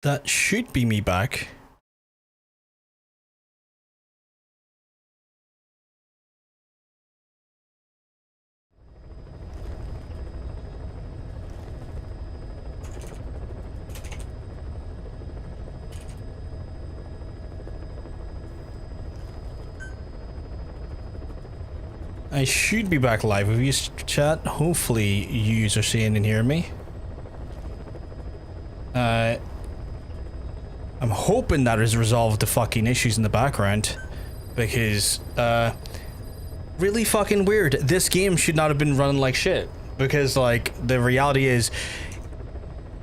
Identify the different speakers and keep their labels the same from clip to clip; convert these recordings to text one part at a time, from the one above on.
Speaker 1: That should be me back. I should be back live with you, chat. Hopefully you are seeing and hearing me. I'm hoping that has resolved the fucking issues in the background, because really fucking weird. This game should not have been running like shit, because like the reality is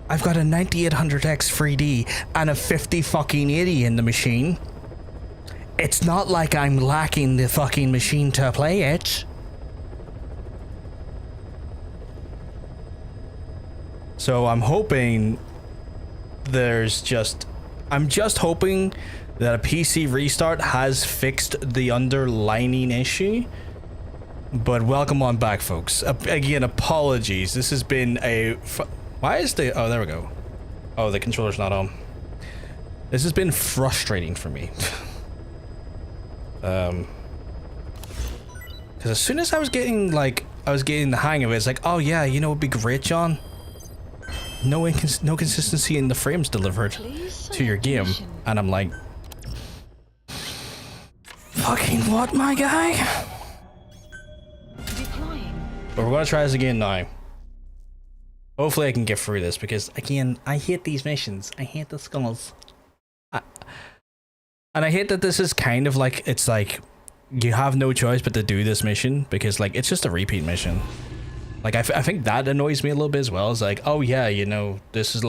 Speaker 1: I've got a 9800X 3D and a 50 fucking 80 in the machine. It's not like I'm lacking the fucking machine to play it. So I'm hoping I'm just hoping that a PC restart has fixed the underlying issue. But welcome on back, folks. Again, apologies. This has been a... Why is the... Oh, there we go. Oh, the controller's not on. This has been frustrating for me. Because as soon as I was getting the hang of it, it's like, oh yeah, you know what'd be great, John? No consistency in the frames delivered to your game. And I'm like, fucking what, my guy? But we're gonna try this again now. Hopefully I can get through this, because again, I hate these missions. I hate the skulls. And I hate that this is kind of like, it's like you have no choice but to do this mission, because like it's just a repeat mission. Like I think that annoys me a little bit as well. It's like, oh yeah, you know, this is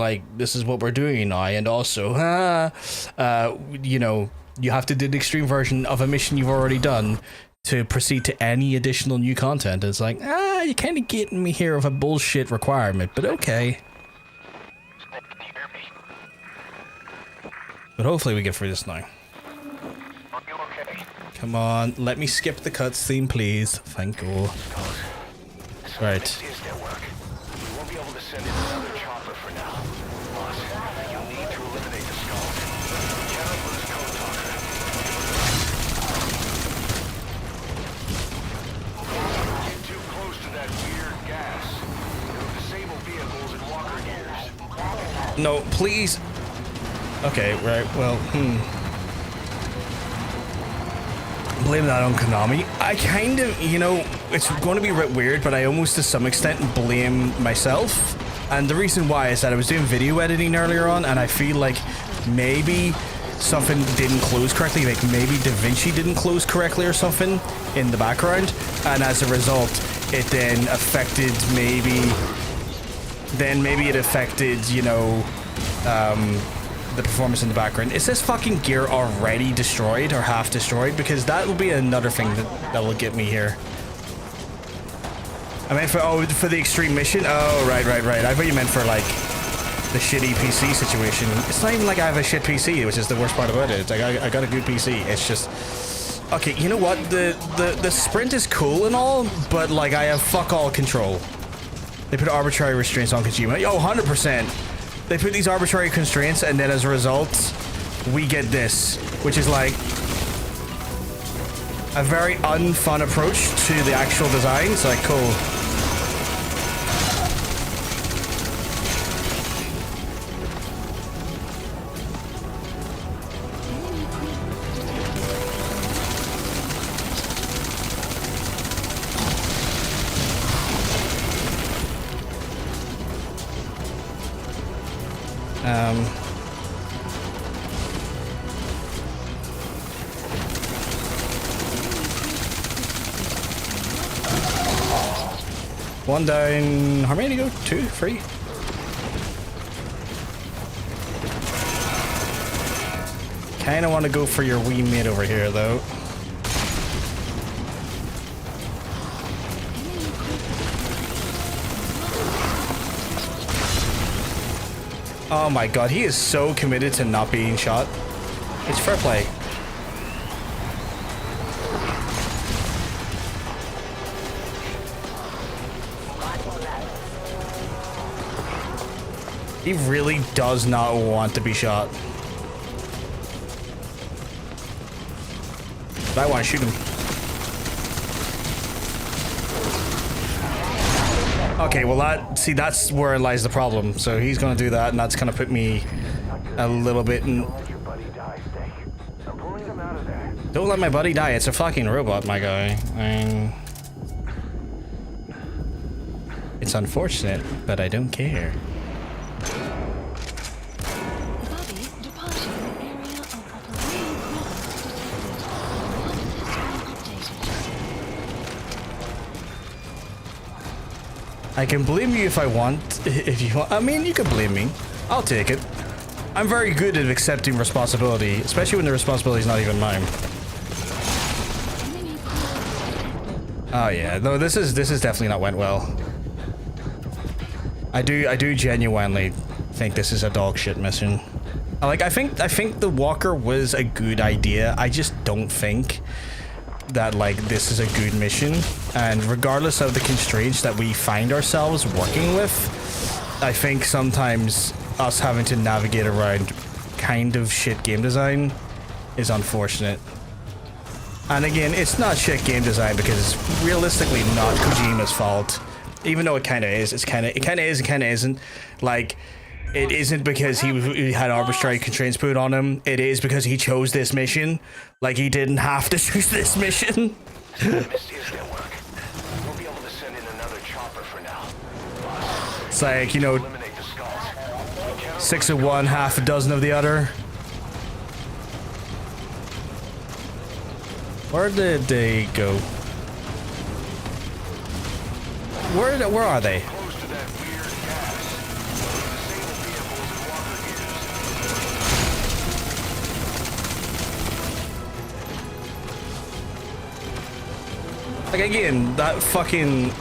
Speaker 1: what we're doing now, and also you know, you have to do the extreme version of a mission you've already done to proceed to any additional new content. It's like, you're kind of getting me here with a bullshit requirement, but okay. But hopefully we get through this now. Come on, let me skip the cutscene, please. Thank you. Right. No, please. Okay, right, well, blame that on Konami. I kind of, you know, it's going to be a bit weird, but I almost to some extent blame myself. And the reason why is that I was doing video editing earlier on, and I feel like maybe something didn't close correctly, like maybe DaVinci didn't close correctly or something in the background, and as a result, it then affected maybe it affected, you know, the performance in the background. Is this fucking gear already destroyed or half destroyed? Because that will be another thing that will get me here. I meant for the extreme mission. Oh, right. I thought you meant for like the shitty PC situation. It's not even like I have a shit PC, which is the worst part about it. It's like I got a good PC. It's just, okay, you know what? The sprint is cool and all, but like I have fuck all control. They put arbitrary restraints on Kojima. Yo, 100%. They put these arbitrary constraints, and then as a result, we get this, which is like a very unfun approach to the actual design. It's like, cool. One down. How many to go? 2, 3? Kinda want to go for your wee mate over here, though. Oh my god, he is so committed to not being shot. It's fair play. He really does not want to be shot. But I want to shoot him. Okay, well that's where lies the problem. So he's gonna do that, and that's gonna put me a little bit in... Don't let my buddy die, it's a fucking robot, my guy. It's unfortunate, but I don't care. I can blame you if I want, if you want. I mean, you can blame me. I'll take it. I'm very good at accepting responsibility, especially when the responsibility is not even mine. Oh yeah, no, this is definitely not went well. I do genuinely think this is a dog shit mission. Like, I think the walker was a good idea. I just don't think that, like, this is a good mission. And regardless of the constraints that we find ourselves working with, I think sometimes us having to navigate around kind of shit game design is unfortunate. And again, it's not shit game design because it's realistically not Kojima's fault. Even though it kind of is. It kind of is and kind of isn't. Like, it isn't because he had arbitrary constraints put on him. It is because he chose this mission. Like, he didn't have to choose this mission. It's like, you know, 6 of one, half a dozen of the other. Where did they go? Where are they? Like, again, that fucking...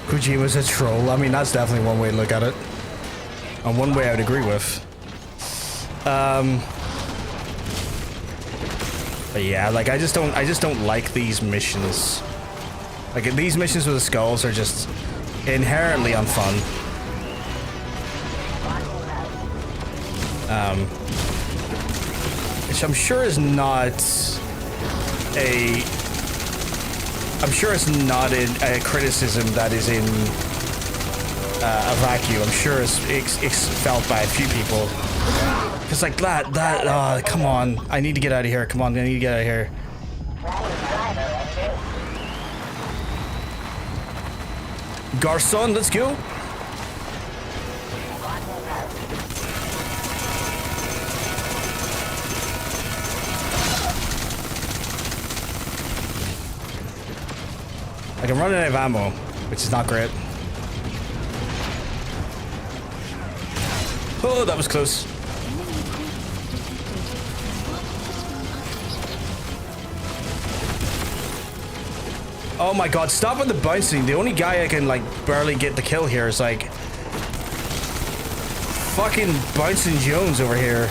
Speaker 1: Kojima's a troll. I mean, that's definitely one way to look at it. And one way I would agree with. But yeah, like, I just don't like these missions. Like, these missions with the skulls are just inherently unfun. Which I'm sure is not a... I'm sure it's not a criticism that is in a vacuum. I'm sure it's felt by a few people. It's like that, come on. I need to get out of here. Come on, I need to get out of here. Garçon, let's go. Like, I'm running out of ammo, which is not great. Oh, that was close. Oh my god, stop with the bouncing. The only guy I can, like, barely get the kill here is, like, fucking Bouncing Jones over here.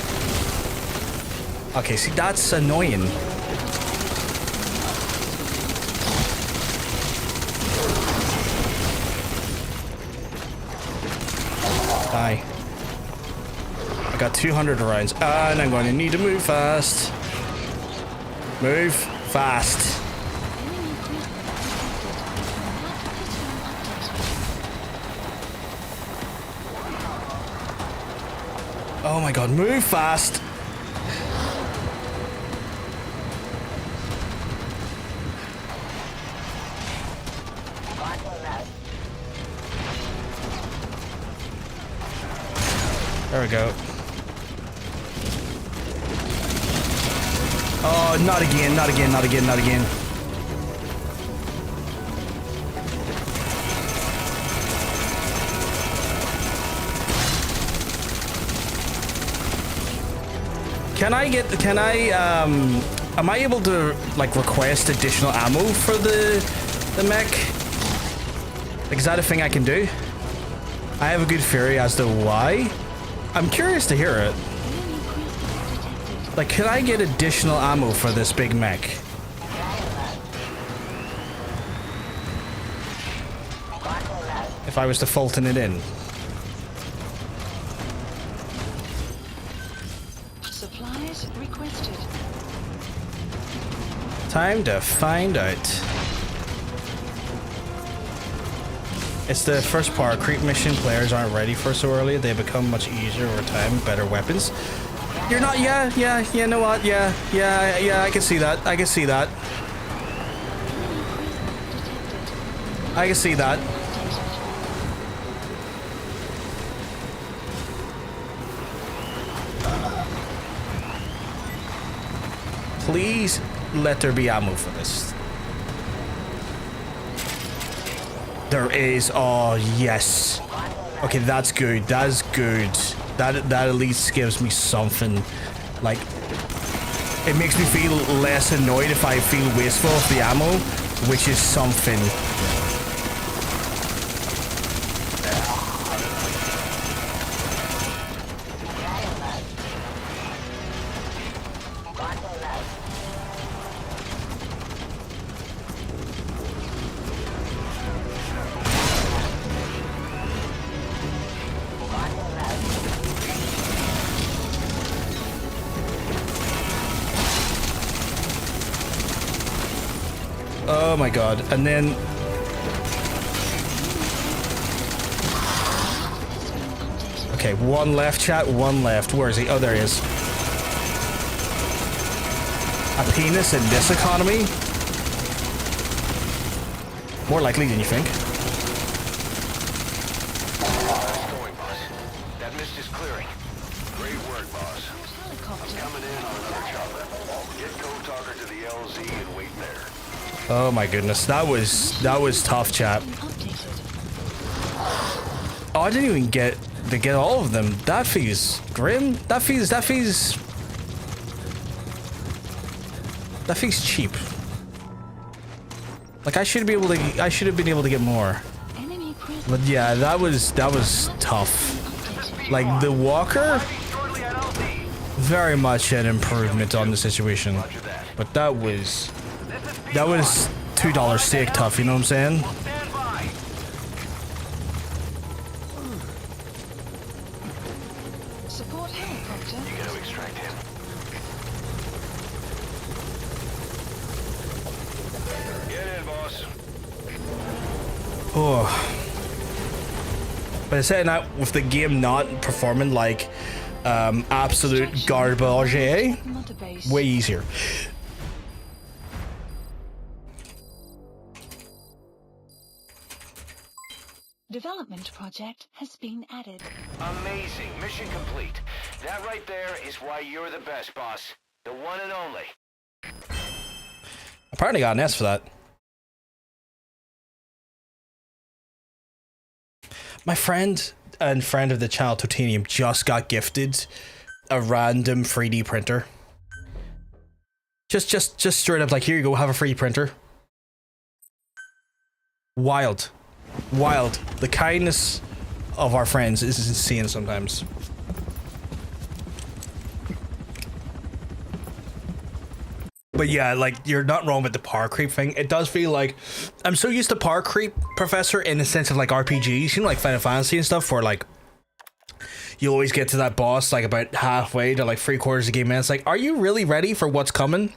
Speaker 1: Okay, see, that's annoying. Die. I got 200 rounds, and I'm going to need to move fast. Move fast. Oh my god, move fast. There we go. Oh, not again, not again, not again, not again. Can I am I able to like request additional ammo for the mech? Like, is that a thing I can do? I have a good theory as to why. I'm curious to hear it. Like, can I get additional ammo for this big mech? If I was to Fulton it in.
Speaker 2: Supplies requested.
Speaker 1: Time to find out. It's the first part. Creep mission players aren't ready for so early. They become much easier over time. Better weapons. You're not. Yeah. You know what? Yeah. I can see that. I can see that. I can see that. Please let there be ammo for this. There is. Oh, yes. Okay, that's good. That's good. That at least gives me something. Like, it makes me feel less annoyed if I feel wasteful of the ammo, which is something. Oh my god, and then... Okay, one left, chat, one left. Where is he? Oh, there he is. A penis in this economy? More likely than you think.
Speaker 3: Going, boss. That mist is clearing. Great work, boss. I'm coming in on another chopper. Get code talker to the LZ and wait there.
Speaker 1: Oh my goodness, that was tough, chat. Oh, I didn't even get to get all of them. That feels grim. That feels cheap. Like, I should have been able to get more. But yeah, that was tough. Like, the walker, very much an improvement on the situation. But that was $2 steak tough, you know what I'm saying?
Speaker 2: Support helicopter.
Speaker 3: You gotta extract him. Get in, boss.
Speaker 1: Oh. But it's saying that with the game not performing like absolute garbage, eh?
Speaker 2: Not a base.
Speaker 1: Way easier.
Speaker 2: Development project has been added.
Speaker 3: Amazing. Mission complete. That right there is why you're the best, boss. The one and only.
Speaker 1: Apparently got an S for that. My friend and friend of the channel, Totanium, just got gifted a random 3D printer. Just straight up like, here you go, have a free printer. Wild. Wild. The kindness of our friends is insane sometimes. But yeah, like, you're not wrong with the power creep thing. It does feel like I'm so used to power creep, Professor, in the sense of like RPGs, you know, like Final Fantasy and stuff, where like you always get to that boss like about halfway to like 3/4 of the game, and it's like, are you really ready for what's coming?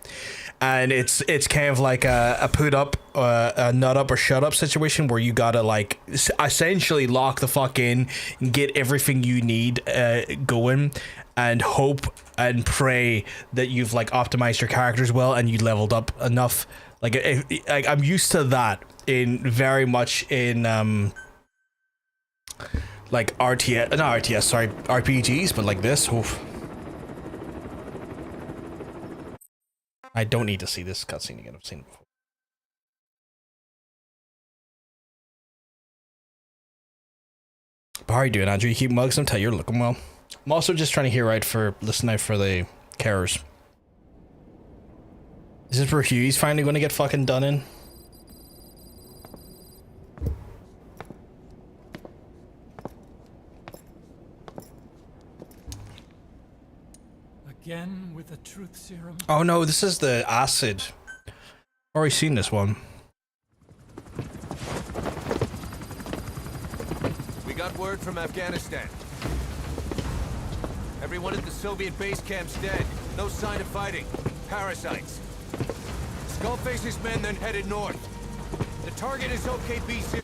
Speaker 1: And it's kind of like a put up, a nut up or shut up situation where you gotta like essentially lock the fuck in, get everything you need going, and hope and pray that you've like optimized your characters well and you leveled up enough. Like, I'm used to that in very much in like RPGs, but like this. Oof. I don't need to see this cutscene again. I've seen it before. But how are you doing, Andrew? You keep mugs. I'm telling you, you're looking well. I'm also just trying to hear out for listening out for the cares? Is this where Huey's finally going to get fucking done in?
Speaker 4: Again with the truth serum.
Speaker 1: Oh no, this is the acid. Already seen this one.
Speaker 5: We got word from Afghanistan. Everyone at the Soviet base camp's dead. No sign of fighting. Parasites. Skullface's men then headed north. The target is OKB.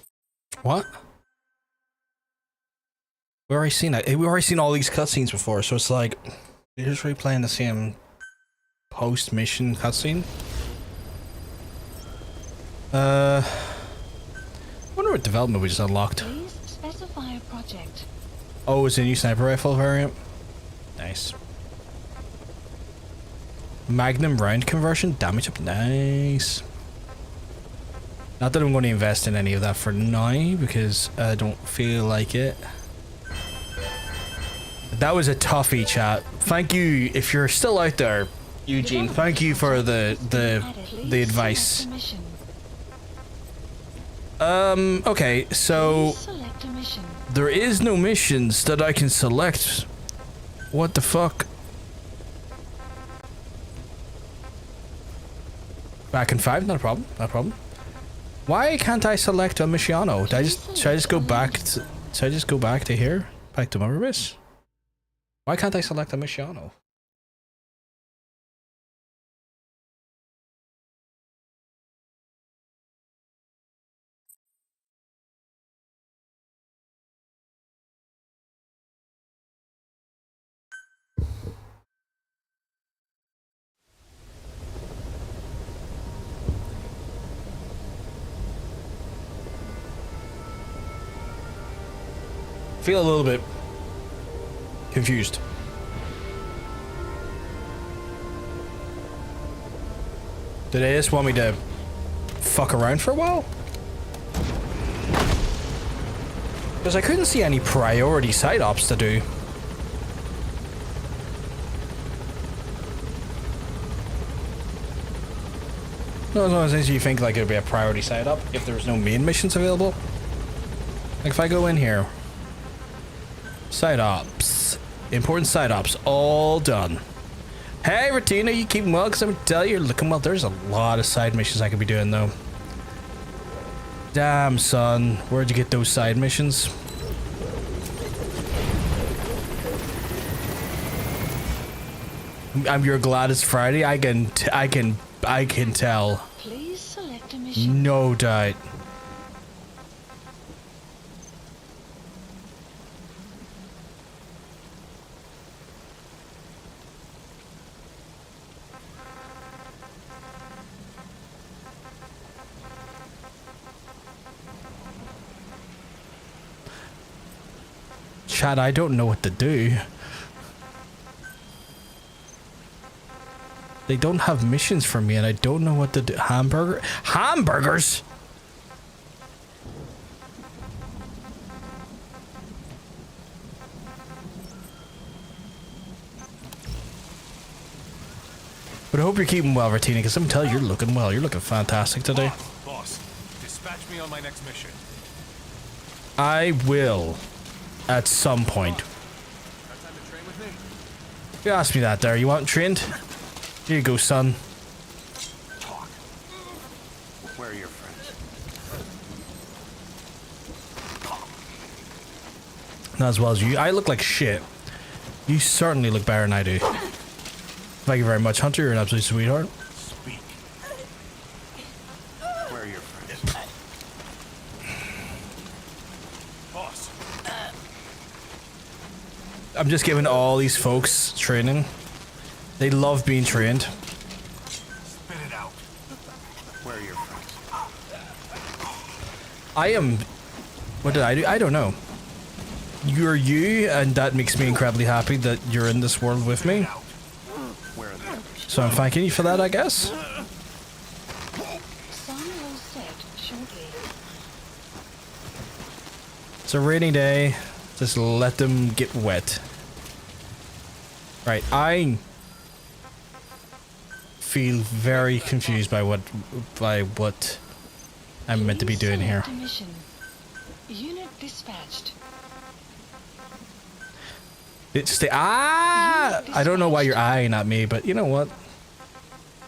Speaker 1: What? We already seen that. We already seen all these cutscenes before, so it's like you're just replaying the same post-mission cutscene. I wonder what development we just unlocked.
Speaker 2: Please specify a project.
Speaker 1: Oh, it's a new sniper rifle variant. Nice. Magnum round conversion, damage up, nice. Not that I'm going to invest in any of that for now because I don't feel like it. That was a toughie, chat. Thank you if you're still out there, Eugene. Thank you for the advice. Okay, so there is no missions that I can select. What the fuck? Back in 5, not a problem, not a problem. Why can't I select a Misciano? Should I just go back to, should I just go back to here? Back to Morris? Why can't I select a Misciano? Feel a little bit confused. Did they just want me to fuck around for a while? Because I couldn't see any priority side ops to do. No, as long as you think like it would be a priority side up if there's no main missions available. Like if I go in here. Side ops. Important side ops. All done. Hey, Ratina, you keeping well? Because I'm going to tell you, you're looking well. There's a lot of side missions I could be doing, though. Damn, son. Where'd you get those side missions? You're glad it's Friday? I can tell.
Speaker 2: Please select a mission.
Speaker 1: No doubt. Chad, I don't know what to do. They don't have missions for me and I don't know what to do. Hamburgers? But I hope you're keeping well, Ratina, because I'm telling you, you're looking well. You're looking fantastic today.
Speaker 5: Boss, dispatch me on my next mission.
Speaker 1: I will. At some point.
Speaker 5: Got time to train with me?
Speaker 1: You asked me that there. You want trained? Here you go, son.
Speaker 3: Talk. Where are your friends?
Speaker 1: Not as well as you. I look like shit. You certainly look better than I do. Thank you very much, Hunter. You're an absolute sweetheart.
Speaker 3: Speak. Where are your friends?
Speaker 5: Boss.
Speaker 1: I'm just giving all these folks training. They love being trained.
Speaker 3: Spit it out. Where are your friends?
Speaker 1: I am... What did I do? I don't know. You're you, and that makes me incredibly happy that you're in this world with me.
Speaker 3: Where are the others?
Speaker 1: So I'm thanking you for that, I guess.
Speaker 2: Sun will set shortly.
Speaker 1: It's a rainy day. Just let them get wet. Right, I feel very confused by what I'm meant to be doing here.
Speaker 2: Mission. Unit dispatched.
Speaker 1: It's the I don't know why you're eyeing at me, but you know what?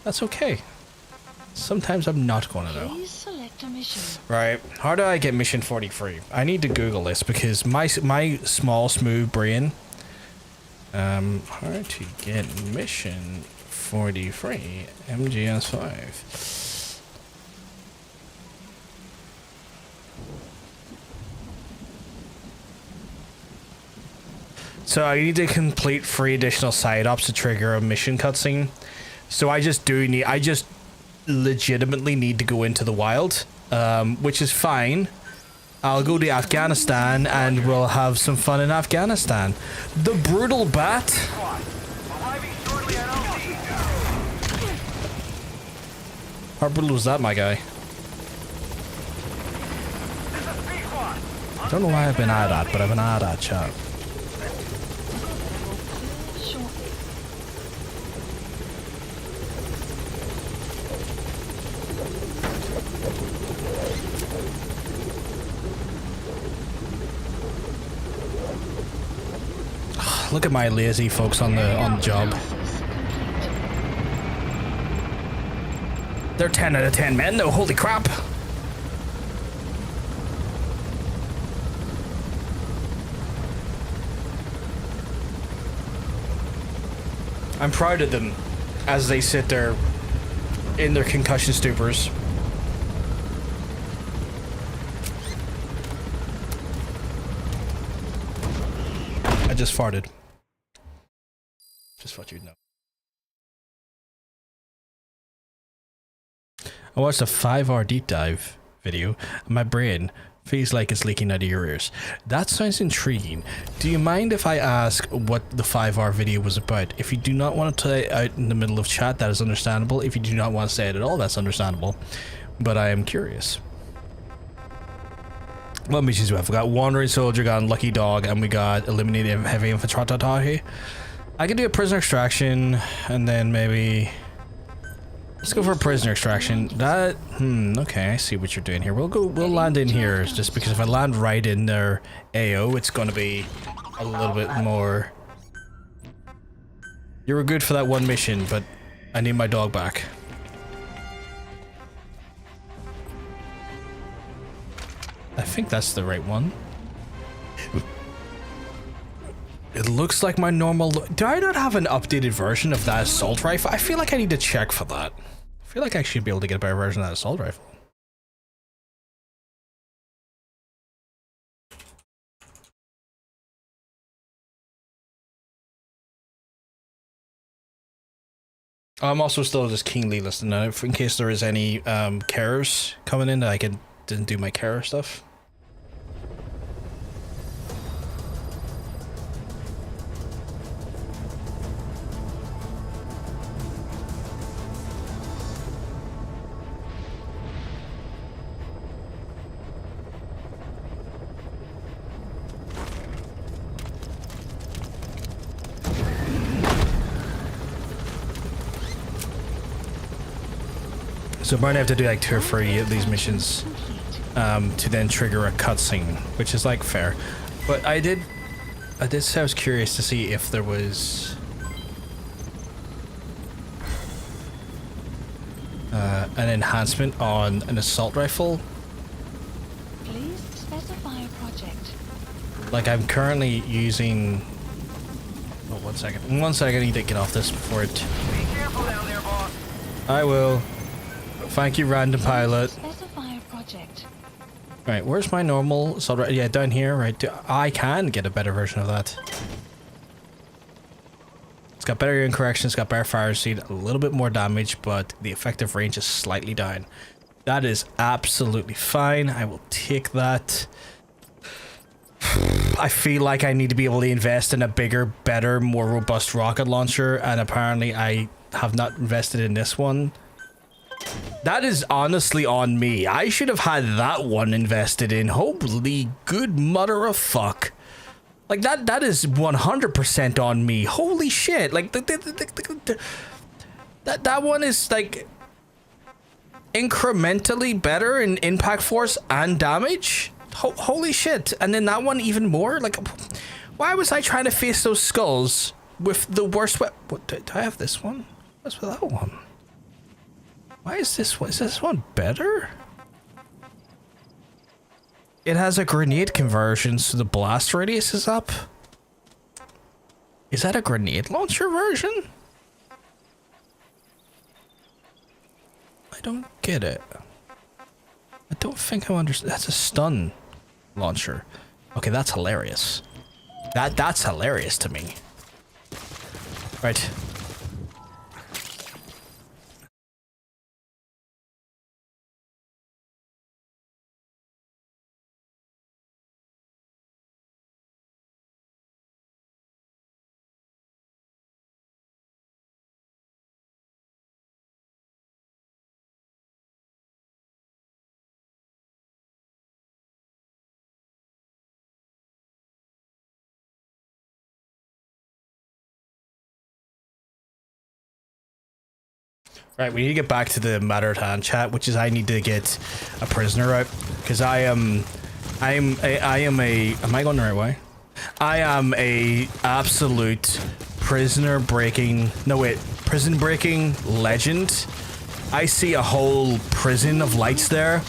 Speaker 1: That's okay. Sometimes I'm not gonna know.
Speaker 2: Please select a mission.
Speaker 1: Right. How do I get mission 43? I need to Google this because my small smooth brain. How to get mission 43 MGS5. So I need to complete 3 additional side ops to trigger a mission cutscene. So I just legitimately need to go into the wild, which is fine. I'll go to Afghanistan and we'll have some fun in Afghanistan. The brutal bat. How brutal was that, my guy? Don't know why I've been at that, but I've been at that, chat. Look at my lazy folks on the job. They're 10 out of 10 men though, holy crap. I'm proud of them as they sit there in their concussion stupors. I just farted. Just thought you'd know. I watched a 5-hour deep dive video and my brain feels like it's leaking out of your ears. That sounds intriguing. Do you mind if I ask what the 5-hour video was about? If you do not want to tell it out in the middle of chat, that is understandable. If you do not want to say it at all, that's understandable. But I am curious. What missions do we have? We got Wandering Soldier, got Lucky Dog, and we got Eliminated Heavy Infantry. I could do a prisoner extraction, and then maybe... Let's go for a prisoner extraction. That... okay, I see what you're doing here. We'll land in here, just because if I land right in their AO, it's gonna be a little bit more... You were good for that one mission, but I need my dog back. I think that's the right one. It looks like my normal... Do I not have an updated version of that assault rifle? I feel like I need to check for that. I feel like I should be able to get a better version of that assault rifle. I'm also still just keenly listening out in case there is any carers coming in that I didn't do my carer stuff. So I might have to do like 2 or 3 of these missions to then trigger a cutscene, which is like fair. But I did say I was curious to see if there was an enhancement on an assault rifle.
Speaker 2: Please specify a project.
Speaker 1: Like I'm currently using... Oh, 1 second. 1 second, I need to get off this before it...
Speaker 5: Be careful down there, boss.
Speaker 1: I will. Thank you, random pilot.
Speaker 2: Specify a project.
Speaker 1: Right, where's my normal assault rifle? Yeah, down here, right? I can get a better version of that. It's got better aim correction, it's got better fire speed, a little bit more damage, but the effective range is slightly down. That is absolutely fine. I will take that. I feel like I need to be able to invest in a bigger, better, more robust rocket launcher, and apparently I have not invested in this one. That is honestly on me. I should have had that one invested in. Holy good mother of fuck. Like that is 100% on me. Holy shit. Like That one is like incrementally better in impact force and damage. Holy shit. And then that one even more. Like, why was I trying to face those skulls with the worst what do I have this one? What's with that one? Why is this one? Is this one better? It has a grenade conversion, so the blast radius is up. Is that a grenade launcher version? I don't get it. I don't think I understand. That's a stun launcher. Okay, that's hilarious. That's hilarious to me. Right. Right, we need to get back to the matter at hand, chat, which is I need to get a prisoner out, because I am a, am I going the right way? I am a absolute prison breaking legend. I see a whole prison of lights there,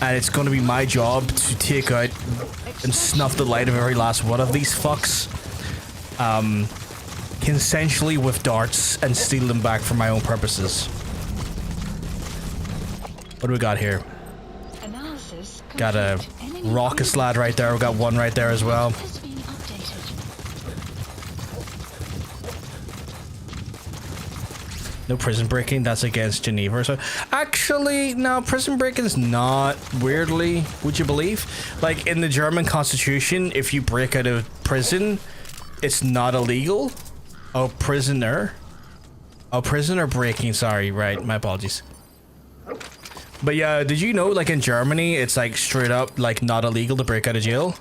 Speaker 1: and it's going to be my job to take out and snuff the light of every last one of these fucks. Consensually with darts and steal them back for my own purposes. What do we got here? Got a rocket lad right there. We got one right there as well. No prison breaking. That's against Geneva. So actually, no, prison breaking is not. Weirdly, would you believe? Like in the German Constitution, if you break out of prison, it's not illegal. Oh, prisoner. Oh, prisoner breaking. Sorry, right. My apologies. But yeah, did you know, like in Germany, it's like straight up, like not illegal to break out of jail?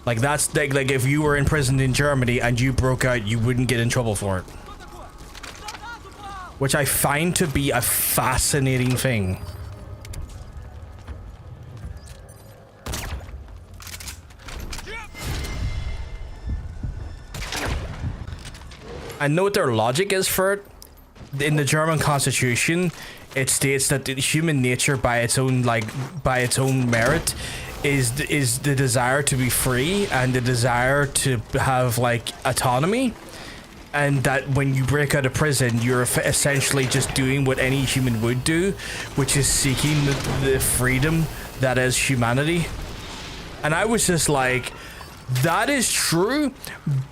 Speaker 1: Like that's like if you were in prison in Germany and you broke out, you wouldn't get in trouble for it. Which I find to be a fascinating thing. I know what their logic is for it. In the German Constitution, it states that human nature, by its own merit, is the desire to be free and the desire to have like autonomy, and that when you break out of prison, you're essentially just doing what any human would do, which is seeking the freedom that is humanity. And I was just like, that is true,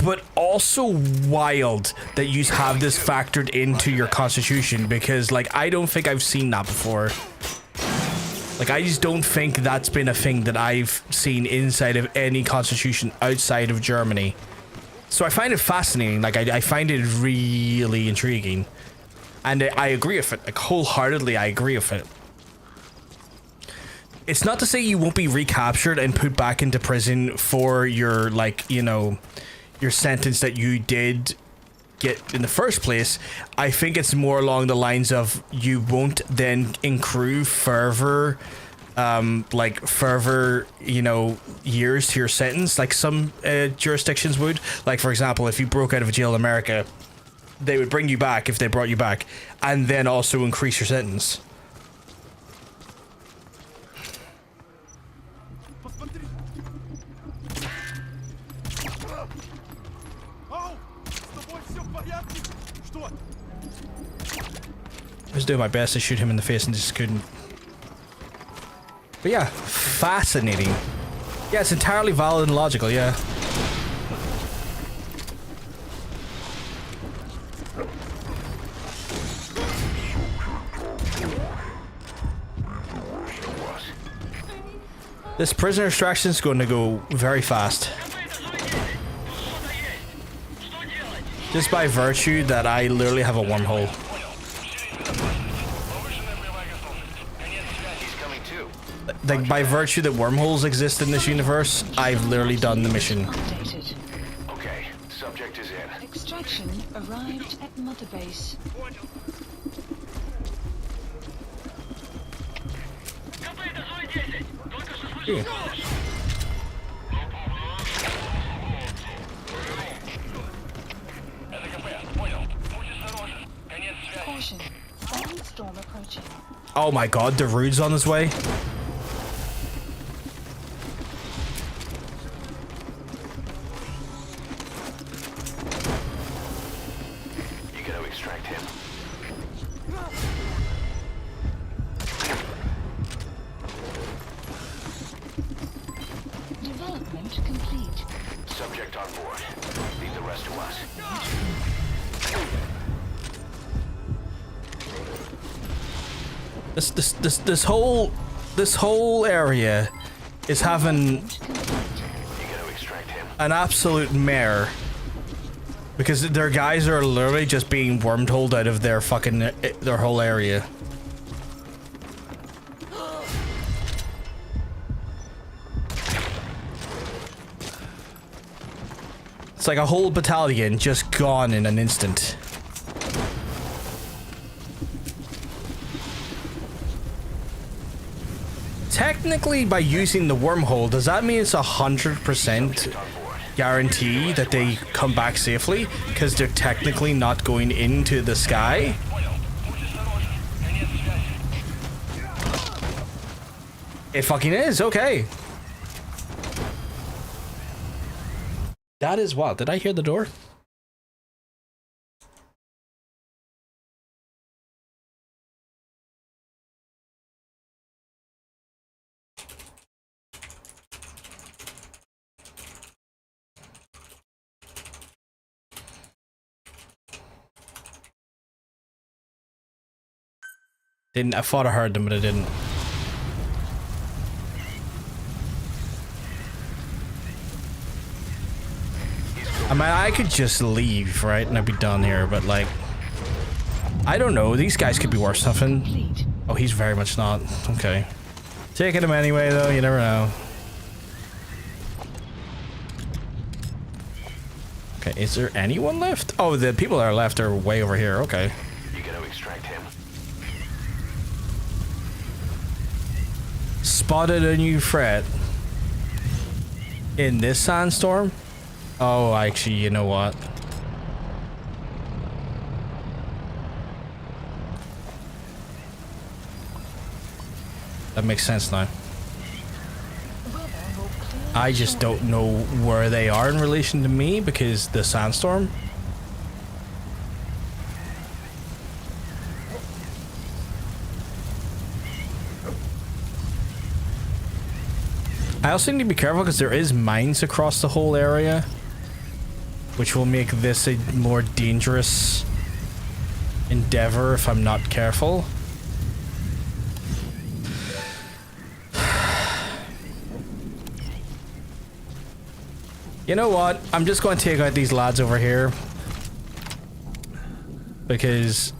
Speaker 1: but also wild that you have this factored into your constitution, because like I don't think I've seen that before. Like I just don't think that's been a thing that I've seen inside of any constitution outside of Germany. So I find it fascinating. Like I find it really intriguing, and I agree with it. Like wholeheartedly, I agree with it. It's not to say you won't be recaptured and put back into prison for your, like, you know, your sentence that you did get in the first place. I think it's more along the lines of you won't then accrue further, you know, years to your sentence, like some jurisdictions would. Like, for example, if you broke out of jail in America, they would bring you back if they brought you back, and then also increase your sentence. I was doing my best to shoot him in the face and just couldn't. But yeah, fascinating. Yeah, it's entirely valid and logical, yeah. This prisoner extraction is going to go very fast. Just by virtue that I literally have a wormhole. Like, by virtue that wormholes exist in this universe, I've literally done the mission.
Speaker 3: Okay, subject is in.
Speaker 2: Extraction arrived at Mother Base.
Speaker 1: Yeah.
Speaker 2: Caution. Violent storm approaching.
Speaker 1: Oh my god, the Rude's on his way.
Speaker 3: You gotta extract him.
Speaker 2: Development complete.
Speaker 3: Subject on board. Leave the rest to us.
Speaker 1: This whole area is having
Speaker 2: Development complete.
Speaker 3: You gotta extract him.
Speaker 1: an absolute mare because their guys are literally just being wormholed out of their fucking their whole area. It's like a whole battalion just gone in an instant. Technically, by using the wormhole, does that mean it's 100% guarantee that they come back safely? Because they're technically not going into the sky? It fucking is, okay. That is what? Did I hear the door? Didn't. I thought I heard them, but I didn't. I mean, I could just leave, right? And I'd be done here, but like... I don't know. These guys could be worse something.
Speaker 2: Complete.
Speaker 1: Oh, he's very much not. Okay. Taking him anyway, though. You never know. Okay, is there anyone left? Oh, the people that are left are way over here. Okay.
Speaker 3: You gotta extract him.
Speaker 1: Spotted a new threat. In this sandstorm? Oh, actually, you know what? That makes sense now. I just don't know where they are in relation to me because the sandstorm. I also need to be careful because there is mines across the whole area, which will make this a more dangerous endeavor if I'm not careful. You know what? I'm just going to take out these lads over here because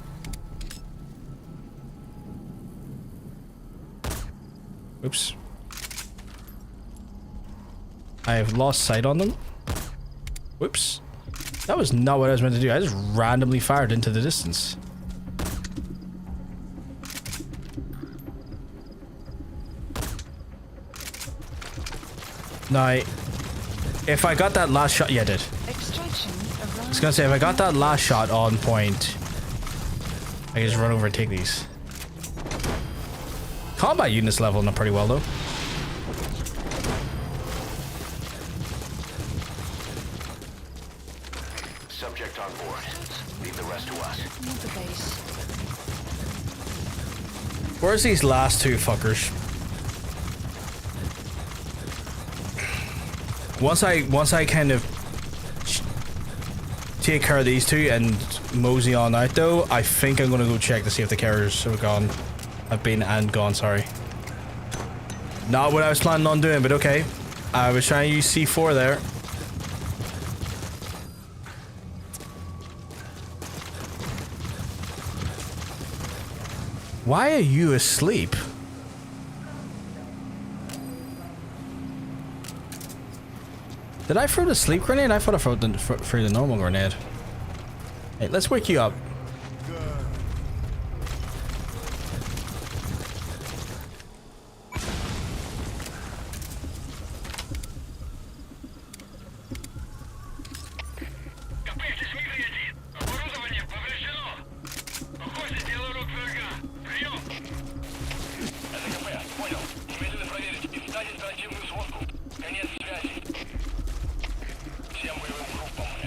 Speaker 1: oops. I have lost sight on them. Whoops. That was not what I was meant to do. I just randomly fired into the distance. Now, if I got that last shot... Yeah, I did.
Speaker 2: Extraction
Speaker 1: I was gonna say, if I got that last shot on point, I can just run over and take these. Combat units leveling up pretty well, though.
Speaker 3: Subject on board. Leave the rest to us.
Speaker 2: Mother Base.
Speaker 1: Where's these last two fuckers? Once I kind of take care of these two and mosey on out, though, I think I'm gonna go check to see if the carriers are gone. Have been and gone, sorry. Not what I was planning on doing, but okay. I was trying to use C4 there. Why are you asleep? Did I throw the sleep grenade? I thought I threw the normal grenade. Hey, let's wake you up.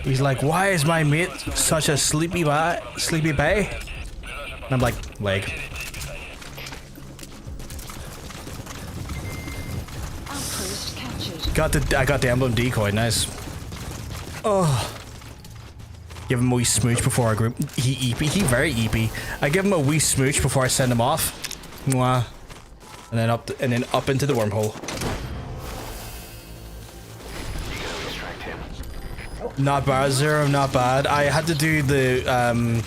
Speaker 1: He's like, why is my mate such a sleepy bay? And I'm like, leg.
Speaker 2: Outpost captured.
Speaker 1: I got the emblem decoy, nice. Oh. Give him a wee smooch before I group. He very eepy. I give him a wee smooch before I send him off. Mwah. And then up into the wormhole. Not bad, Zero, not bad. I had to do the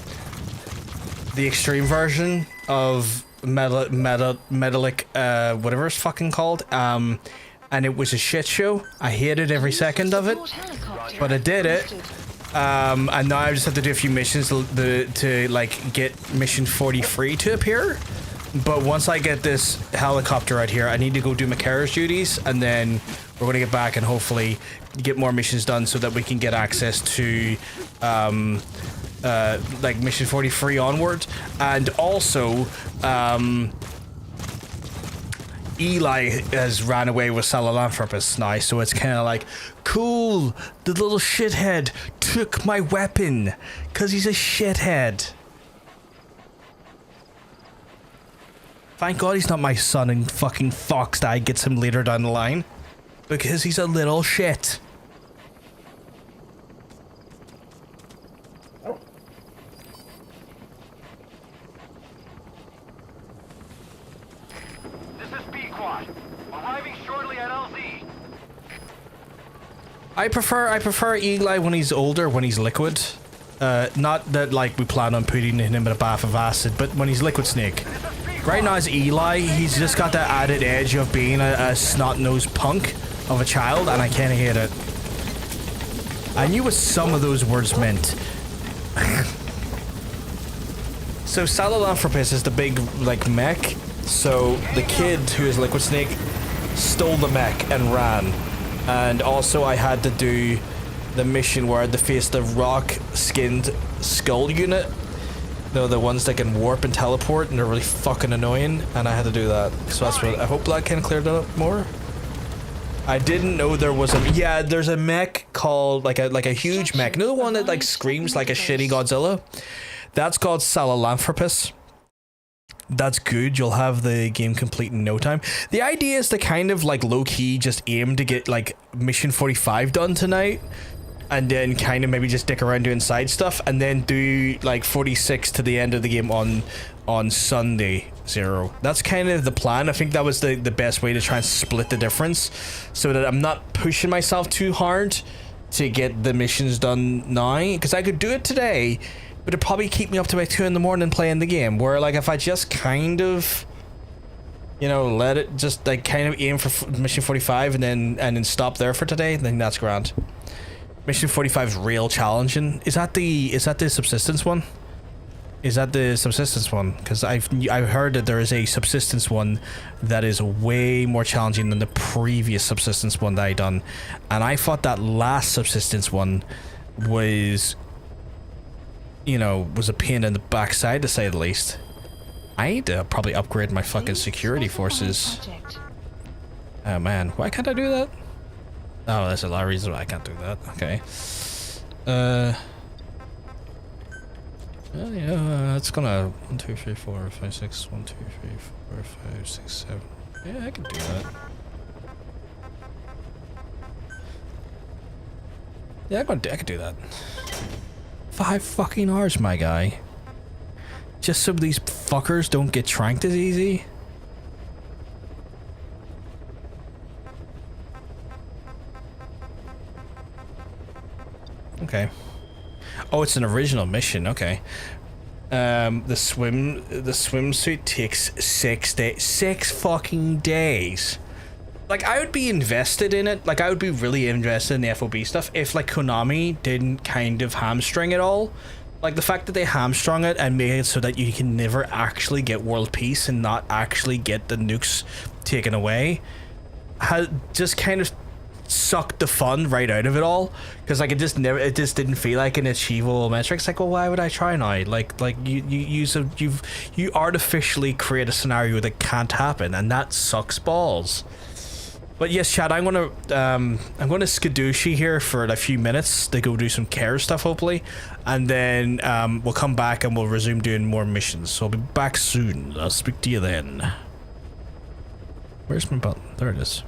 Speaker 1: extreme version of Metallic, whatever it's fucking called. And it was a shit show. I hated every second of it, but I did it. And now I just have to do a few missions to like get mission 43 to appear. But once I get this helicopter out here, I need to go do my carriage duties, and then we're going to get back and hopefully get more missions done so that we can get access to like mission 43 onward. And also Eli has ran away with Salamlanthropus now, so it's kind of like, cool, the little shithead took my weapon because he's a shithead. Thank God he's not my son and fucking Foxdie gets him later down the line. Because he's a little shit.
Speaker 3: This is B-Quad. Arriving shortly at LZ.
Speaker 1: I prefer Eli when he's older, when he's liquid. Not that like we plan on putting him in a bath of acid, but when he's Liquid Snake. Right now as Eli, he's just got that added edge of being a snot-nosed punk of a child, and I kinda hate it. I knew what some of those words meant. So Salamlanthropus is the big like mech. So the kid who is Liquid Snake stole the mech and ran. And also I had to do the mission where I had to face the rock-skinned skull unit. They're the ones that can warp and teleport, and they're really fucking annoying, and I had to do that. So that's what I hope that kind of cleared it up more. I didn't know there was a there's a mech called like a huge mech. You know the one that like screams like a shitty Godzilla? That's called Salamlanthropus. That's good. You'll have the game complete in no time. The idea is to kind of like low-key just aim to get like mission 45 done tonight, and then kind of maybe just dick around doing side stuff, and then do like 46 to the end of the game on Sunday, Zero. That's kind of the plan. I think that was the best way to try and split the difference, so that I'm not pushing myself too hard to get the missions done now, because I could do it today, but it'd probably keep me up to about 2 in the morning playing the game, where like if I just kind of, you know, let it just like kind of aim for mission 45 and then stop there for today, then that's grand. Mission 45 is real challenging. Is that the subsistence one? Is that the subsistence one? Because I've heard that there is a subsistence one that is way more challenging than the previous subsistence one that I done, and I thought that last subsistence one was, you know, was a pain in the backside to say the least. I need to probably upgrade my fucking security forces. Oh man, why can't I do that? Oh, there's a lot of reasons why I can't do that. Okay. Well, yeah, it's gonna 1, 2, 3, 4, 5, 6. 1, 2, 3, 4, 5, 6, 7. Yeah, I can do that. Yeah, I can do that. 5 fucking hours, my guy. Just so these fuckers don't get tranked as easy. Okay. Oh, it's an original mission. Okay. The swimsuit takes 6 fucking days. Like, I would be invested in it. Like, I would be really invested in the FOB stuff if like Konami didn't kind of hamstring it all Like the fact that they hamstrung it and made it so that you can never actually get world peace and not actually get the nukes taken away, has just kind of sucked the fun right out of it all. Because like it just didn't feel like an achievable metric. It's like, well, why would I try now? Like you artificially create a scenario that can't happen, and that sucks balls. But yes, Chad, I'm gonna skadooshi here for a few minutes to go do some care stuff, hopefully, and then we'll come back and we'll resume doing more missions. So I'll be back soon. I'll speak to you then. Where's my button? There it is.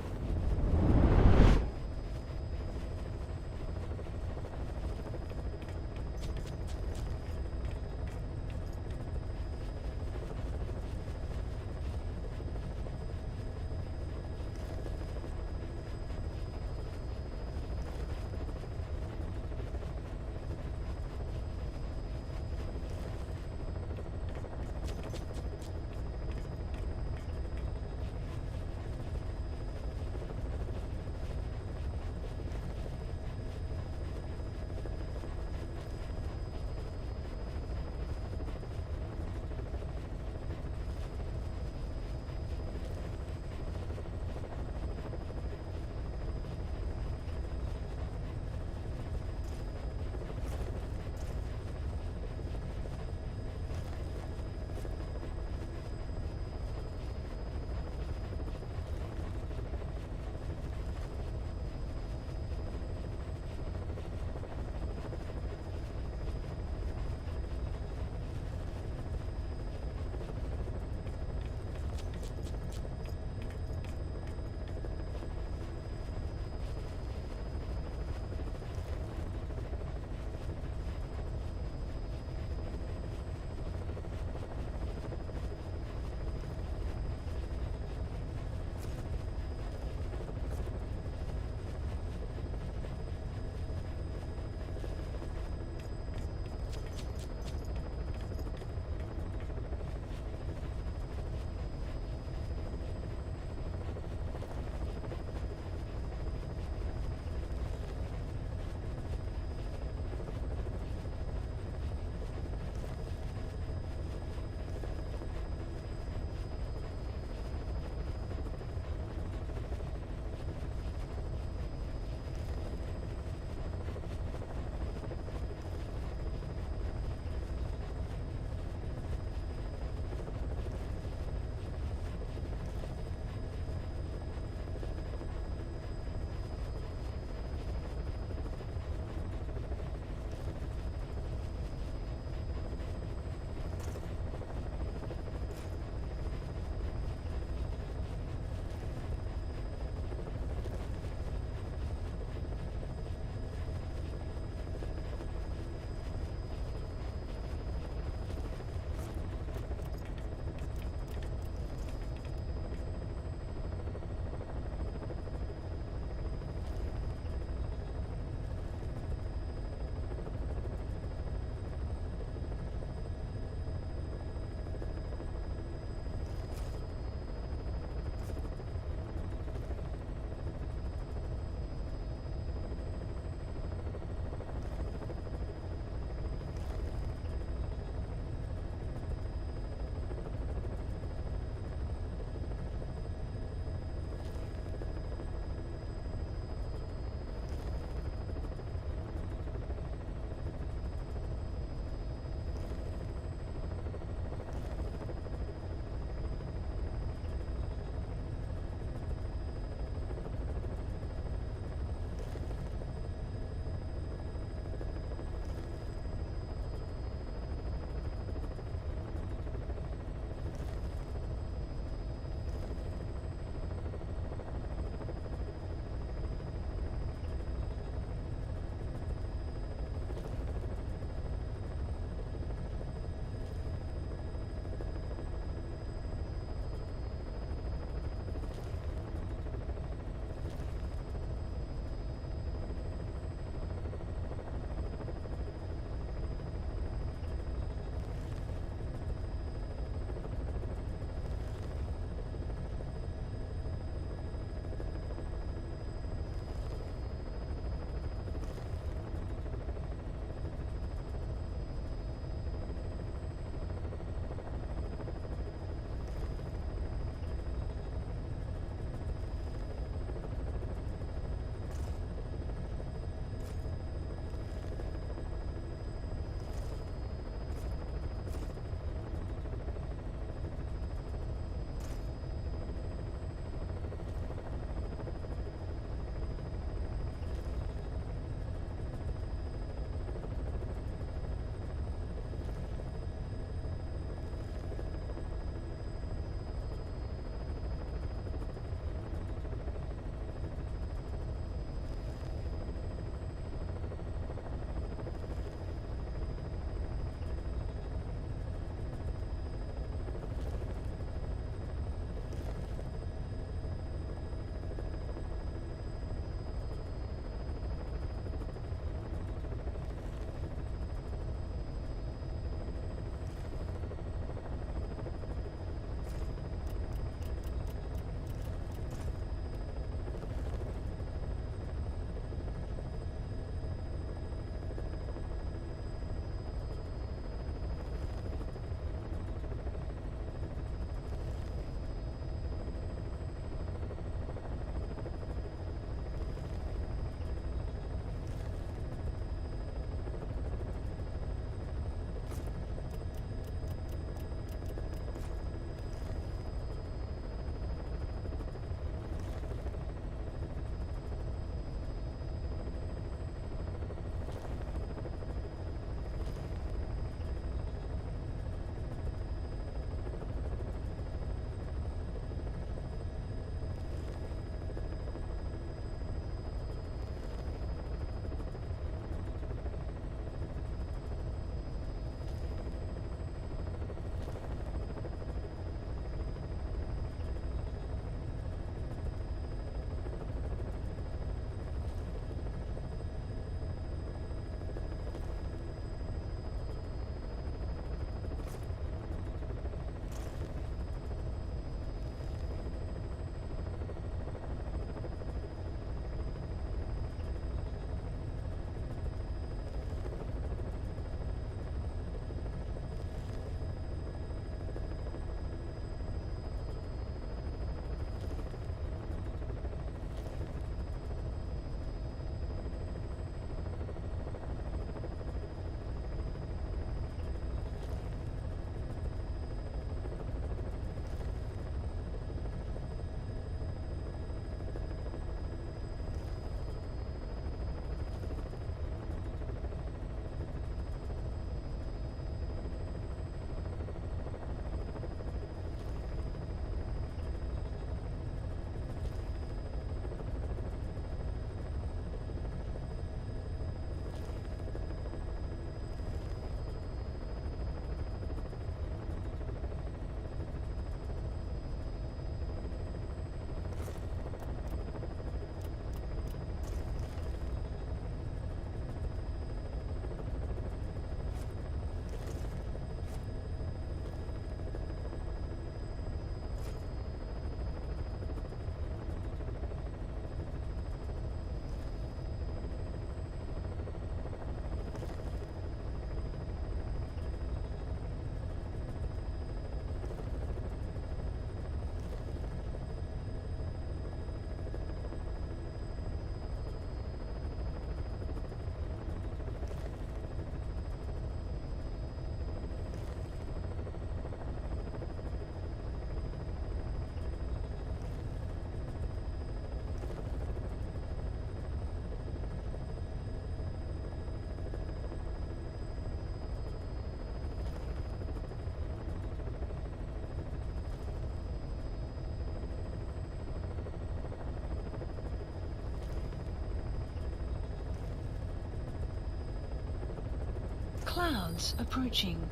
Speaker 2: Crowds approaching.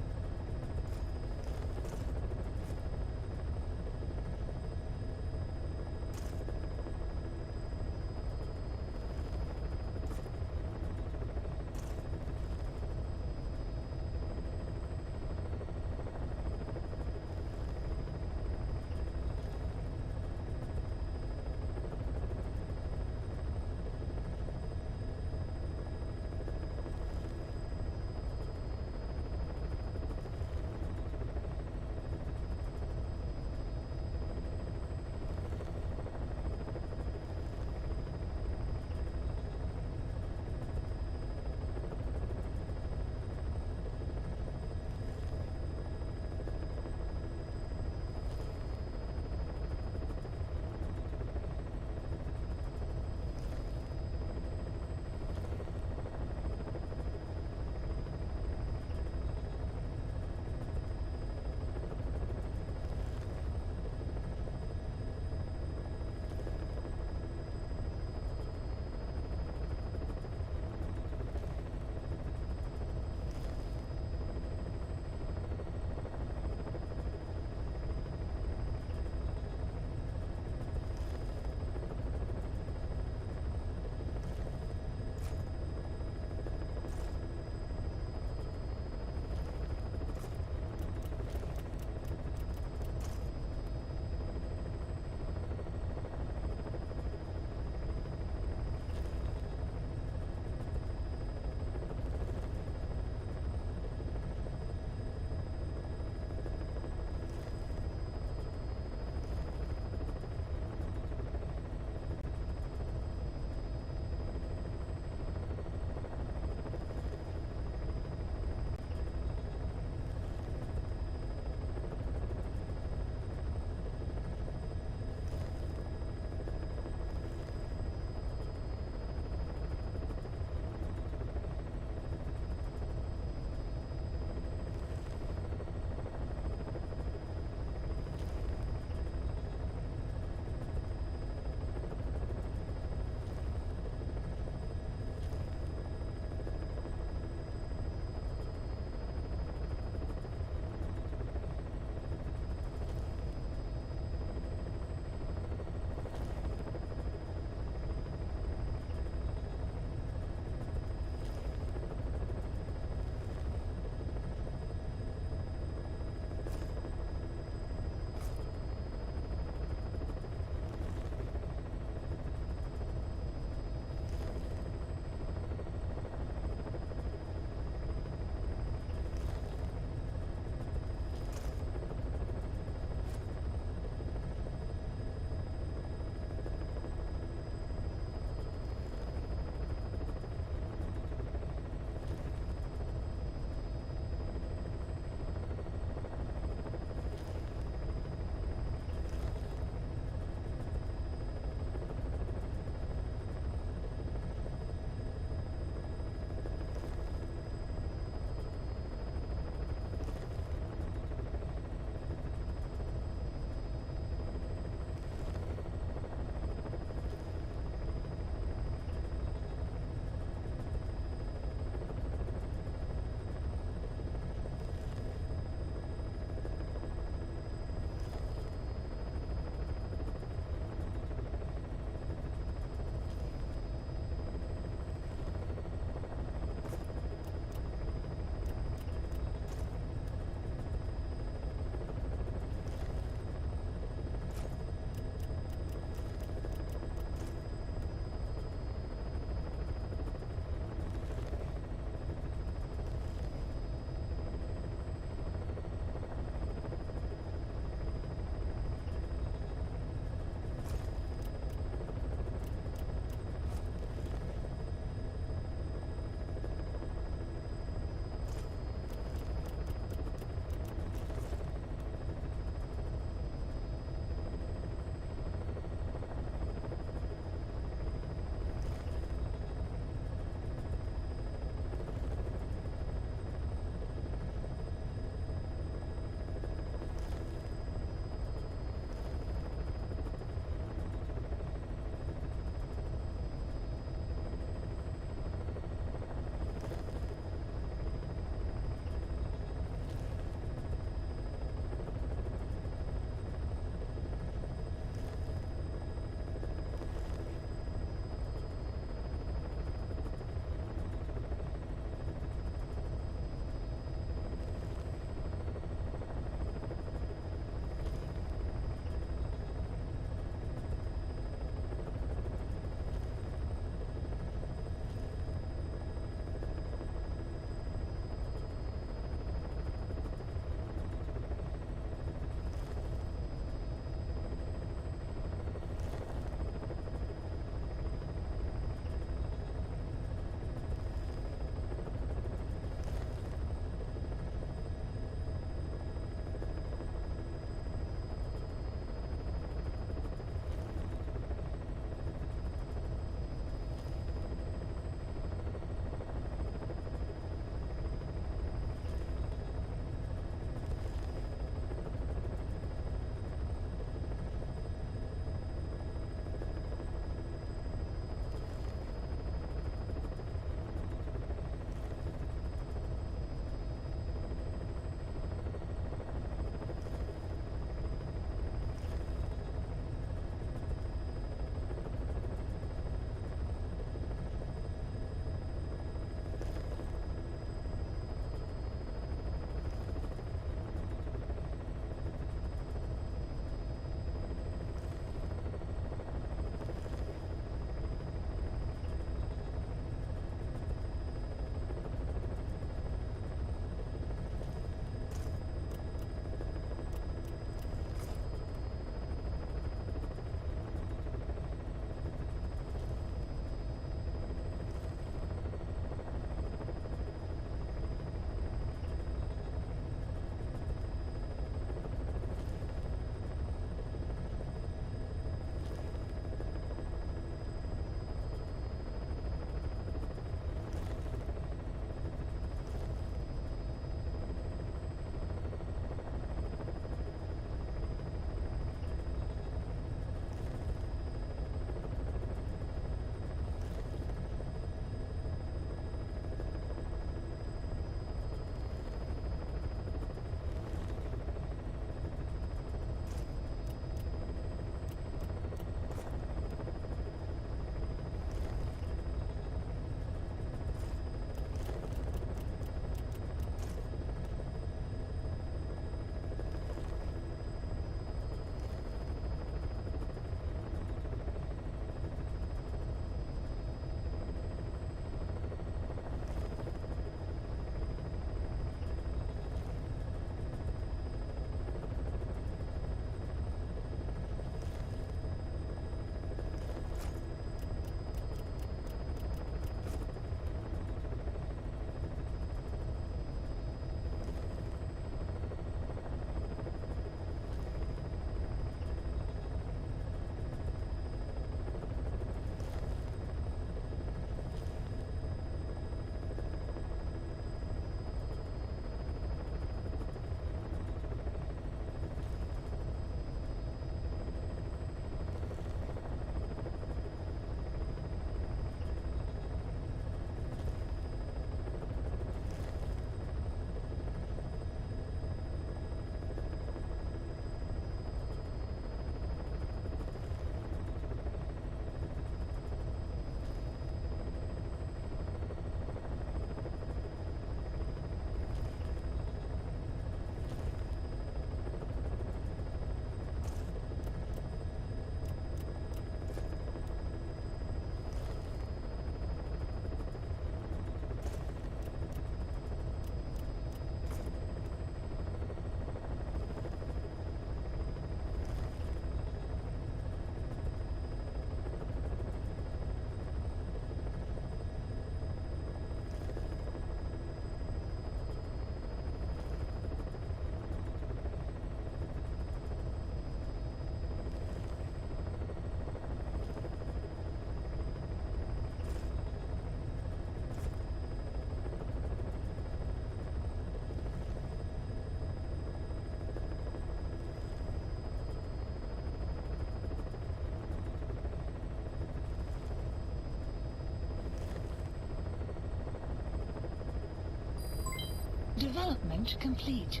Speaker 2: Development complete.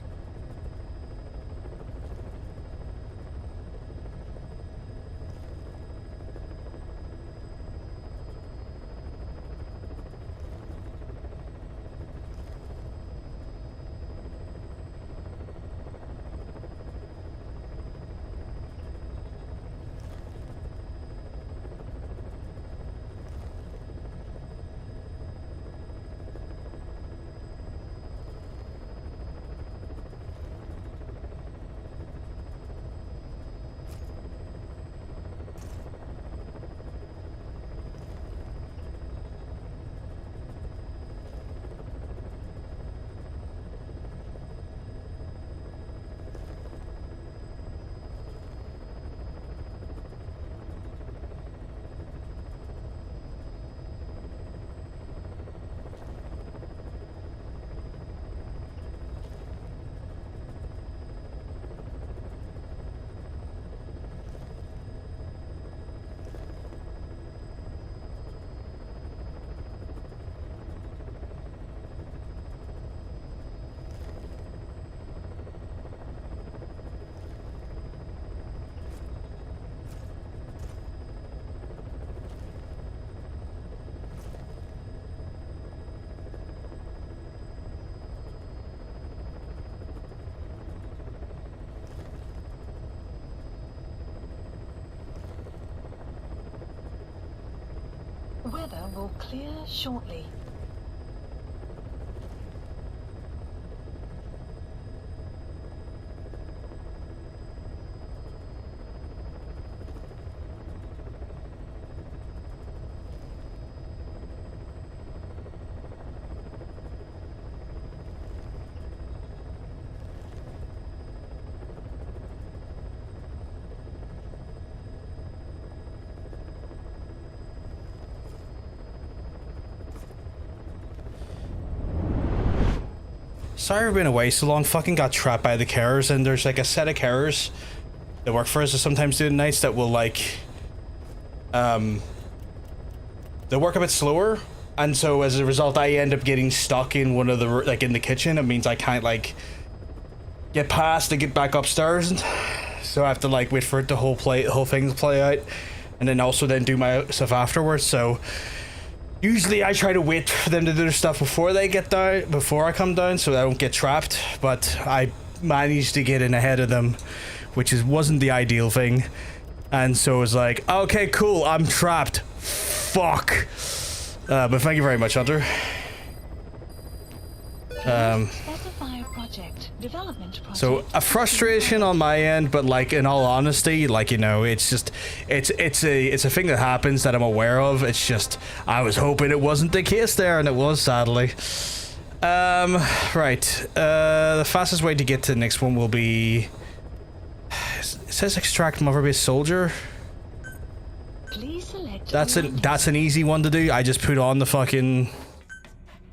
Speaker 2: Weather will clear shortly.
Speaker 1: Sorry for being away so long. Fucking got trapped by the carers, and there's like a set of carers that work for us that sometimes do nights that will like they work a bit slower, and so as a result I end up getting stuck in one of the like in the kitchen. It means I can't like get past to get back upstairs, and so I have to like wait for it to whole thing to play out, and then also then do my stuff afterwards. So usually I try to wait for them to do their stuff before they get down, before I come down, so I don't get trapped, but I managed to get in ahead of them, which wasn't the ideal thing. And so it was like, okay, cool, I'm trapped. Fuck. But thank you very much, Hunter.
Speaker 2: Specify project. Development project.
Speaker 1: So a frustration on my end, but like in all honesty, like, you know, it's just it's a thing that happens that I'm aware of. It's just I was hoping it wasn't the case there, and it was, sadly. Right. The fastest way to get to the next one will be, it says extract Mother-based soldier.
Speaker 2: Please select.
Speaker 1: That's an easy one to do. I just put on the fucking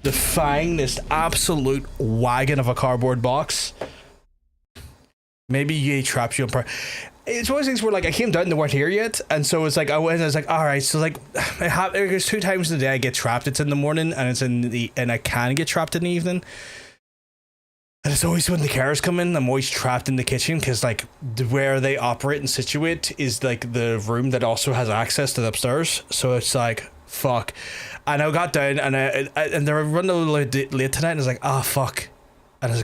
Speaker 1: this absolute wagon of a cardboard box. Maybe EA traps you on it's one of those things where like I came down and they weren't here yet, and so it's like I was like, all right, so like there's 2 times in the day I get trapped. It's in the morning and I can get trapped in the evening. And it's always when the cars come in, I'm always trapped in the kitchen, because like where they operate and situate is like the room that also has access to the upstairs. So it's like, fuck. And I got down and they were running a little late tonight, and I was like, oh fuck. And I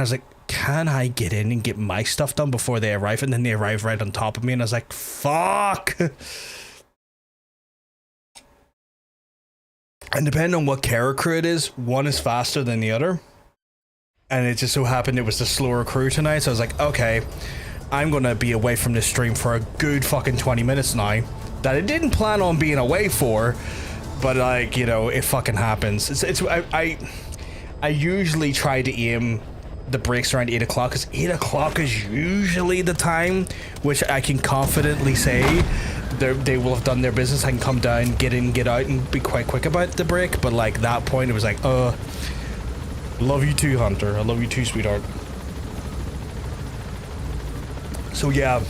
Speaker 1: was like, can I get in and get my stuff done before they arrive? And then they arrive right on top of me, and I was like, fuck. And depending on what carer crew it is, one is faster than the other. And it just so happened it was the slower crew tonight, so I was like, okay, I'm gonna be away from this stream for a good fucking 20 minutes now, that I didn't plan on being away for, but like, you know, it fucking happens. I usually try to aim the breaks around 8 o'clock, because 8 o'clock is usually the time which I can confidently say they will have done their business. I can come down, get in, get out, and be quite quick about the break. But like that point, it was like, love you too, Hunter. I love you too, sweetheart. So yeah,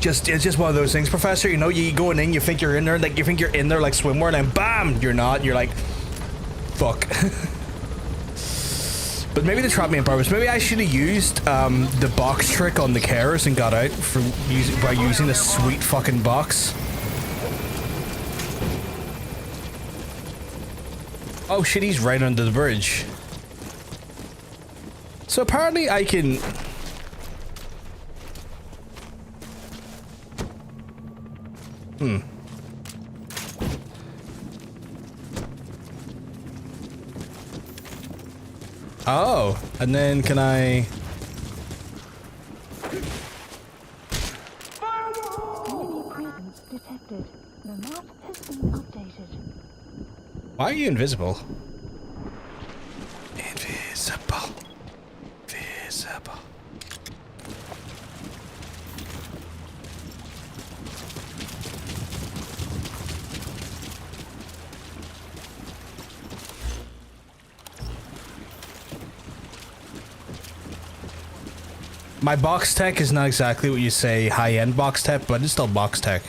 Speaker 1: it's just one of those things, Professor. You know, you going in, you think you're in there, like you think you're in there like swimwear, and then bam, you're not. You're like, fuck. But maybe they trapped me on purpose. Maybe I should have used the box trick on the carers and got out by using the sweet fucking box. Oh shit, he's right under the bridge. So apparently I can... Oh, and then can I...
Speaker 2: Enemy presence detected. The map has been updated.
Speaker 1: Why are you invisible? Invisible. Invisible. My box tech is not exactly what you say high-end box tech, but it's still box tech.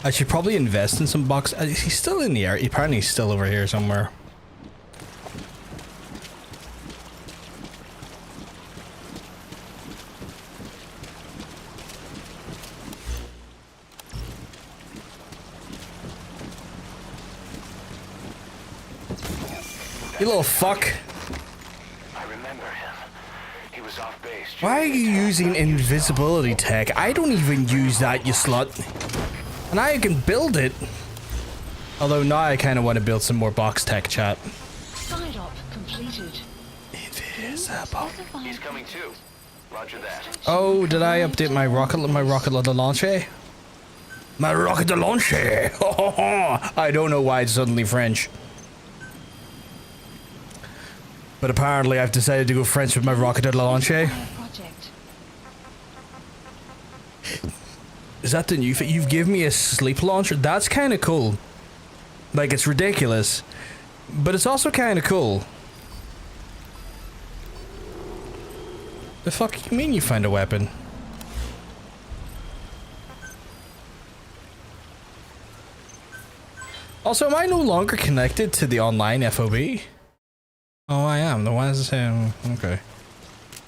Speaker 1: I should probably invest in some box. He's still in the air. Apparently he's still over here somewhere. You little fuck.
Speaker 3: I remember him. He was off base.
Speaker 1: Why are you using invisibility tech? I don't even use that, you slut. And I can build it. Although now I kind of want to build some more box tech, chat.
Speaker 2: Side op completed.
Speaker 1: Invisible.
Speaker 3: He's coming too. Roger that.
Speaker 1: Oh, did I update my rocket launcher? My rocket launcher. I don't know why it's suddenly French. But apparently I've decided to go French with my rocket launcher.
Speaker 2: Project.
Speaker 1: Is that the new thing? You've given me a sleep launcher? That's kind of cool. Like, it's ridiculous. But it's also kind of cool. The fuck you mean you find a weapon? Also, am I no longer connected to the online FOB? Oh, I am. Then why does it say? Okay.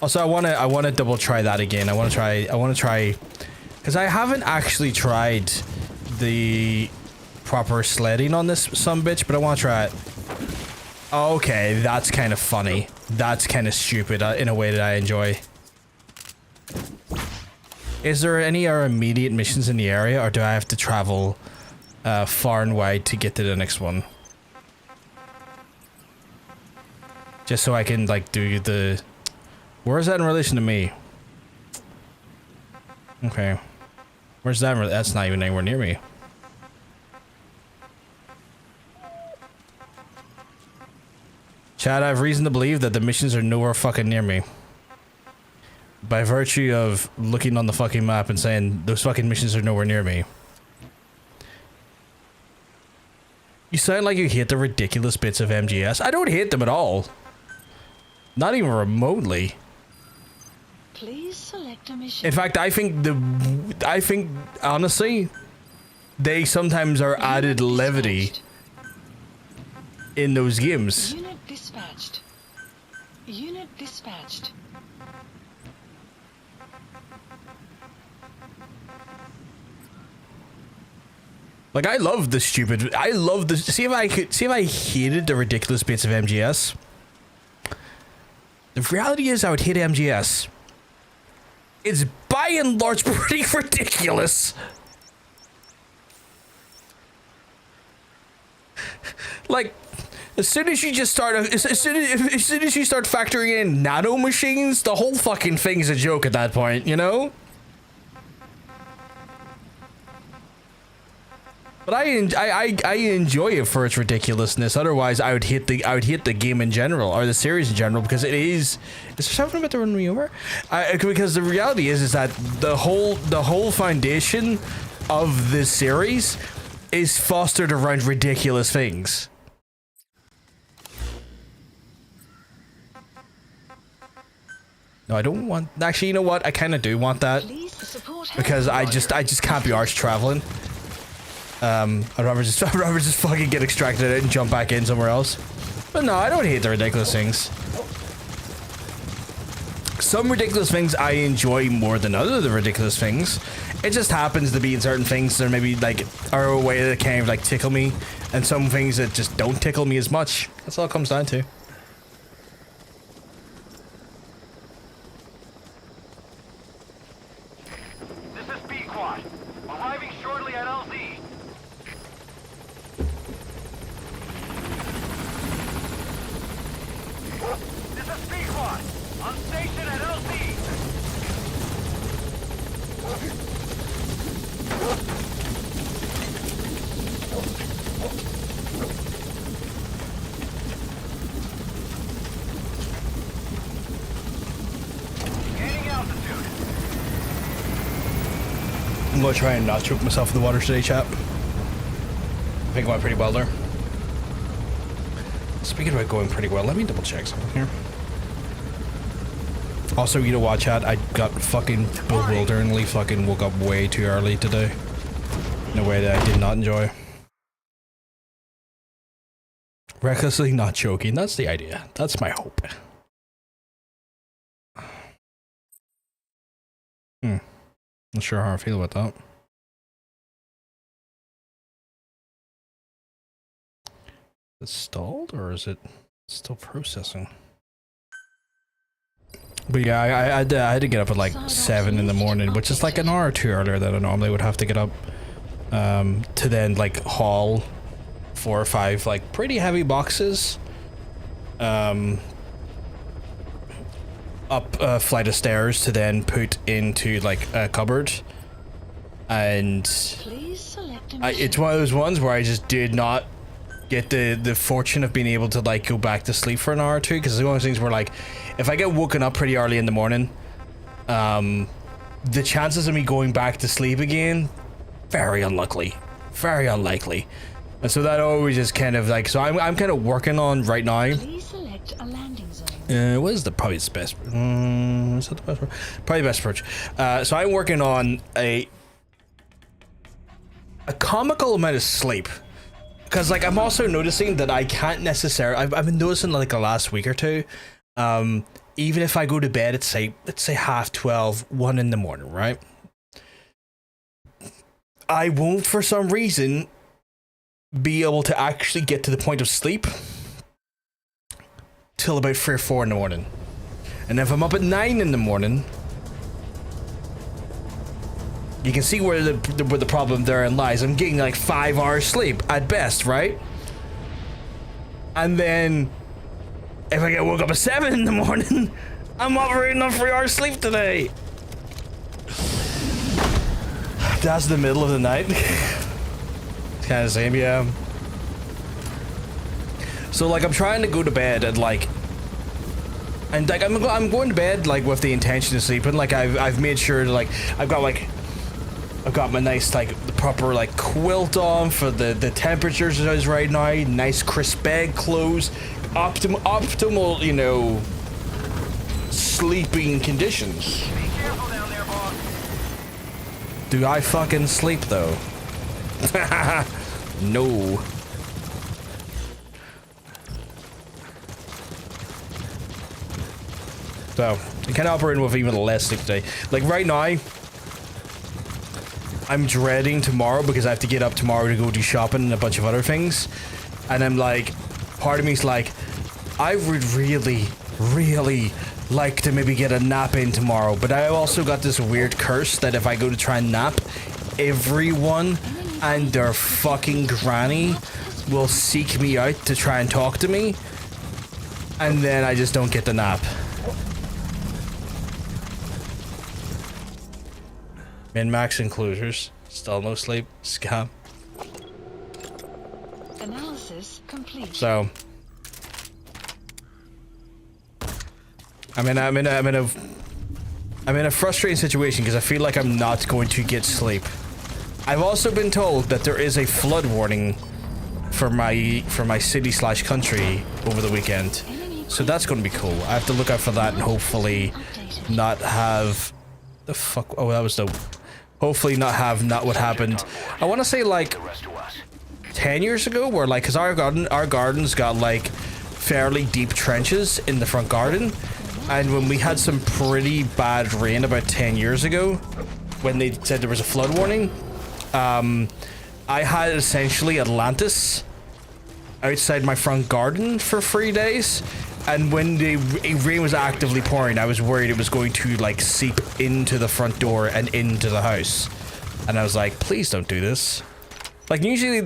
Speaker 1: Also, I wanna double try that again. I wanna try, because I haven't actually tried the proper sledding on this sumbitch, but I wanna try it. Okay, that's kind of funny. That's kind of stupid in a way that I enjoy. Is there any immediate missions in the area, or do I have to travel far and wide to get to the next one? Just so I can, like, do the... Where is that in relation to me? Okay. Where's that? That's not even anywhere near me. Chad, I have reason to believe that the missions are nowhere fucking near me. By virtue of looking on the fucking map and saying, those fucking missions are nowhere near me. You sound like you hate the ridiculous bits of MGS. I don't hate them at all. Not even remotely.
Speaker 2: Please select a mission.
Speaker 1: In fact, I think honestly, they sometimes are added levity in those games.
Speaker 2: Unit dispatched. Unit dispatched.
Speaker 1: Like, I love the see if I hated the ridiculous bits of MGS. The reality is I would hate MGS. It's by and large pretty ridiculous. Like, as soon as you start factoring in nano machines, the whole fucking thing's a joke at that point, you know? But I enjoy it for its ridiculousness. Otherwise, I would hate the game in general, or the series in general, because it is. Is there something about to run me over? Because the reality is that the whole foundation of this series is fostered around ridiculous things. No, I don't want. Actually, you know what? I kind of do want that, because I just can't be arse traveling. I'd rather just fucking get extracted out and jump back in somewhere else. But no, I don't hate the ridiculous things. Some ridiculous things I enjoy more than other the ridiculous things. It just happens to be in certain things that maybe like are a way that kind of like tickle me, and some things that just don't tickle me as much. That's all it comes down to.
Speaker 3: This is B-Quad. Arriving shortly at LZ. This is B-Quad. On station at LZ. Gaining altitude.
Speaker 1: I'm gonna try and not choke myself in the water today, chap. I think I went pretty well there. Speaking about going pretty well, let me double check something here. Also, you know what, chat? I got fucking bewilderingly fucking woke up way too early today. In a way that I did not enjoy. Recklessly not choking, that's the idea. That's my hope. Not sure how I feel about that. Is it stalled or is it still processing? But yeah, I had to get up at like 7 in the morning, which is like an hour or two earlier than I normally would have to get up. To then like haul 4 or 5 like pretty heavy boxes up a flight of stairs to then put into like a cupboard. And it's one of those ones where I just did not get the fortune of being able to like go back to sleep for an hour or two, because it's one of those things where like if I get woken up pretty early in the morning, the chances of me going back to sleep again, very unlikely. And so that always just kind of like, so I'm kind of working on right now.
Speaker 2: Please select a landing zone.
Speaker 1: What is the probably the best? Is that the best? Probably the best approach. So I'm working on a comical amount of sleep, because like I'm also noticing that I can't necessarily. I've been noticing like the last week or two. Even if I go to bed at say let's say 12:30, 1 in the morning, right? I won't for some reason be able to actually get to the point of sleep till about 3 or 4 in the morning. And if I'm up at 9 in the morning, you can see where the problem therein lies. I'm getting like 5 hours sleep at best, right? And then if I get woke up at 7 in the morning, I'm operating on 3 hours sleep today. That's the middle of the night. It's kind of the same, yeah. So like I'm trying to go to bed at like, and like I'm going to bed like with the intention of sleeping. Like I've made sure to like I've got my nice like the proper like quilt on for the temperatures it is right now. Nice crisp bed clothes, optimal you know sleeping conditions.
Speaker 3: Be careful down there, boss.
Speaker 1: Do I fucking sleep though? No. So I kind of operating with even less sleep today. Like right now, I'm dreading tomorrow because I have to get up tomorrow to go do shopping and a bunch of other things. And I'm like, part of me's like, I would really like to maybe get a nap in tomorrow. But I also got this weird curse that if I go to try and nap, everyone and their fucking granny will seek me out to try and talk to me. And then I just don't get the nap. Min-max enclosures. Still no sleep. Scam.
Speaker 2: Analysis complete.
Speaker 1: So I'm in a frustrating situation because I feel like I'm not going to get sleep. I've also been told that there is a flood warning for my city/country over the weekend. So that's going to be cool. I have to look out for that and hopefully not have the fuck. Oh, that was the hopefully not what happened. I want to say like
Speaker 3: The rest to us.
Speaker 1: 10 years ago, where like, cause our garden's got like fairly deep trenches in the front garden, and when we had some pretty bad rain about 10 years ago, when they said there was a flood warning, I had essentially Atlantis outside my front garden for 3 days, and when the rain was actively pouring, I was worried it was going to like seep into the front door and into the house, and I was like, please don't do this. Like usually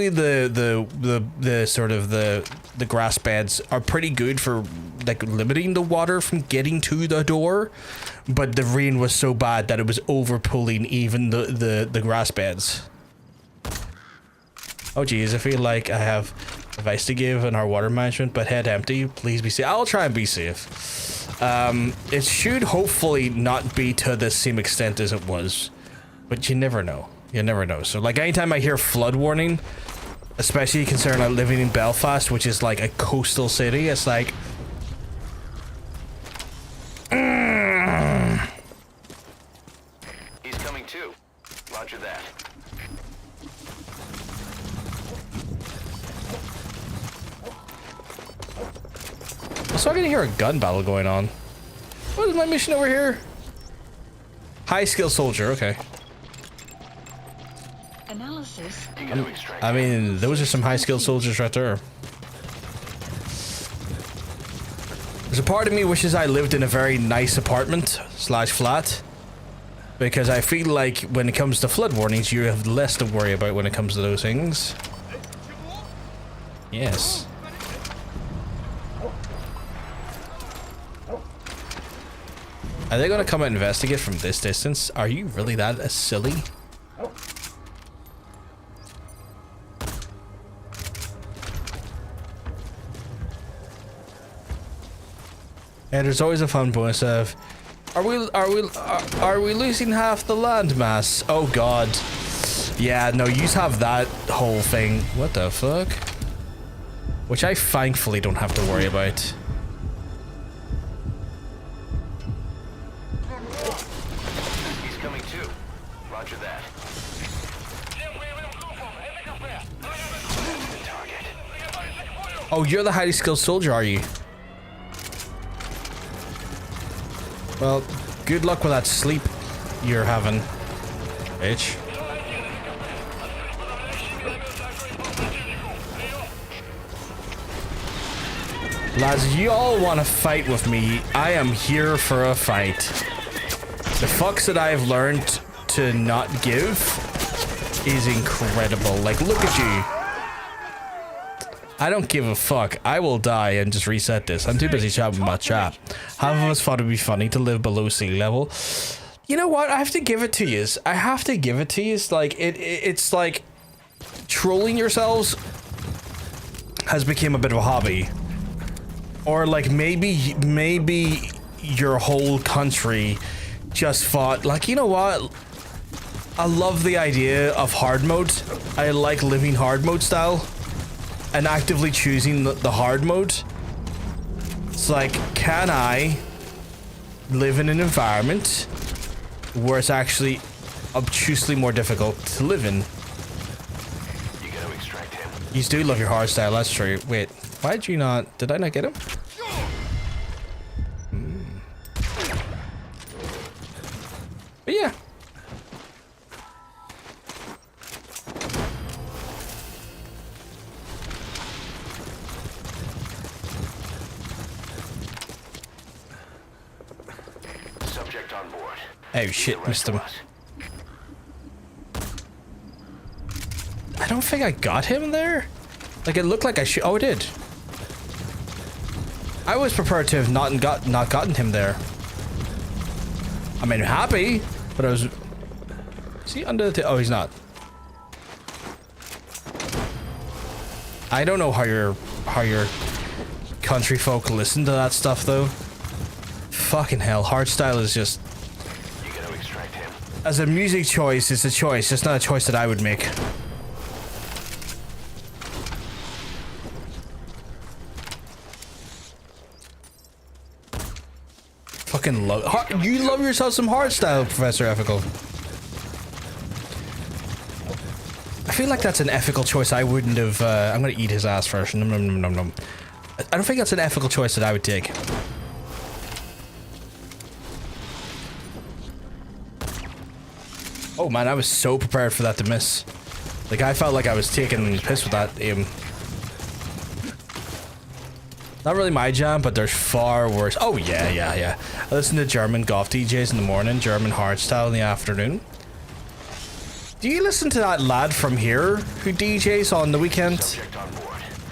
Speaker 1: the sort of the grass beds are pretty good for like limiting the water from getting to the door, but the rain was so bad that it was over pulling even the grass beds. Oh geez, I feel like I have advice to give on our water management, but head empty. Please be safe. I'll try and be safe. It should hopefully not be to the same extent as it was, but you never know. You never know. So like anytime I hear flood warning, especially considering I'm living in Belfast, which is like a coastal city, it's like
Speaker 3: He's coming too. Roger that.
Speaker 1: so I can hear a gun battle going on. What is my mission over here? High skill soldier, okay.
Speaker 2: Analysis.
Speaker 3: You gotta extract
Speaker 1: I mean, those are some high skilled soldiers right there. There's a part of me wishes I lived in a very nice apartment slash flat, because I feel like when it comes to flood warnings, you have less to worry about when it comes to those things. Yes. Are they gonna come and investigate from this distance? Are you really that silly? And there's always a fun bonus of, are we losing half the land mass? Oh god. Yeah, no, you have that whole thing. What the fuck? Which I thankfully don't have to worry about.
Speaker 3: He's coming too. Roger that. Target.
Speaker 1: Oh, you're the highly skilled soldier, are you? Well, good luck with that sleep you're having, bitch. Lads, you all want to fight with me. I am here for a fight. The fucks that I have learned to not give is incredible. Like, look at you. I don't give a fuck. I will die and just reset this. I'm too busy chatting with my chat. Half of us thought it'd be funny to live below sea level. You know what? I have to give it to you. I have to give it to you. Like, it's like trolling yourselves has become a bit of a hobby. Or like maybe your whole country just thought, like, you know what? I love the idea of hard mode. I like living hard mode style and actively choosing the hard mode. It's like, can I live in an environment where it's actually obtusely more difficult to live in?
Speaker 3: You gotta extract him.
Speaker 1: You do love your hard style, that's true. Wait, why did you not? Did I not get him? But yeah.
Speaker 3: Subject on board.
Speaker 1: Oh shit, missed him. I don't think I got him there. Like, it looked like I should. Oh, I did. I was prepared to have not gotten him there. I mean, happy, but I was. Is he under the? Oh, he's not. I don't know how your country folk listen to that stuff though. Fucking hell, hardstyle is just.
Speaker 3: You gotta extract him.
Speaker 1: As a music choice, it's a choice. It's not a choice that I would make. Fucking love. You love yourself some hardstyle, Professor Ethical. feel like that's an ethical choice I wouldn't have. I'm gonna eat his ass first. Nom, nom, nom, nom, nom. I don't think that's an ethical choice that I would take. Oh man, I was so prepared for that to miss. Like, I felt like I was taking piss with that aim. Not really my jam, but there's far worse. Oh yeah. I listen to German goth DJs in the morning, German hardstyle in the afternoon. Do you listen to that lad from here who DJs on the weekend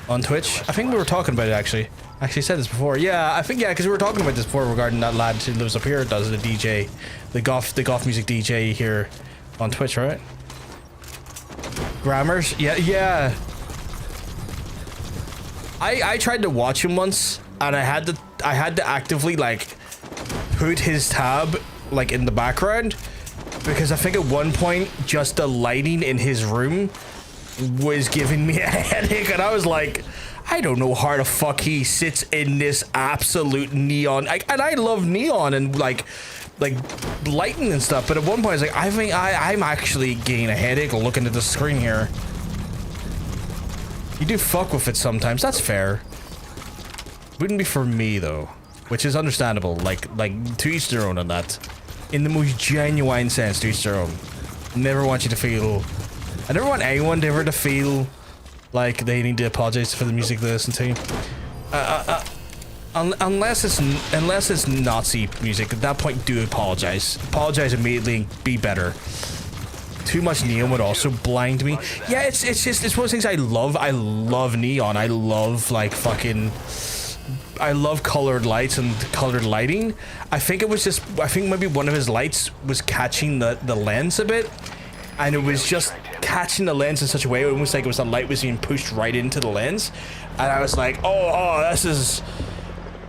Speaker 1: on Twitch? I think we were talking about it actually. I actually said this before. Yeah, I think because we were talking about this before regarding that lad who lives up here, does the DJ, the goth music DJ here on Twitch, right? Grammars? Yeah. I tried to watch him once, and I had to actively like put his tab like in the background, because I think at one point just the lighting in his room was giving me a headache, and I was like, I don't know how the fuck he sits in this absolute neon. And I love neon and like lighting and stuff, but at one point I was like, I think I'm actually getting a headache looking at the screen here. You do fuck with it sometimes, that's fair. Wouldn't be for me though, which is understandable. Like to each their own on that. In the most genuine sense, to each their own. Never want you to feel. I never want anyone to ever to feel like they need to apologize for the music they listen to. Unless it's Nazi music, at that point do apologize. Apologize immediately and be better. Too much neon would also blind me. Yeah, it's one of those things I love. I love neon. I love like fucking. I love colored lights and colored lighting. I think maybe one of his lights was catching the lens a bit, and it was just catching the lens in such a way almost like it was the light was being pushed right into the lens, and I was like, oh, this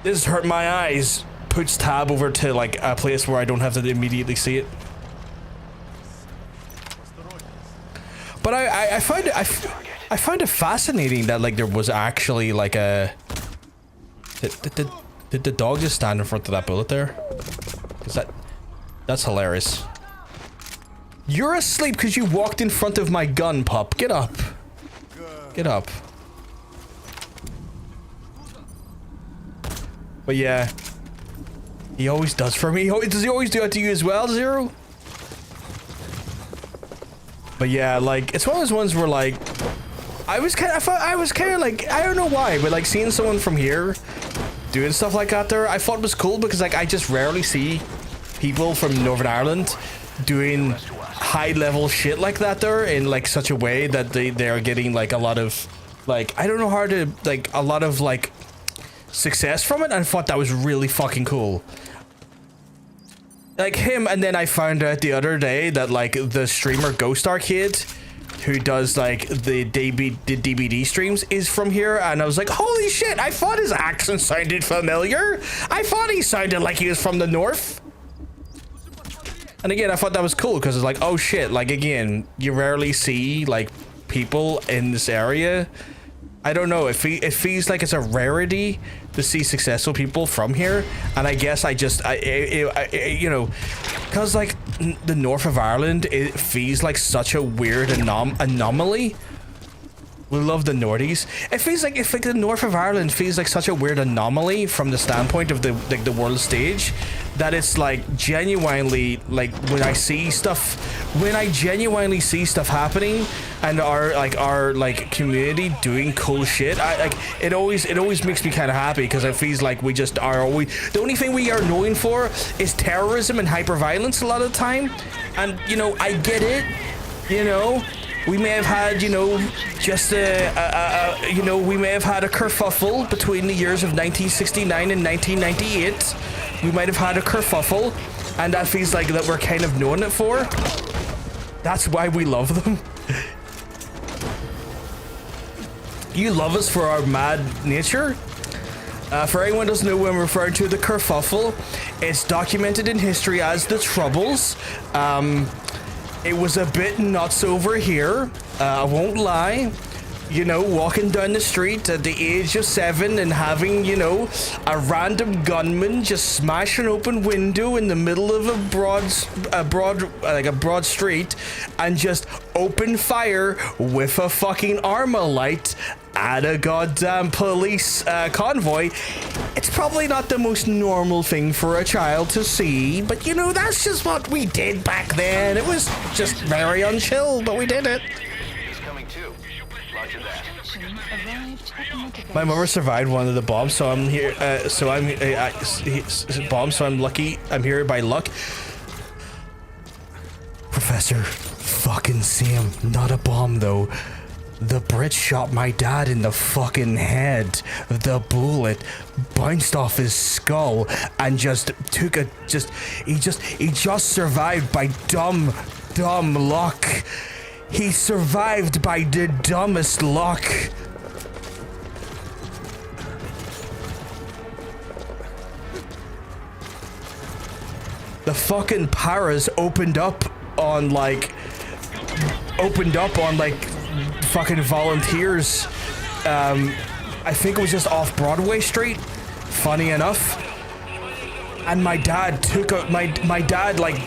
Speaker 1: is hurting my eyes. Puts tab over to like a place where I don't have to immediately see it. But I find it fascinating that like there was actually like a. Did the dog just stand in front of that bullet there? That's hilarious. You're asleep because you walked in front of my gun, pup. Get up. Get up. But yeah, he always does for me. Does he always do that to you as well, Zero? But yeah, like it's one of those ones where like I was kind of like, I don't know why, but like seeing someone from here doing stuff like that there, I thought it was cool because like I just rarely see people from Northern Ireland doing high level shit like that there in like such a way that they are getting like a lot of like, I don't know how to, like a lot of like success from it, and I thought that was really fucking cool. Like him, and then I found out the other day that like the streamer Ghost Arcade, who does like the DVD streams, is from here, and I was like, holy shit, I thought his accent sounded familiar. I thought he sounded like he was from the north. And again, I thought that was cool because it's like, oh shit, like again, you rarely see like people in this area. I don't know, it feels like it's a rarity to see successful people from here, and I guess I you know, because like the north of Ireland, it feels like such a weird anomaly. We love the Nordies. It feels like the north of Ireland feels like such a weird anomaly from the standpoint of the world stage, that it's like genuinely like when I genuinely see stuff happening and our community doing cool shit, it always makes me kind of happy, because it feels like we just are always, the only thing we are known for is terrorism and hyperviolence a lot of the time. And you know, I get it, you know. We may have had, you know, just you know, we may have had a kerfuffle between the years of 1969 and 1998. We might have had a kerfuffle, and that feels like that we're kind of known it for. That's why we love them. You love us for our mad nature. For anyone who doesn't know when we're referring to the kerfuffle, it's documented in history as the Troubles. It was a bit nuts over here, I won't lie. you know, walking down the street at the age of 7 and having, you know, a random gunman just smash an open window in the middle of a broad street and just open fire with a fucking Armalite at a goddamn police convoy. It's probably not the most normal thing for a child to see, but you know, that's just what we did back then. It was just very unchill, but we did it.
Speaker 3: He's coming too. Roger that.
Speaker 2: Arrived at Moby-Dick.
Speaker 1: My mother survived one of the bombs, so I'm here. Bombs, so I'm lucky. I'm here by luck. Professor, fucking Sam, not a bomb though. The Brit shot my dad in the fucking head. The bullet bounced off his skull and just took a he just survived by dumb luck. He survived by the dumbest luck. The fucking paras opened up on like fucking volunteers. I think it was just off Broadway Street, funny enough. And my dad took out my dad, like,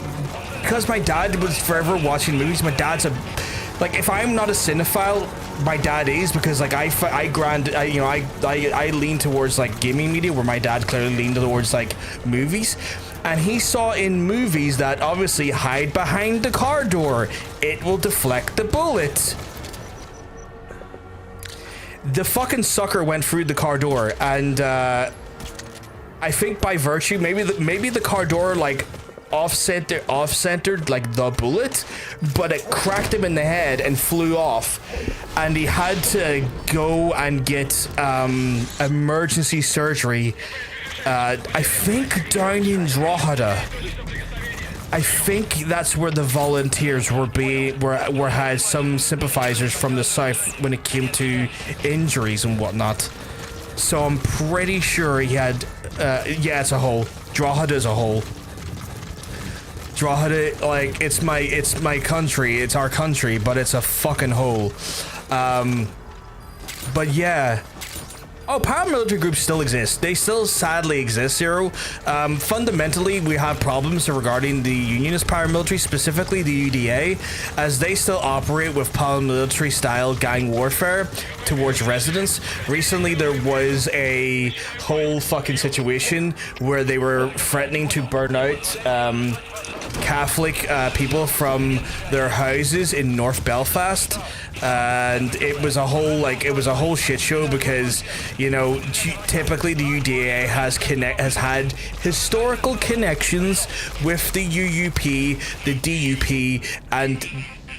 Speaker 1: because my dad was forever watching movies. My dad's like, if I'm not a cinephile, my dad is, because like I lean towards like gaming media, where my dad clearly leaned towards like movies. And he saw in movies that obviously hide behind the car door. It will deflect the bullet. The fucking sucker went through the car door, and I think by virtue, maybe the car door like off-centered like the bullet, but it cracked him in the head and flew off, and he had to go and get emergency surgery. I think down in Drogheda. I think that's where the volunteers were had some sympathizers from the south when it came to injuries and whatnot. So I'm pretty sure he had. Yeah, it's a hole. Drogheda's a hole. Drogheda, like, it's my country. It's our country, but it's a fucking hole. But yeah. Oh, paramilitary groups still exist. They still sadly exist, Zero. Fundamentally, we have problems regarding the unionist paramilitary, specifically the UDA, as they still operate with paramilitary-style gang warfare towards residents. Recently, there was a whole fucking situation where they were threatening to burn out Catholic people from their houses in North Belfast. And it was a whole shit show, because, you know, typically the UDA has had historical connections with the UUP, the DUP, and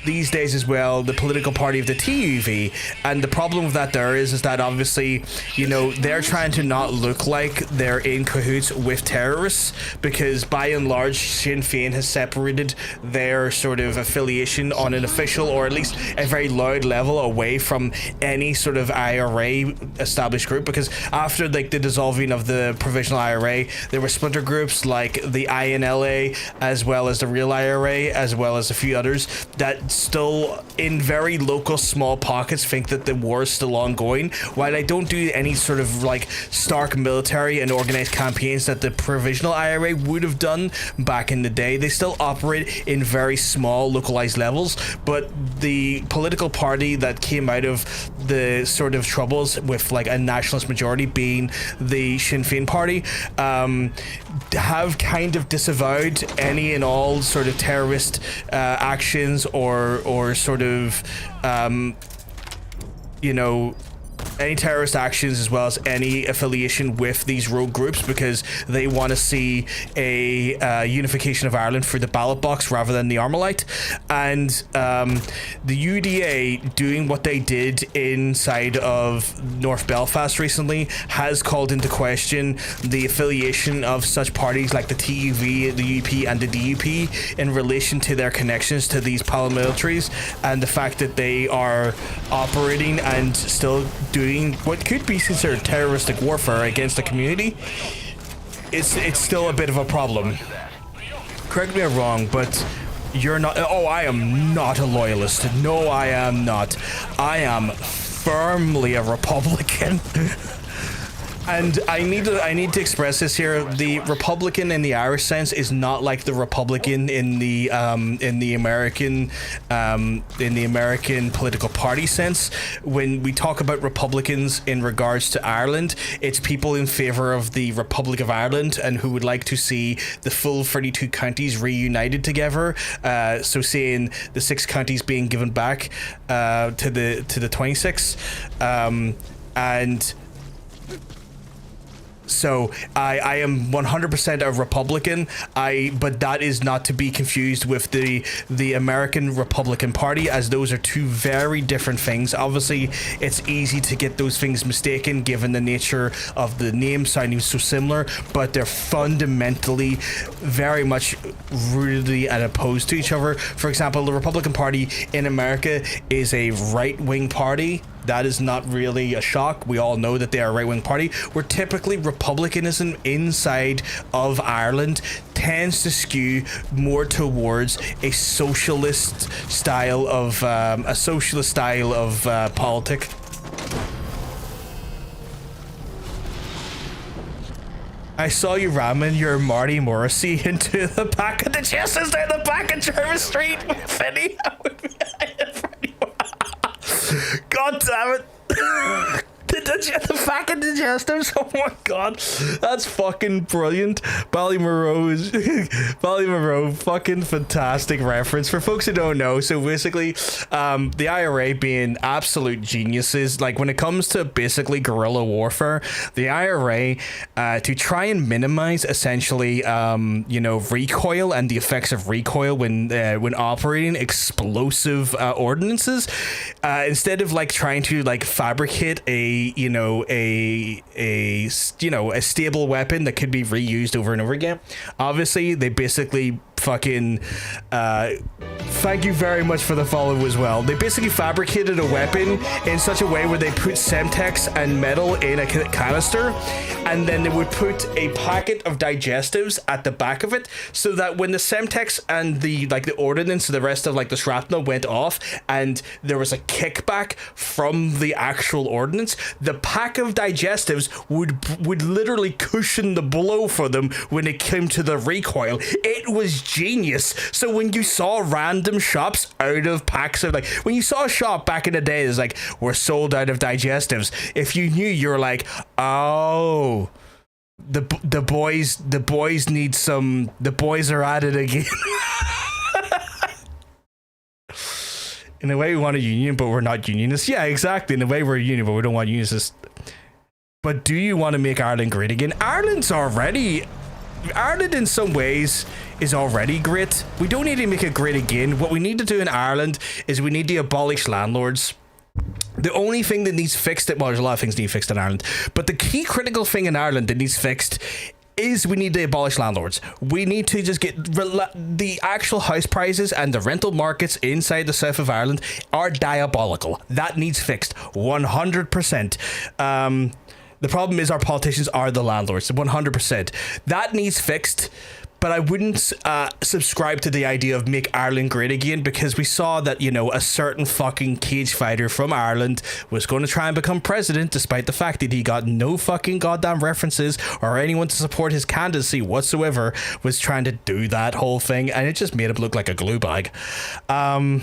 Speaker 1: these days as well the political party of the TUV. And the problem with that there is that obviously, you know, they're trying to not look like they're in cahoots with terrorists, because by and large Sinn Féin has separated their sort of affiliation on an official, or at least a very loud level, away from any sort of IRA established group. Because after like the dissolving of the provisional IRA, there were splinter groups like the INLA, as well as the real IRA, as well as a few others that still in very local small pockets think that the war is still ongoing. While I don't do any sort of like stark military and organized campaigns that the provisional IRA would have done back in the day, they still operate in very small localized levels. But the political party that came out of the sort of troubles with like a nationalist majority, being the Sinn Féin party, have kind of disavowed any and all sort of terrorist actions or sort of you know, any terrorist actions, as well as any affiliation with these rogue groups, because they want to see a unification of Ireland through the ballot box rather than the Armalite. And the UDA doing what they did inside of North Belfast recently has called into question the affiliation of such parties like the TUV, the UP, and the DUP in relation to their connections to these paramilitaries, and the fact that they are operating and still doing what could be considered terroristic warfare against the community. It's still a bit of a problem. Correct me if I'm wrong, but you're not. Oh, I am not a loyalist. No, I am not. I am firmly a Republican. And I need to express this here. The Republican in the Irish sense is not like the Republican in the American political party sense. When we talk about Republicans in regards to Ireland, it's people in favor of the Republic of Ireland and who would like to see the full 32 counties reunited together. So saying the 6 counties being given back to the 26, and so I am 100% a Republican. But that is not to be confused with the American Republican Party, as those are two very different things. Obviously, it's easy to get those things mistaken given the nature of the name sounding so similar, but they're fundamentally very much rootedly and opposed to each other. For example, the Republican Party in America is a right-wing party. That is not really a shock. We all know that they are a right-wing party. Where typically republicanism inside of Ireland tends to skew more towards a socialist style of politic. I saw you ramming your Marty Morrissey into the back of the chestnuts down the back of Jervis Street with Finny. God damn it. The back of the digestives. Oh my god, that's fucking brilliant. Ballymurrow, fucking fantastic reference for folks who don't know. So basically, the IRA being absolute geniuses, like when it comes to basically guerrilla warfare, the IRA to try and minimize essentially recoil and the effects of recoil when operating explosive ordinances, instead of like trying to like fabricate a stable weapon that could be reused over and over again. Obviously, they basically fucking thank you very much for the follow as well. They basically fabricated a weapon in such a way where they put Semtex and metal in a canister, and then they would put a packet of digestives at the back of it, so that when the Semtex and the ordnance, the rest of like the shrapnel went off and there was a kickback from the actual ordnance, the pack of digestives would literally cushion the blow for them when it came to the recoil. It was genius. So when you saw random shops out of packs of, like, when you saw a shop back in the day that's like, we're sold out of digestives, if you knew, you're like, oh, the boys need some, the boys are at it again. In a way, we want a union, but we're not unionists. Yeah, exactly. In a way, we're a union, but we don't want unionists. But do you want to make Ireland great again? Ireland in some ways is already great. We don't need to make it great again. What we need to do in Ireland is we need to abolish landlords. The only thing that needs fixed, well, there's a lot of things that need fixed in Ireland, but the key critical thing in Ireland that needs fixed is we need to abolish landlords. We need to just get the actual house prices and the rental markets inside the south of Ireland are diabolical. That needs fixed 100%. The problem is our politicians are the landlords, 100%. That needs fixed. But I wouldn't subscribe to the idea of make Ireland great again, because we saw that, a certain fucking cage fighter from Ireland was going to try and become president, despite the fact that he got no fucking goddamn references or anyone to support his candidacy whatsoever, was trying to do that whole thing, and it just made him look like a glue bag. Yeah,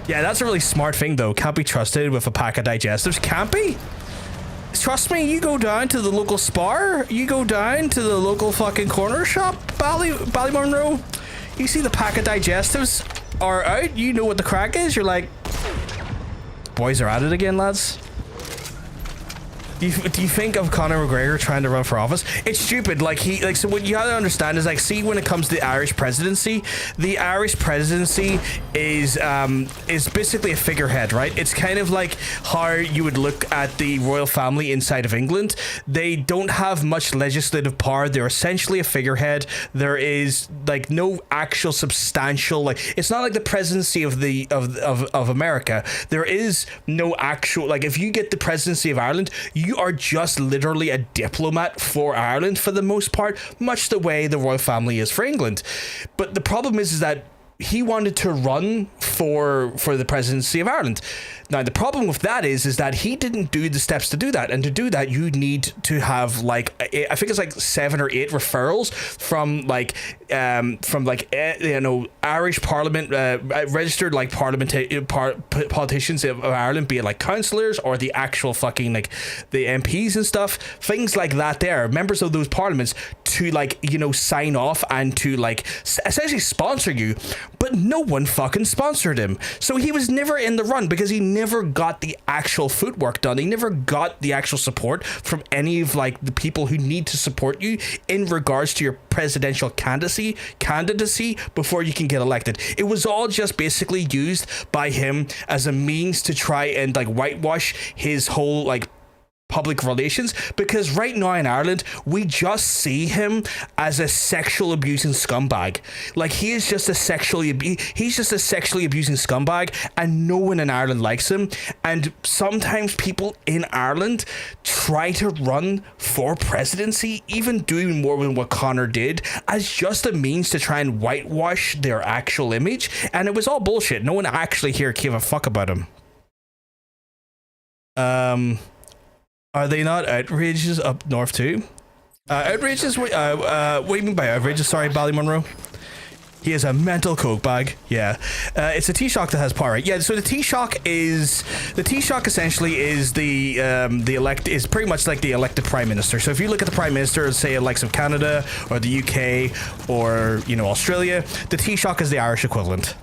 Speaker 1: that's a really smart thing, though. Can't be trusted with a pack of digestives. Can't be. Trust me, you go down to the local Spar, you go down to the local fucking corner shop, Ballymonroe, you see the pack of digestives are out, you know what the crack is, you're like, boys are at it again, lads. Do you think of Conor McGregor trying to run for office? It's stupid. So what you have to understand is, see, when it comes to the Irish presidency is basically a figurehead, right? It's kind of like how you would look at the royal family inside of England. They don't have much legislative power. They're essentially a figurehead. There is no actual substantial, it's not like the presidency of America. There is no actual, if you get the presidency of Ireland, you are just literally a diplomat for Ireland for the most part, much the way the royal family is for England. But the problem is that he wanted to run for the presidency of Ireland. Now the problem with that is that he didn't do the steps to do that, and to do that you need to have like I think it's like 7 or 8 referrals from Irish Parliament, registered like politicians of Ireland, be it like councillors or the actual fucking like the MPs and stuff, things like that. There, members of those parliaments to like sign off and to like essentially sponsor you, but no one fucking sponsored him, so he was never in the run because he never got the actual footwork done. He never got the actual support from any of like the people who need to support you in regards to your presidential candidacy before you can get elected. It was all just basically used by him as a means to try and like whitewash his whole like public relations, because right now in Ireland we just see him as a sexual abusing scumbag. Like he's just a sexually abusing scumbag, and no one in Ireland likes him. And sometimes people in Ireland try to run for presidency, even doing more than what Connor did, as just a means to try and whitewash their actual image. And it was all bullshit. No one actually here gave a fuck about him. Are they not outrageous up north too? Outrageous? What do you mean by outrageous? Sorry, Ballymunro. He has a mental coke bag. Yeah. It's a Taoiseach that has power. Yeah, so the Taoiseach essentially is is pretty much like the elected Prime Minister. So if you look at the Prime Minister, say likes of Canada or the UK or Australia, the Taoiseach is the Irish equivalent.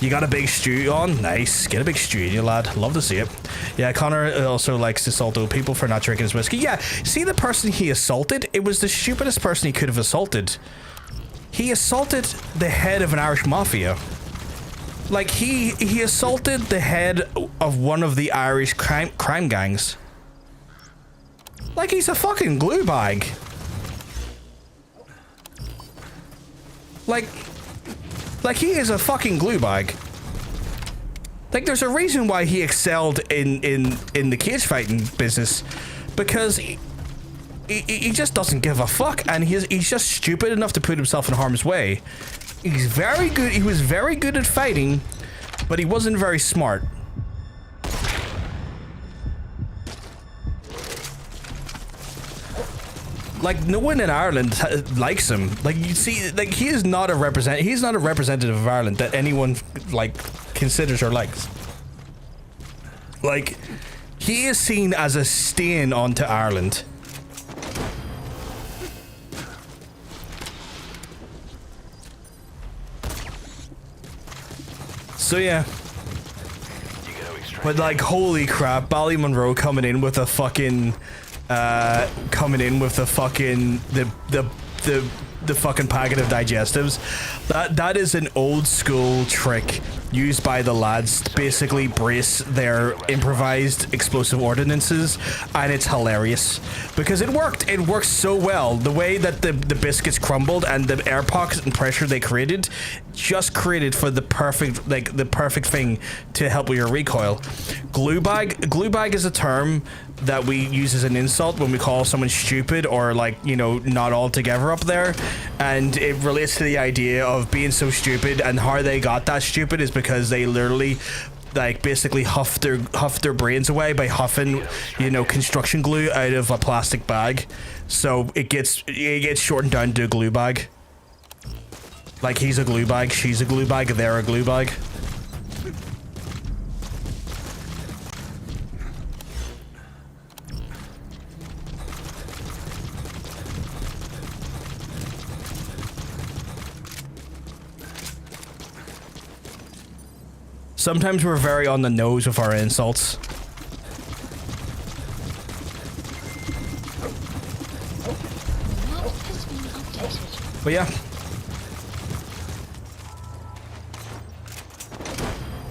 Speaker 1: You got a big stew on? Nice. Get a big stew in you, lad. Love to see it. Yeah, Connor also likes to assault old people for not drinking his whiskey. Yeah, see the person he assaulted? It was the stupidest person he could have assaulted. He assaulted the head of an Irish mafia. Like, he assaulted the head of one of the Irish crime gangs. Like, he's a fucking glue bag. Like he is a fucking glue bag. Like, there's a reason why he excelled in the cage fighting business, because he just doesn't give a fuck, and he's just stupid enough to put himself in harm's way. He's very good. He was very good at fighting, but he wasn't very smart. Like, no one in Ireland likes him. Like, you see, like, he's not a representative of Ireland that anyone like considers or likes. Like, he is seen as a stain onto Ireland. So yeah. But like, holy crap, Ballymunro coming in with a fucking the fucking packet of digestives. That is an old school trick used by the lads to basically brace their improvised explosive ordinances, and it's hilarious because it worked. It worked so well. The way that the biscuits crumbled and the air pockets and pressure they created just created for the perfect thing to help with your recoil. Glue bag is a term that we use as an insult when we call someone stupid or like, not all together up there, and it relates to the idea of being so stupid, and how they got that stupid is because they literally like basically huff their brains away by huffing construction glue out of a plastic bag, so it gets shortened down to a glue bag. Like, he's a glue bag, she's a glue bag, they're a glue bag. Sometimes we're very on the nose with our insults. But yeah.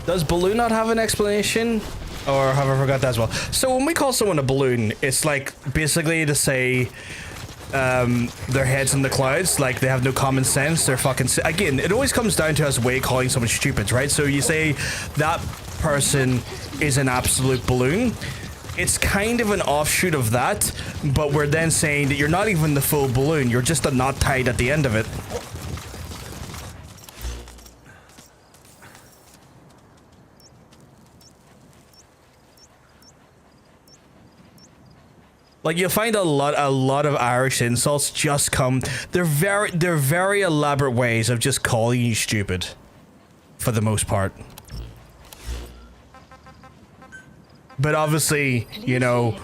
Speaker 1: Does balloon not have an explanation? Or have I forgot that as well? So when we call someone a balloon, it's like basically to say their head's in the clouds, like they have no common sense, they're fucking again, it always comes down to us way calling someone stupid, right? So you say that person is an absolute balloon. It's kind of an offshoot of that, but we're then saying that you're not even the full balloon, you're just a knot tied at the end of it. Like you'll find a lot of Irish insults just come. They're very elaborate ways of just calling you stupid, for the most part. But obviously, you know,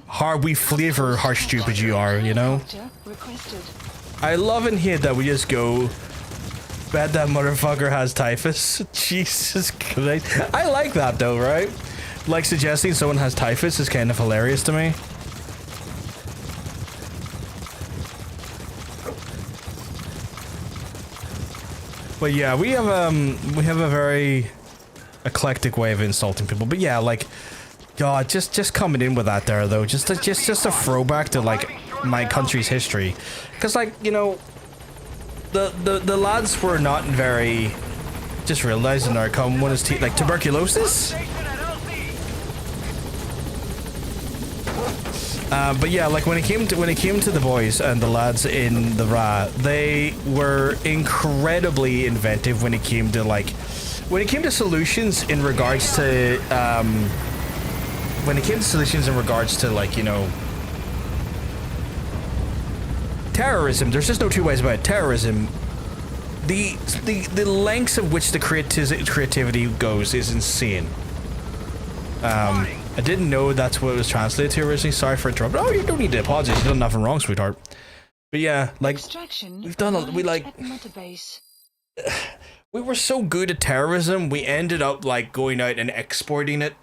Speaker 1: how we flavor how stupid you are, you know? I love and hate that we just go, bet that motherfucker has typhus. Jesus Christ. I like that though, right? Like suggesting someone has typhus is kind of hilarious to me. But yeah, we have a very eclectic way of insulting people. But yeah, like, God, just coming in with that there though, just a throwback to like my country's history, because like, you know, the lads were not very, just realizing our common one is like tuberculosis. But yeah, like when it came to the boys and the lads in the Ra, they were incredibly inventive when it came to like, when it came to solutions in regards to like, you know, terrorism. There's just no two ways about it. Terrorism. The lengths of which the creativity goes is insane. I didn't know that's what it was translated to originally. Sorry for interrupting. Oh, you don't need to apologize. You've done nothing wrong, sweetheart. But yeah, like, we've done we were so good at terrorism, we ended up like going out and exporting it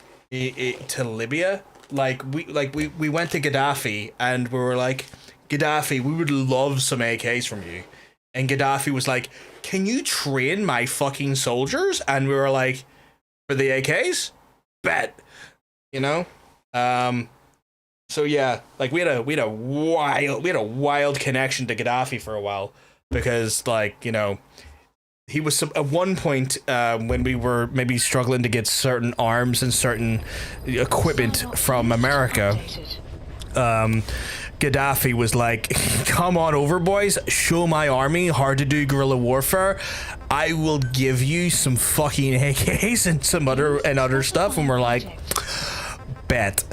Speaker 1: to Libya. Like we went to Gaddafi and we were like, Gaddafi, we would love some AKs from you. And Gaddafi was like, can you train my fucking soldiers? And we were like, for the AKs? Bet. You know? So yeah, like we had a wild connection to Gaddafi for a while, because like, you know, he was at one point when we were maybe struggling to get certain arms and certain equipment from America, Gaddafi was like, come on over, boys, show my army how to do guerrilla warfare. I will give you some fucking AKs and some other stuff. And we're like, bet.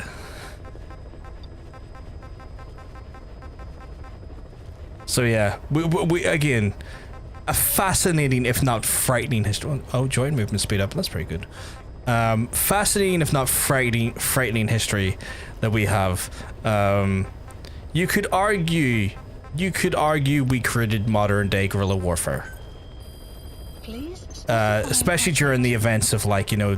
Speaker 1: So yeah, we again, a fascinating, if not frightening history. Oh, joint movement speed up. That's pretty good. Fascinating, if not frightening history that we have. You could argue we created modern day guerrilla warfare. Especially during the events of, like, you know,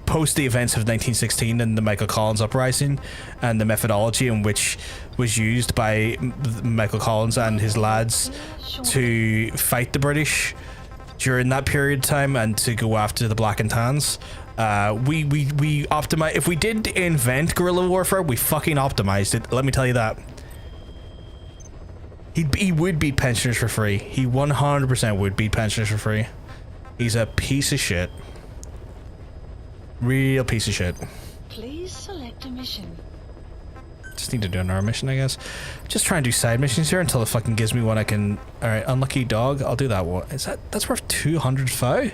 Speaker 1: post the events of 1916 and the Michael Collins uprising, and the methodology in which was used by Michael Collins and his lads to fight the British during that period of time and to go after the Black and Tans. We optimize. If we did invent guerrilla warfare, we fucking optimized it. Let me tell you that. He would beat pensioners for free. He 100% would beat pensioners for free. He's a piece of shit. Real piece of shit.
Speaker 2: Please select a mission.
Speaker 1: Just need to do another mission, I guess. Just try and do side missions here until it fucking gives me one I can. Alright, unlucky dog. I'll do that one. That's worth 200 FOW?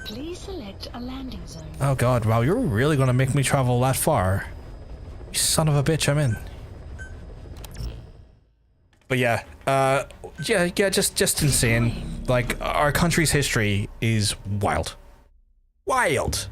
Speaker 2: Please select a landing zone.
Speaker 1: Oh god, wow, you're really gonna make me travel that far. You son of a bitch, I'm in. But yeah, just insane. Like, our country's history is wild. Wild!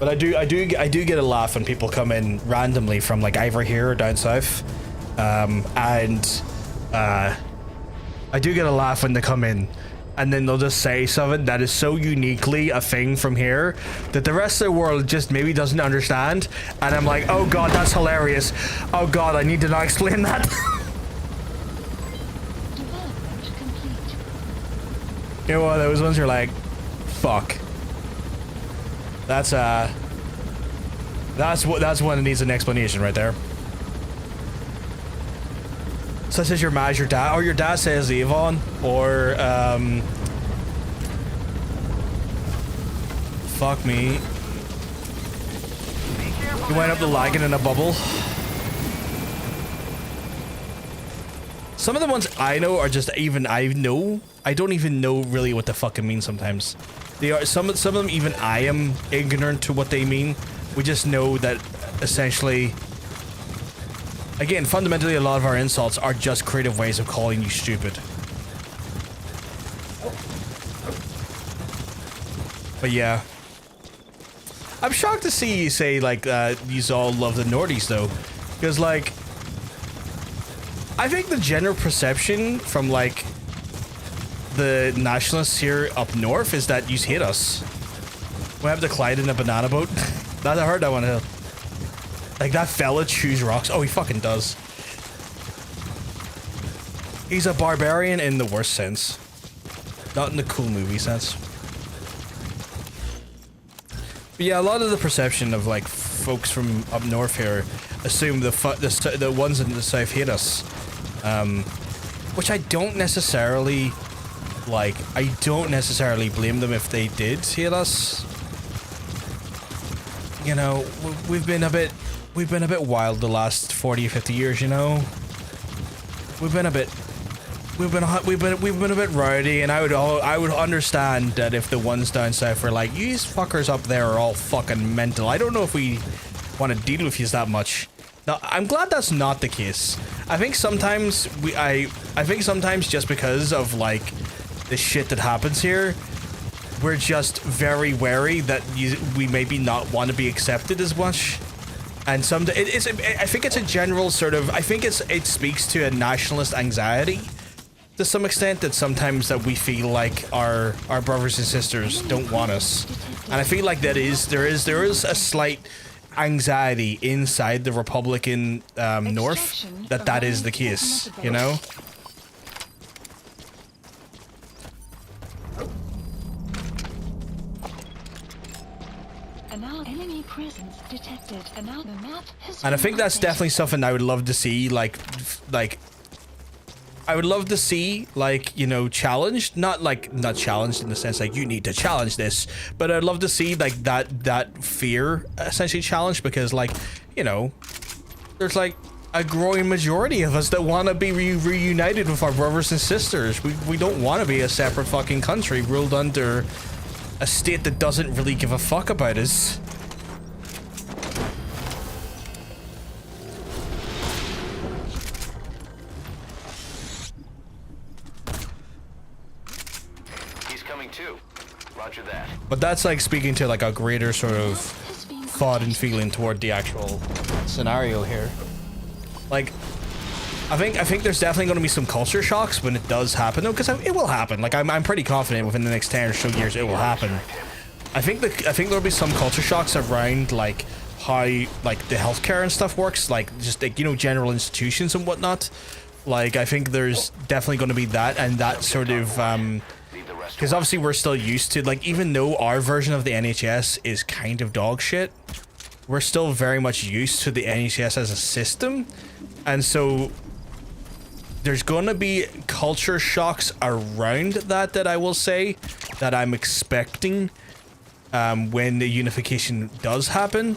Speaker 1: But I do get a laugh when people come in randomly from, like, either here or down south, and I do get a laugh when they come in, and then they'll just say something that is so uniquely a thing from here that the rest of the world just maybe doesn't understand, and I'm like, oh god, that's hilarious. Oh god, I need to not explain that.
Speaker 2: Development complete.
Speaker 1: You know what? Those ones are like, fuck. That's one that needs an explanation right there. Such as your Maz, your dad, or your dad says Avon, or fuck me. You wind up the lagging in a bubble. Some of the ones I know are just I don't even know really what the fuck it means sometimes. They are some of them even I am ignorant to what they mean. We just know that essentially, again, fundamentally a lot of our insults are just creative ways of calling you stupid. But yeah. I'm shocked to see you say like you all love the Nordies though. Because like I think the general perception from like the nationalists here up north is that you hate us. We have to Clyde in a banana boat. That I heard that one. Like that fella chews rocks. Oh, he fucking does. He's a barbarian in the worst sense. Not in the cool movie sense. But yeah, a lot of the perception of like folks from up north here assume the ones in the south hate us, which I don't necessarily like. I don't necessarily blame them if they did hate us. You know, we've been a bit wild the last 40 or 50 years. You know, we've been a bit rowdy, and I would understand that if the ones down south were like, you fuckers up there are all fucking mental. I don't know if we want to deal with you that much. Now, I'm glad that's not the case. I think sometimes I think sometimes just because of like the shit that happens here, we're just very wary that we maybe not want to be accepted as much. And I think it's a general sort of, I think it speaks to a nationalist anxiety to some extent, that sometimes that we feel like our brothers and sisters don't want us. And I feel like there is a slight anxiety inside the Republican North that is the case, you know?
Speaker 2: Enemy presence detected. And
Speaker 1: I think that's definitely something I would love to see, like I would love to see, like, you know, challenged, not challenged in the sense like you need to challenge this, but I'd love to see like that fear essentially challenged, because like, you know, there's like a growing majority of us that want to be reunited with our brothers and sisters. We don't want to be a separate fucking country ruled under a state that doesn't really give a fuck about us. But that's like speaking to like a greater sort of thought and feeling toward the actual scenario here. Like, I think there's definitely going to be some culture shocks when it does happen, though, because it will happen. Like, I'm pretty confident within the next 10 or so years it will happen. I think there'll be some culture shocks around like how like the healthcare and stuff works, like just like, you know, general institutions and whatnot. Like, I think there's definitely going to be that, and that sort of because obviously we're still used to, like, even though our version of the NHS is kind of dog shit, we're still very much used to the NHS as a system. And so there's going to be culture shocks around that I will say that I'm expecting when the unification does happen.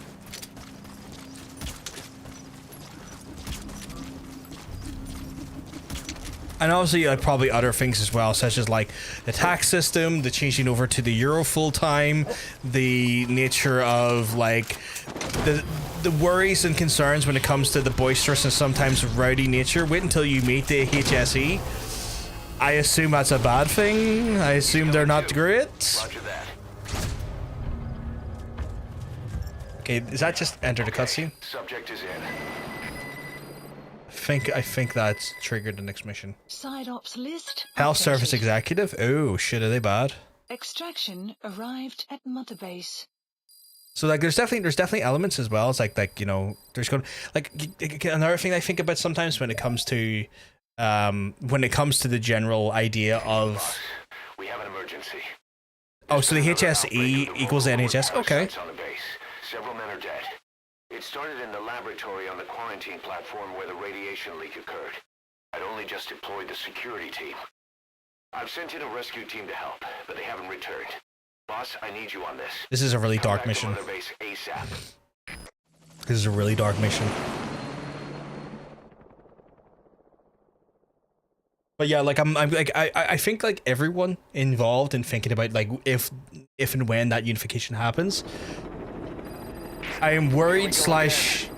Speaker 1: And obviously, like, probably other things as well, such as like the tax system, the changing over to the euro full time, the nature of like the worries and concerns when it comes to the boisterous and sometimes rowdy nature. Wait until you meet the HSE. I assume that's a bad thing. I assume they're not great. Okay, is that just enter the cutscene?
Speaker 3: Subject is in.
Speaker 1: I think that's triggered the next mission.
Speaker 2: Side ops list.
Speaker 1: Health Service Executive. Oh shit, are they bad?
Speaker 2: Extraction arrived at Mother Base.
Speaker 1: So like, there's definitely elements as well. It's like you know, there's going like another thing I think about sometimes when it comes to the general idea of.
Speaker 3: We have an emergency.
Speaker 1: Oh, so the HSE equals the NHS. Okay.
Speaker 3: Several men are dead. It started in the laboratory on the quarantine platform where the radiation leak occurred. I'd only just deployed the security team. I've sent in a rescue team to help, but they haven't returned. Boss, I need you on this.
Speaker 1: This is a really
Speaker 3: Come
Speaker 1: dark
Speaker 3: back to
Speaker 1: mission.
Speaker 3: Mother Base ASAP.
Speaker 1: This is a really dark mission. But yeah, like I'm like I think like everyone involved in thinking about like if and when that unification happens, I am worried slash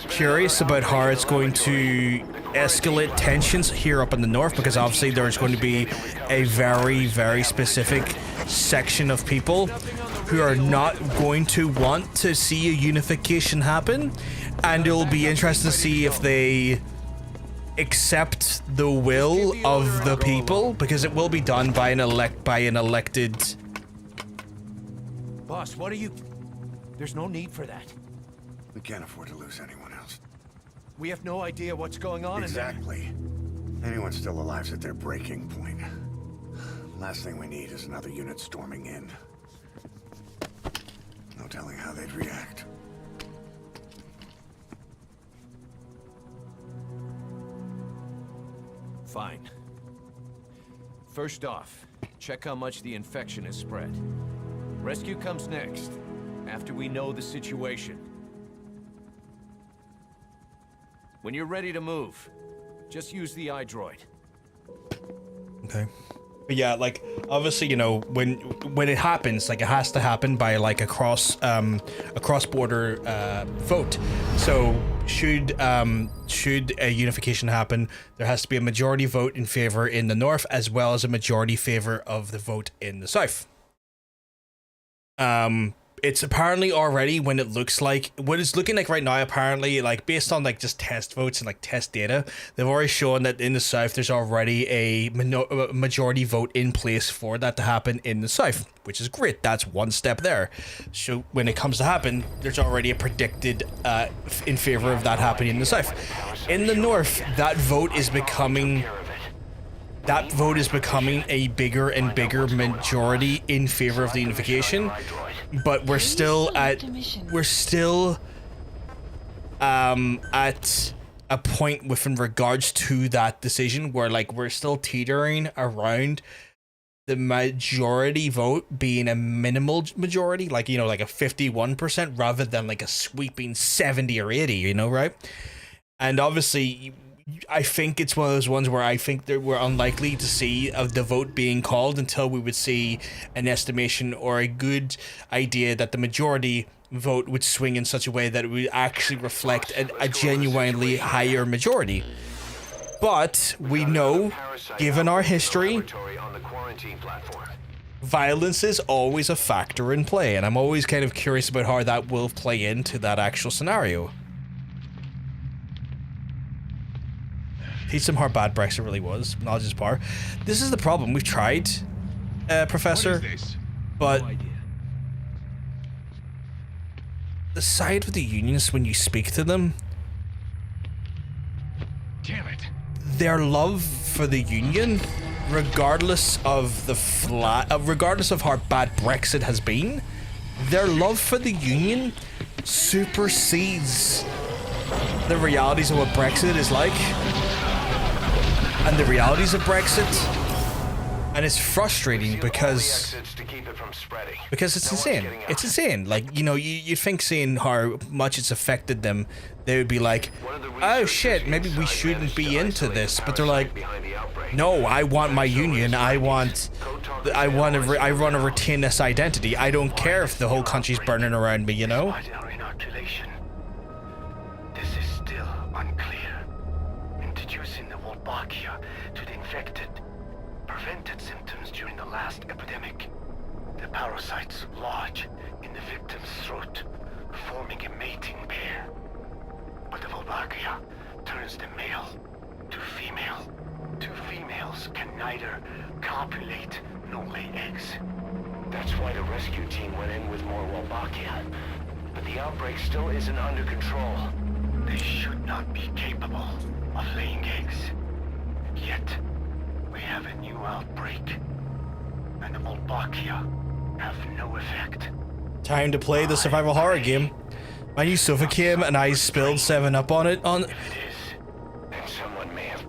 Speaker 1: curious about how it's going to escalate tensions here up in the north, because obviously there's going to be a very, very specific section of people who are not going to want to see a unification happen, and it'll be interesting to see if they accept the will of the people, because it will be done by an elected.
Speaker 5: Boss, what are you... There's no need for that.
Speaker 6: We can't afford to lose anyone else.
Speaker 5: We have no idea what's going on
Speaker 6: Exactly. Anyone still alive's at their breaking point. Last thing we need is another unit storming in. No telling how they'd react.
Speaker 5: Fine. First off, check how much the infection has spread. Rescue comes next, after we know the situation. When you're ready to move, just use the iDroid.
Speaker 1: Okay. But yeah, like obviously, you know, when it happens, like it has to happen by like a cross-border vote. So should a unification happen, there has to be a majority vote in favor in the north, as well as a majority favor of the vote in the south. It's apparently already, when it looks like what it's looking like right now, apparently, like based on like just test votes and like test data, they've already shown that in the south there's already a majority vote in place for that to happen in the south, which is great. That's one step there. So when it comes to happen, there's already a predicted in favor of that happening in the south. In the north, that vote is becoming a bigger and bigger majority in favor of the unification. But we're still at a point within regards to that decision where like we're still teetering around the majority vote being a minimal majority, like, you know, like a 51% rather than like a sweeping 70 or 80, you know, right? And obviously I think it's one of those ones where I think that we're unlikely to see the vote being called until we would see an estimation or a good idea that the majority vote would swing in such a way that it would actually reflect a genuinely higher majority. But we know, given our history, violence is always a factor in play, and I'm always kind of curious about how that will play into that actual scenario. Teach them how bad Brexit really was. Knowledge is power. This is the problem. We've tried, Professor, but the side with the unionists, when you speak to them,
Speaker 7: Damn it.
Speaker 1: their love for the union, regardless of regardless of how bad Brexit has been, their love for the union supersedes the realities of what Brexit is like. And the realities of Brexit, and it's frustrating because it's insane. It's insane. Like, you know, you think seeing how much it's affected them, they would be like, oh shit, maybe we shouldn't be into this. But they're like, no, I want my union. I want to retain this identity. I don't care if the whole country's burning around me, you know.
Speaker 8: This is still unclear. Introducing the Wolbachia to the infected prevented symptoms during the last epidemic. The parasites lodge in the victim's throat, forming a mating pair. But the Wolbachia turns the male to female. Two females can neither copulate nor lay eggs. That's why the rescue team went in with more Wolbachia. But the outbreak still isn't under control. They should not be capable of laying eggs. Yet, we have a new outbreak. And the Wolbachia have no effect.
Speaker 1: Time to play the survival horror game. My new sofa came and I spilled 7-Up on it.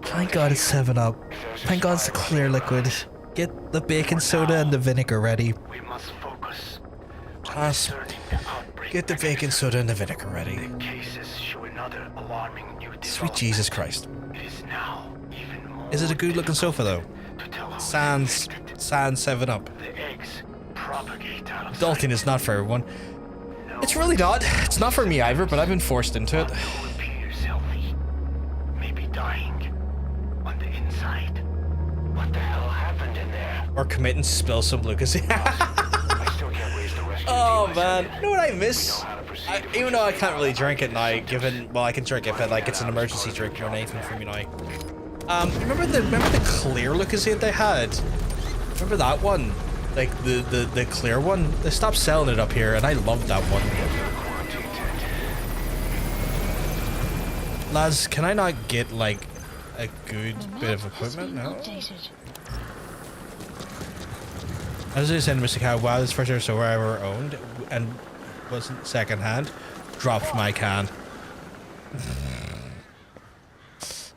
Speaker 1: Thank God it's 7-Up. Thank God it's a clear liquid. Get the baking soda and the vinegar ready.
Speaker 8: We must focus
Speaker 1: Pass.
Speaker 8: concerning the outbreak
Speaker 1: Get the bacon soda and the vinegar ready.
Speaker 8: The cases show another alarming new development.
Speaker 1: Sweet Jesus Christ.
Speaker 8: It is now even more
Speaker 1: Is it a good looking sofa though?
Speaker 8: to tell who is
Speaker 1: Sans
Speaker 8: infected.
Speaker 1: 7-Up.
Speaker 8: The eggs propagate out of
Speaker 1: Adulting is not for everyone. It's really not. It's not for me either, but I've been forced into it.
Speaker 8: Who appears healthy, maybe dying on the inside. What the hell happened in there?
Speaker 1: Or committing to spill some Lucas.
Speaker 3: I still can't raise the rescue
Speaker 1: Oh
Speaker 3: team.
Speaker 1: man, you know what I miss?
Speaker 3: We know how to proceed if
Speaker 1: Even
Speaker 3: we
Speaker 1: though I
Speaker 3: just
Speaker 1: can't really
Speaker 3: find
Speaker 1: drink it now,
Speaker 3: out.
Speaker 1: given well I can drink it, but like it's an emergency drink more than anything for me now. Remember the clear Lucozade they had? Remember that one? Like the clear one? They stopped selling it up here, and I loved that one. Lads, can I not get like a good bit of equipment now?
Speaker 2: Updated.
Speaker 1: As I said, Mr. Cow, wow, this first ever so I ever owned and wasn't secondhand. Dropped my can.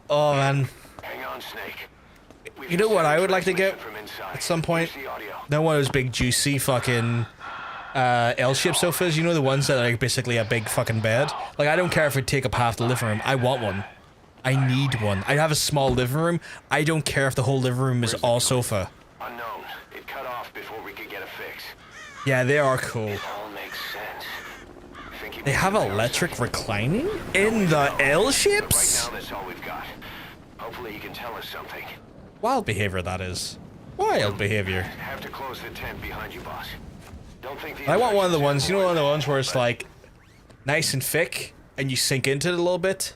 Speaker 1: Oh man.
Speaker 3: Hang on, Snake.
Speaker 1: You know what I would like to get at some point? No one of those big juicy fucking L-shaped sofas, you know, the ones that are like basically a big fucking bed. Like I don't care if it take up half the living room. I want one. I need one. I have a small living room. I don't care if the whole living room is all sofa.
Speaker 3: Unknown. It cut off before we could get a fix.
Speaker 1: Yeah, they are cool.
Speaker 3: It all makes sense. Thinking
Speaker 1: They have electric reclining in the L-shapes?
Speaker 3: Right now, that's all we've got. Hopefully, you can tell us something.
Speaker 1: Wild behavior, that is. Wild behavior.
Speaker 3: Have to close the tent behind you, boss. Don't think the
Speaker 1: I want one of the ones, you know, one of the ones where it's like nice and thick and you sink into it a little bit.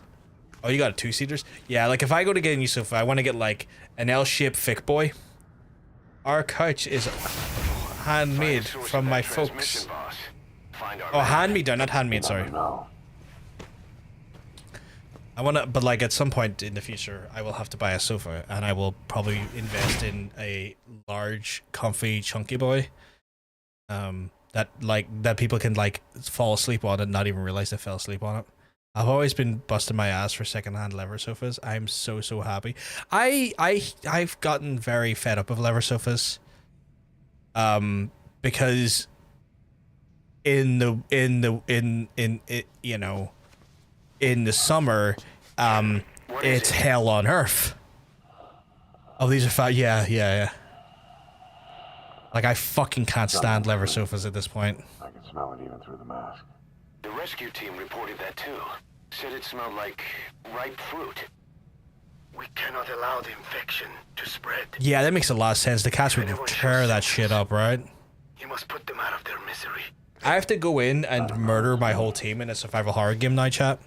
Speaker 1: Oh, you got a two-seaters? Yeah, like if I go to get a new sofa, I want to get like an L-shaped thick boy. Our couch is handmade from my folks. Oh, hand-me-down, not handmade, sorry. I want to, but like at some point in the future, I will have to buy a sofa and I will probably invest in a large, comfy, chunky boy. That people can like fall asleep on and not even realize they fell asleep on it. I've always been busting my ass for secondhand leather sofas. I'm so happy. I've gotten very fed up of leather sofas. Because in the summer, it's hell on earth. Oh, these are fat. Yeah. Like I fucking can't stand leather sofas at this point.
Speaker 6: I can smell it even through the mask.
Speaker 3: The rescue team reported that too. Said it smelled like ripe fruit.
Speaker 8: We cannot allow the infection to spread.
Speaker 1: Yeah, that makes a lot of sense. The cats would tear that shit up, right?
Speaker 8: You must put them out of their misery.
Speaker 1: I have to go in and murder my whole team in a survival horror game now, chat.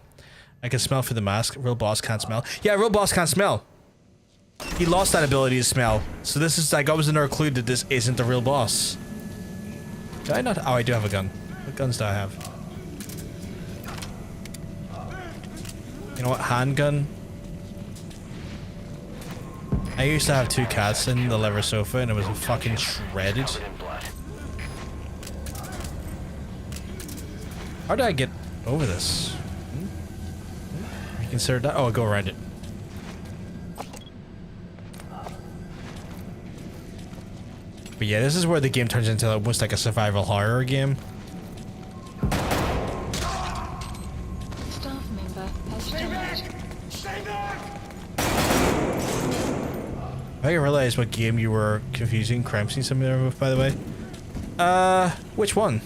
Speaker 1: I can smell through the mask. Real boss can't smell. Yeah, real boss can't smell. He lost that ability to smell. So this is like, I was under a clue that this isn't the real boss. Do I not? Oh, I do have a gun. What guns do I have? You know what? Handgun. I used to have 2 cats in the leather sofa and it was fucking shredded.
Speaker 3: Covered in blood.
Speaker 1: How did I get over this? You consider that? Oh, I'll go around it. But yeah, this is where the game turns into almost like a survival horror game.
Speaker 2: Staff member has died.
Speaker 1: I didn't realize what game you were confusing crime scene simulator with, by the way. Which one?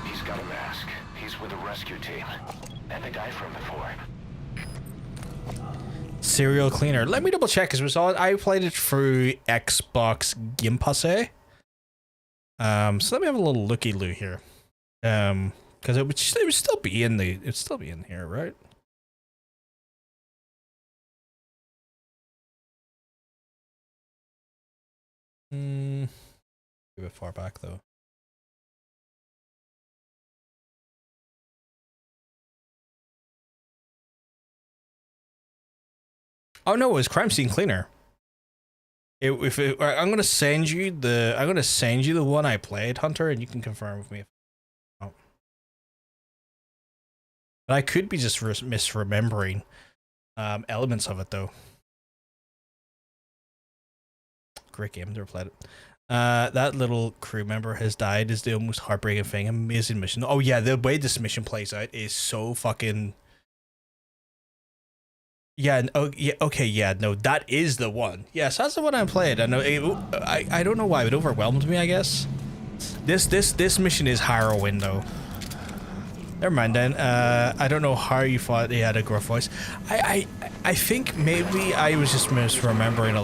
Speaker 3: He's got a mask. He's with a rescue team. And the guy from before.
Speaker 1: Serial Cleaner. Let me double check because I played it through Xbox Game Pass. So let me have a little looky-loo here. Because it would still be in here, right? A bit far back though. Oh no, it was Crime Scene Cleaner. I'm gonna send you the one I played, Hunter, and you can confirm with me. But I could be just misremembering elements of it though. Great game, never played it. That little crew member has died is the most heartbreaking thing. Amazing mission. Oh yeah, the way this mission plays out is so fucking... Yeah, oh, yeah, okay, yeah, no, that is the one. Yes, that's the one I played. I know, I don't know why, it overwhelmed me, I guess. This mission is harrowing, though. Never mind then. I don't know how you thought he had a gruff voice. I think maybe I was just misremembering a...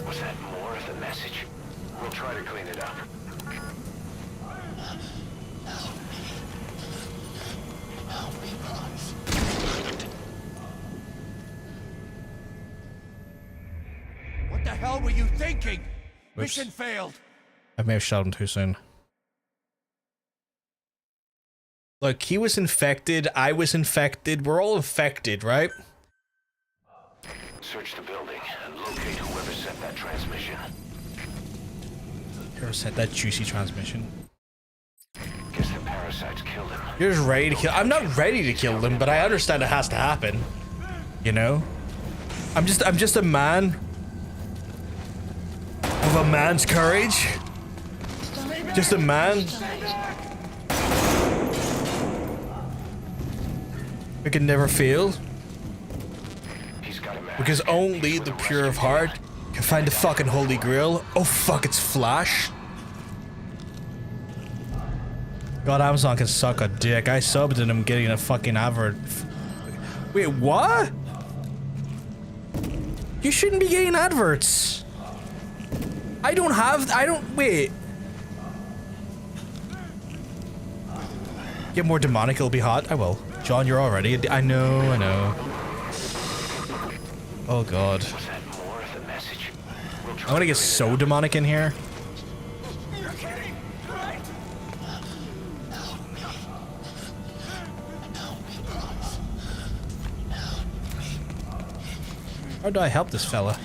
Speaker 3: Was that more of the message? We'll try to clean it up.
Speaker 5: What the hell were you thinking?
Speaker 1: Oops.
Speaker 5: Mission failed.
Speaker 1: I may have shot him too soon. Look, he was infected, I was infected, we're all infected, right?
Speaker 3: Search the building and locate whoever sent that transmission.
Speaker 1: Whoever sent that juicy transmission.
Speaker 3: Guess the parasites killed him.
Speaker 1: You're just ready to kill... I'm not ready to kill them, but I understand it has to happen. You know? I'm just a man. With a man's courage. Just a man. We can never fail.
Speaker 3: He's got a mask.
Speaker 1: Because only the pure of heart can find the fucking holy grail. Oh fuck, it's Flash. God, Amazon can suck a dick. I subbed and I'm getting a fucking advert. Wait, what? You shouldn't be getting adverts. I don't, wait. Get more demonic, it'll be hot. I will. John, you're already. I know. Oh god.
Speaker 3: Was that more of the message? We'll try
Speaker 1: I'm gonna get so demonic in here. How do I help this fella?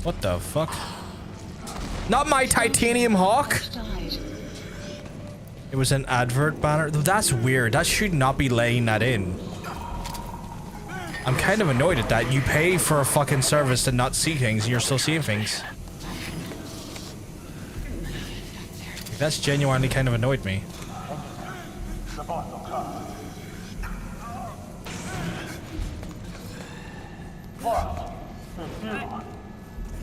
Speaker 1: What the fuck? Not my titanium hawk! It was an advert banner. That's weird. That should not be laying that in. I'm kind of annoyed at that. You pay for a fucking service to not see things and you're still seeing things. That's genuinely kind of annoyed me.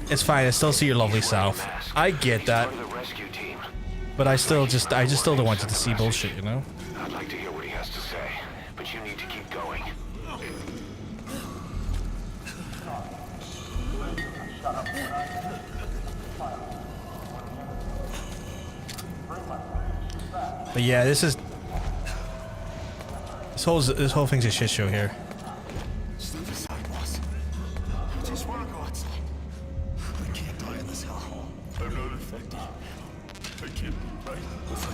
Speaker 1: It's fine, I still see your lovely self. I get that. But I just still don't want you to see bullshit, you know?
Speaker 3: I'd like to hear what he has to say, but you need to keep going.
Speaker 1: But yeah, this whole thing's a shit show here.
Speaker 6: Step aside, boss. I just want to go outside. I can't die in this hellhole. I'm not infected. I can't be right if I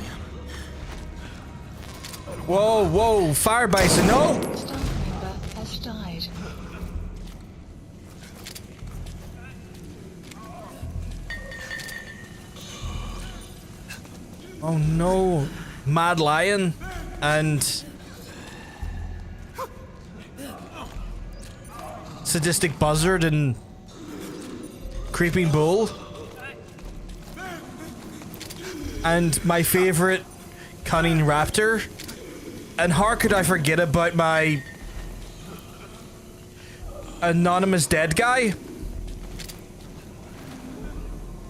Speaker 6: am.
Speaker 1: Whoa, fire bison, no!
Speaker 2: Staff member has died.
Speaker 1: Oh no, Mad Lion and Sadistic Buzzard and Creeping Bull and my favorite Cunning Raptor. And how could I forget about my anonymous dead guy?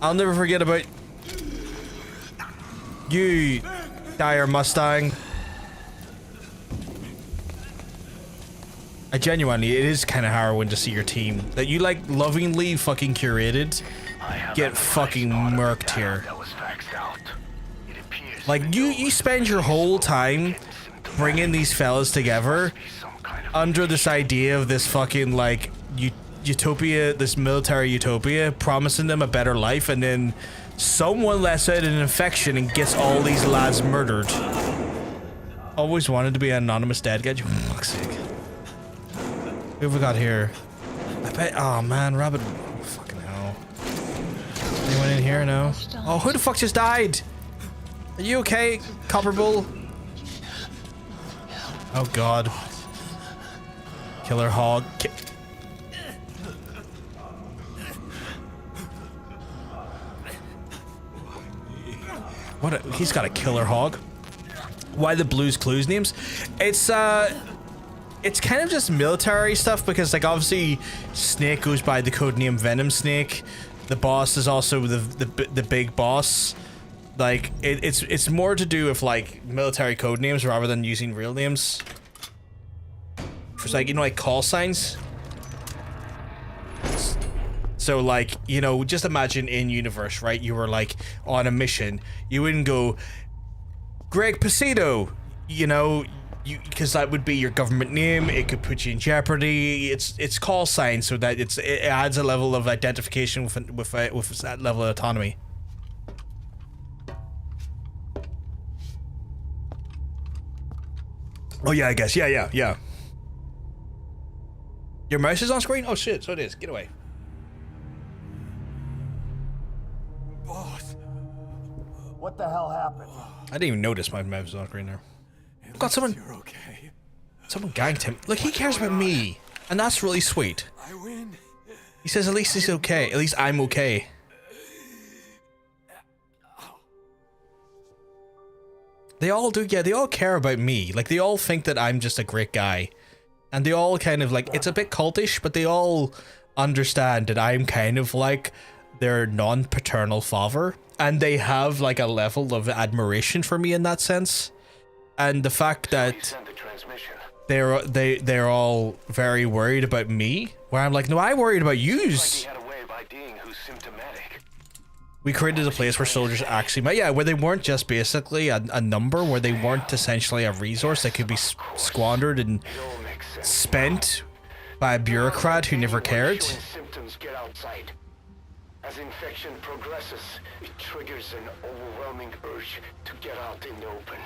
Speaker 1: I'll never forget about you, Dire Mustang. I genuinely, it is kind of harrowing to see your team that you like lovingly fucking curated get fucking murked here. Like you spend your whole time bringing these fellas together under this idea of this fucking like utopia, this military utopia, promising them a better life, and then someone lets out an infection and gets all these lads murdered. Always wanted to be an anonymous dead guy. For fuck's sake. Who have we got here? I bet. Oh man, Rabbit. Oh, fucking hell. Anyone in here? No. Oh, who the fuck just died? Are you okay, Copper Bull? Oh god. Killer hog. He's got a killer hog. Why the Blues Clues names? It's kind of just military stuff because like obviously Snake goes by the codename Venom Snake. The boss is also the big boss. Like it's more to do with like military code names rather than using real names. For like, you know, like call signs. So like, you know, just imagine in universe, right? You were like on a mission. You wouldn't go, Greg Pasito, you know, because that would be your government name. It could put you in jeopardy. It's call signs so that it adds a level of identification with that level of autonomy. Oh yeah, I guess. Yeah. Your mouse is on screen? Oh shit, so it is. Get away.
Speaker 6: Boss. What the hell happened?
Speaker 1: I didn't even notice my mouse was on screen there. God, someone.
Speaker 6: You're okay.
Speaker 1: Someone ganked him. Look, he cares about me, and that's really sweet.
Speaker 6: I win.
Speaker 1: He says at least he's okay. At least I'm okay. They all do, yeah, they all care about me. Like, they all think that I'm just a great guy. And they all kind of, like, it's a bit cultish, but they all understand that I'm kind of like their non-paternal father. And they have, like, a level of admiration for me in that sense. And the fact that they're all very worried about me, where I'm like, no, I worried about yous. We created a place where soldiers actually met, yeah, where they weren't just basically a number, where they weren't essentially a resource that could be squandered and spent by a bureaucrat who never cared.
Speaker 8: As infection progresses, it triggers an overwhelming urge to get out in the open.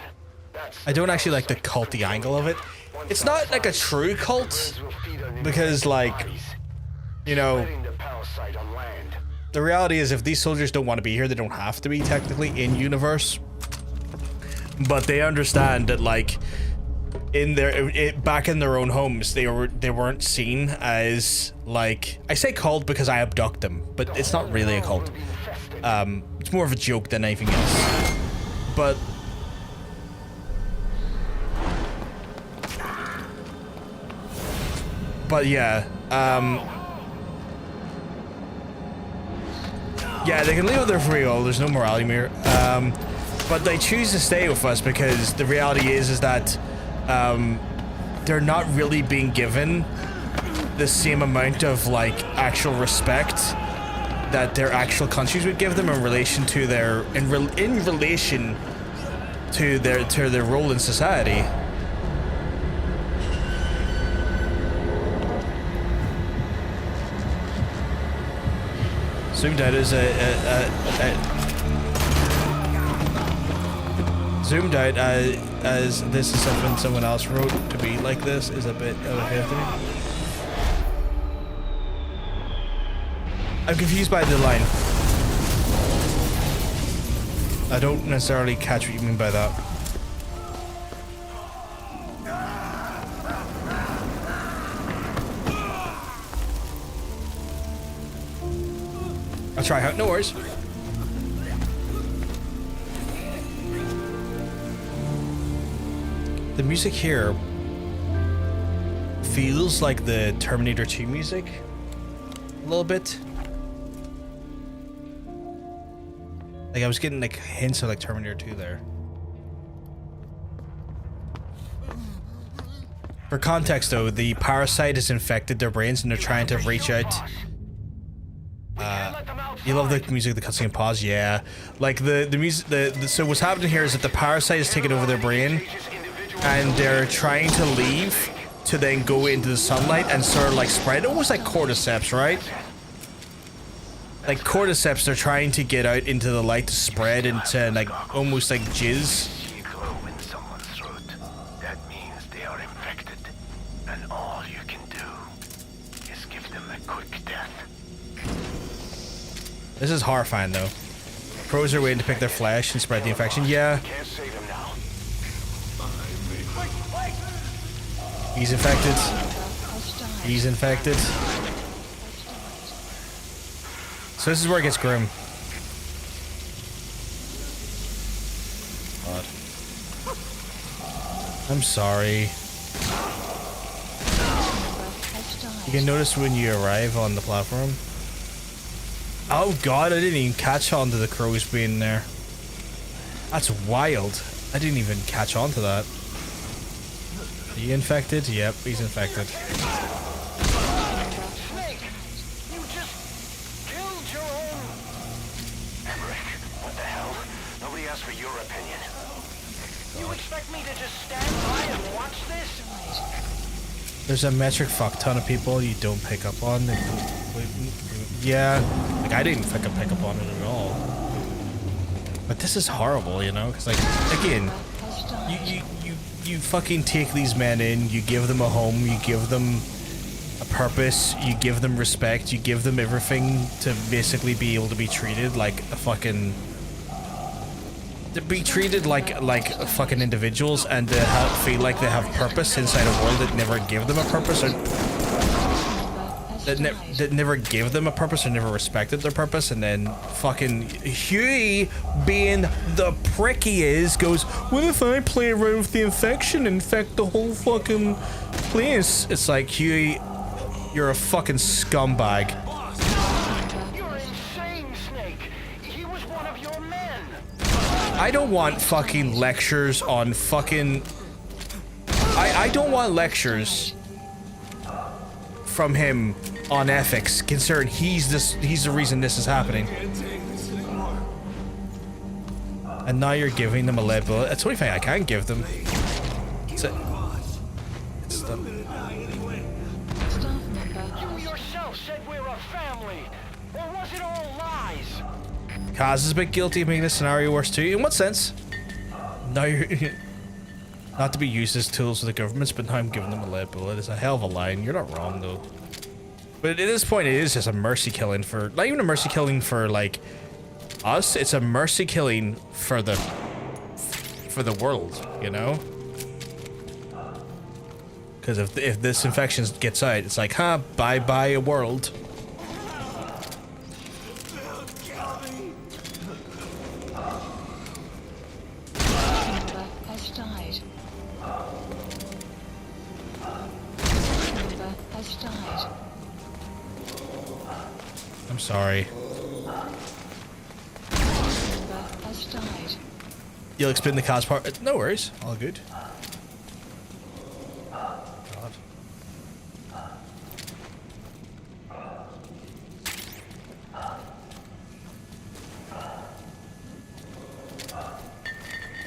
Speaker 1: I don't actually like the culty angle of it. It's not like a true cult, because like, you know, the reality is if these soldiers don't want to be here, they don't have to be technically in universe. But they understand that like in their back in their own homes, they weren't seen as like, I say cult because I abduct them, but it's not really a cult. It's more of a joke than anything else. But yeah, yeah, they can leave with their free will. There's no morality mirror. But they choose to stay with us because the reality is that they're not really being given the same amount of like actual respect that their actual countries would give them in relation to their in relation to their role in society. Zoomed out as zoomed out as this is something someone else wrote to be like this is a bit of a heavy. I'm confused by the line. I don't necessarily catch what you mean by that. I'll try out, no worries. The music here feels like the Terminator 2 music a little bit. Like I was getting like hints of like Terminator 2 there. For context though, the parasite has infected their brains and they're trying to reach out. You love the music of the cutscene pause, yeah. Like the music, so what's happening here is that the parasite is taking over their brain and they're trying to leave to then go into the sunlight and sort of like spread, almost like cordyceps, right? Like cordyceps, they're trying to get out into the light to spread into like almost like jizz.
Speaker 8: That means they are infected, and all you can do is give them a quick death.
Speaker 1: This is horrifying though. Pros are waiting to pick their flesh and spread the infection. Yeah. He's infected. He's infected. So this is where it gets grim. God. I'm sorry. You can notice when you arrive on the platform. Oh god, I didn't even catch on to the crows being there. That's wild. I didn't even catch on to that. Are you infected? Yep, he's infected.
Speaker 3: Snake! You just killed your own... Emmerich, what the hell? Nobody asked for your opinion. You expect me to just stand by and watch this?
Speaker 1: There's a metric fuck ton of people you don't pick up on. Yeah, like I didn't pick up on it at all. But this is horrible, you know? Because like, again, you fucking take these men in, you give them a home, you give them a purpose, you give them respect, you give them everything to basically be able to be treated like a fucking... To be treated like fucking individuals and to feel like they have purpose inside a world that never gave them a purpose or... That never gave them a purpose or never respected their purpose, and then fucking Huey, being the prick he is, goes, what if I play around with the infection and infect the whole fucking place? It's like, Huey, you're a fucking scumbag.
Speaker 3: You're insane, Snake! He was one of your men!
Speaker 1: I don't want fucking lectures on fucking... I don't want lectures from him on ethics, considering he's the reason this is happening. And now you're giving them a lead bullet. That's the only thing I can give them. It's the...
Speaker 3: You yourself said we're a family! Or was it all lies?
Speaker 1: Kaz is a bit guilty of making this scenario worse too. In what sense? Now you're... Not to be used as tools for the governments, but now I'm giving them a lead bullet. It's a hell of a line. You're not wrong though. But at this point, it is just a mercy killing for... Not even a mercy killing for, like, us. It's a mercy killing for the world, you know? Because if this infection gets out, it's like, huh, bye-bye a world. I'm sorry. You'll explain the cause part. No worries. All good. God.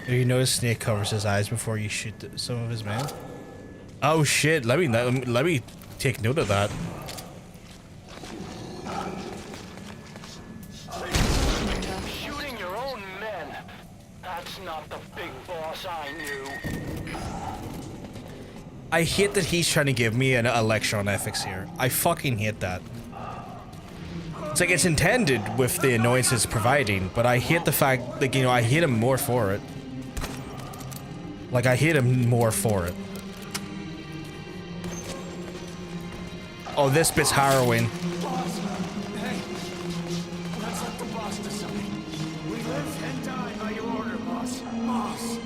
Speaker 1: Have you noticed Snake covers his eyes before you shoot some of his men? Oh shit! Let me take note of that.
Speaker 3: Shooting your own men. That's not the big boss I knew.
Speaker 1: I hate that he's trying to give me a lecture on ethics here. I fucking hate that. It's like it's intended with the annoyance it's providing, but I hate the fact, like, you know, I hate him more for it. Like, I hate him more for it. Oh, this bit's harrowing.
Speaker 6: Boss! Hey! Let's let the boss decide. We live and die by your order, boss. Boss!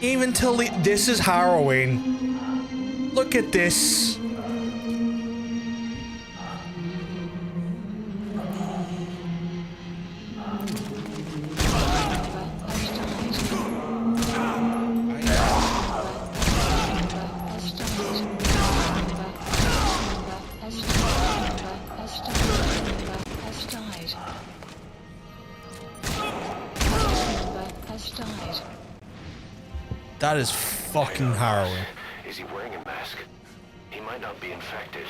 Speaker 1: Even till this is harrowing. Look at this. That is fucking harrowing.
Speaker 3: Is he wearing a mask? He might not be infected.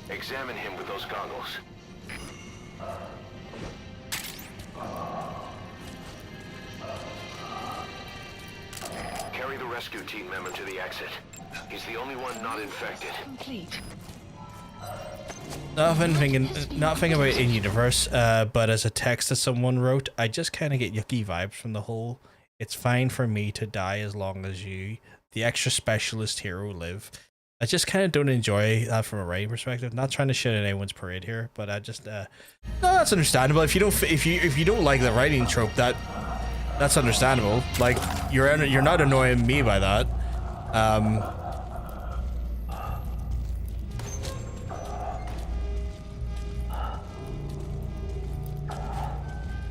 Speaker 3: Examine him with those goggles. Carry the rescue team member to the exit. He's the only one not infected.
Speaker 2: Complete.
Speaker 1: Not thinking about in-universe, but as a text that someone wrote, I just kind of get yucky vibes from the whole It's fine for me to die as long as you, the extra specialist hero, live. I just kind of don't enjoy that from a writing perspective. Not trying to shit on anyone's parade here, but I just no, that's understandable. If you don't like the writing trope, that's understandable. Like you're not annoying me by that.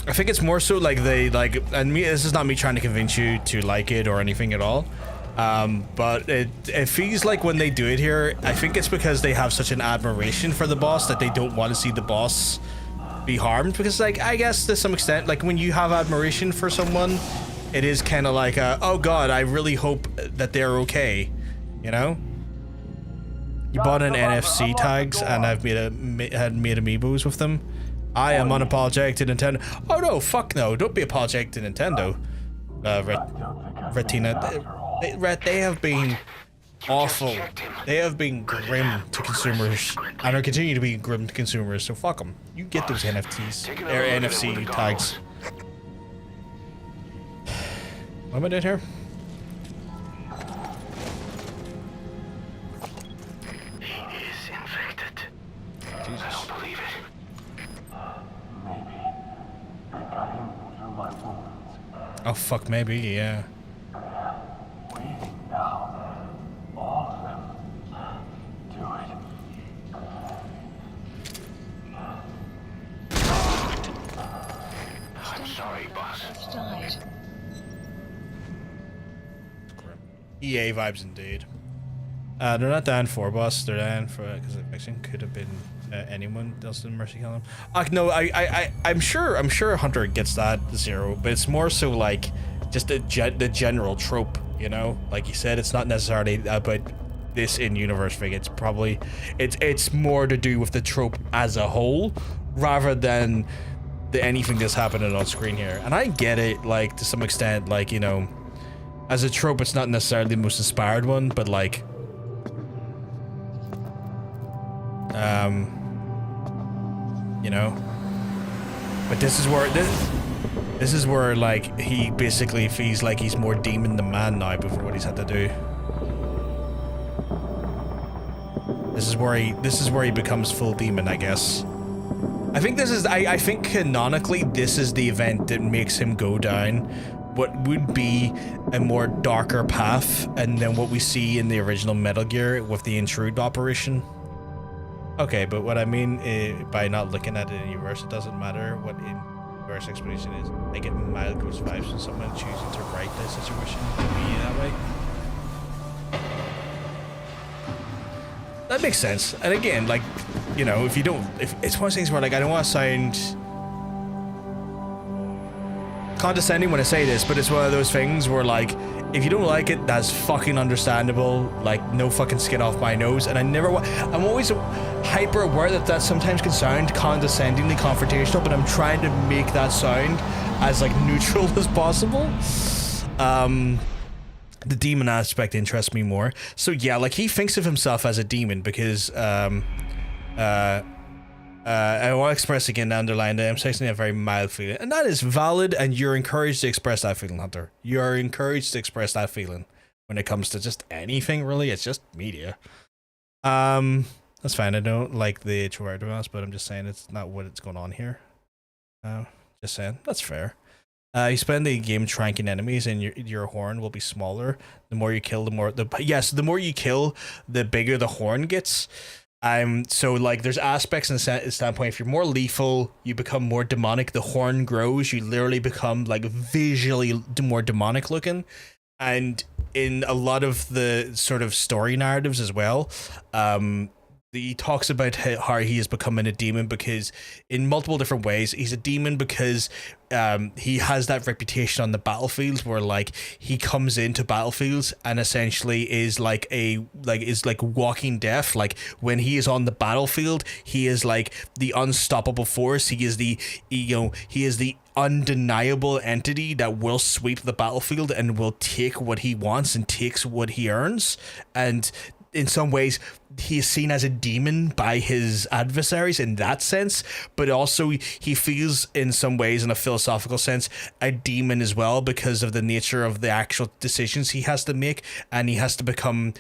Speaker 1: I think it's more so like and me. This is not me trying to convince you to like it or anything at all. But it feels like when they do it here, I think it's because they have such an admiration for the boss that they don't want to see the boss be harmed. Because like, I guess to some extent, like when you have admiration for someone, it is kind of like, oh god, I really hope that they're okay, you know? You bought an NFC tags and I've made amiibos with them. I am unapologetic to Nintendo. Oh no, fuck no, don't be apologetic to Nintendo. Retina, they have been awful. They have been grim to consumers and are continuing to be grim to consumers, so fuck them. You get those NFTs, or NFC tags. What am I doing here?
Speaker 8: He is infected. Jesus. I don't believe it.
Speaker 1: Oh fuck, maybe, yeah.
Speaker 3: I'm sorry, boss.
Speaker 1: EA vibes indeed. They're not down for boss. They're down for because the fiction could have been anyone else in Mercy Column. No, I'm sure Hunter gets that 0, but it's more so like just the general trope, you know. Like you said, it's not necessarily about this in-universe thing. It's probably it's more to do with the trope as a whole rather than anything that's happening on screen here. And I get it, like to some extent, like, you know, as a trope, it's not necessarily the most inspired one, but like, you know, but this is where like he basically feels like he's more demon than man now before what he's had to do. This is where he becomes full demon, I guess. I think this is I think canonically this is the event that makes him go down what would be a more darker path and then what we see in the original Metal Gear with the Intrude operation. Okay, but what I mean by not looking at it in universe, it doesn't matter what in-universe explanation is. I get mild ghost vibes when someone choosing to write the situation to be that way. That makes sense. And again, like, you know, if it's one of those things where like I don't want to sound condescending when I say this, but it's one of those things where like if you don't like it, that's fucking understandable. Like, no fucking skin off my nose. And I'm always hyper aware that sometimes can sound condescendingly confrontational, but I'm trying to make that sound as like neutral as possible. The demon aspect interests me more. So yeah, like he thinks of himself as a demon because I want to express again, underline that I'm expressing a very mild feeling, and that is valid, and you're encouraged to express that feeling, Hunter. You're encouraged to express that feeling when it comes to just anything, really. It's just media. That's fine. I don't like the HOR to be honest, but I'm just saying it's not what it's going on here. Just saying, that's fair. You spend the game tranking enemies, and your horn will be smaller. The more you kill, the more you kill, the bigger the horn gets. So like there's aspects in the standpoint, if you're more lethal, you become more demonic, the horn grows, you literally become like visually more demonic looking. And in a lot of the sort of story narratives as well, he talks about how he is becoming a demon because in multiple different ways. He's a demon because he has that reputation on the battlefields where like he comes into battlefields and essentially is like walking death. Like when he is on the battlefield, he is like the unstoppable force. He is the undeniable entity that will sweep the battlefield and will take what he wants and takes what he earns. And in some ways he is seen as a demon by his adversaries in that sense, but also he feels in some ways, in a philosophical sense, a demon as well because of the nature of the actual decisions he has to make, and he has to become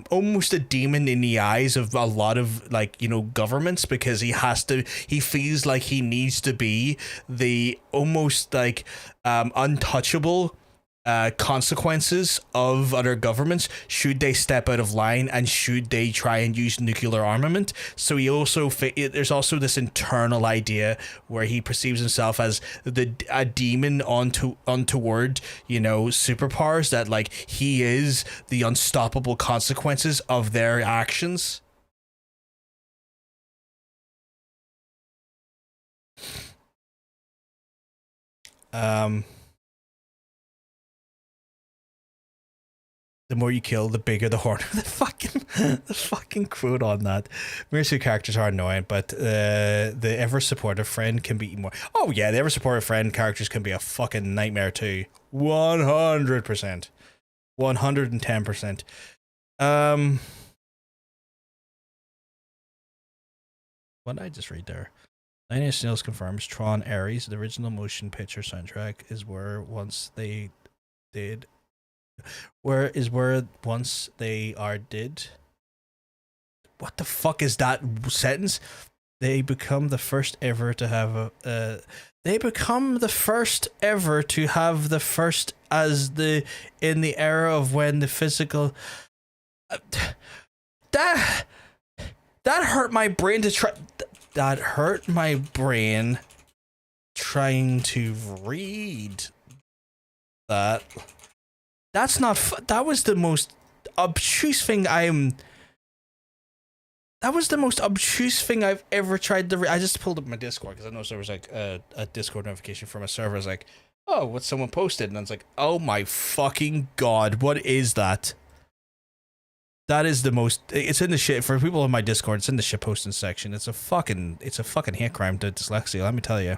Speaker 1: almost a demon in the eyes of a lot of, like, you know, governments, because he feels like he needs to be the almost like untouchable consequences of other governments should they step out of line and should they try and use nuclear armament. So he also there's also this internal idea where he perceives himself as a demon untoward, you know, superpowers, that like he is the unstoppable consequences of their actions. The more you kill, the bigger the horn. The fucking quote on that. Mercy characters are annoying, but the ever supportive friend can be more. Oh yeah, the ever supportive friend characters can be a fucking nightmare too. 100%, 110%. What did I just read there? Nine Inch Nails confirms Tron Ares, the original motion picture soundtrack, is where once they did. Where once they are did. What the fuck is that sentence? They become the first ever to have a. They become the first ever to have the first as the in the era of when the physical. That hurt my brain to try. That hurt my brain trying to read that. That's not. That was the most obtuse thing That was the most obtuse thing I've ever tried to. I just pulled up my Discord because I noticed there was like a Discord notification from a server. I was like, oh, what someone posted, and I was like, oh my fucking god, what is that? That is the most. It's in the shit for people on my Discord. It's in the shit posting section. It's a fucking hate crime to dyslexia. Let me tell you.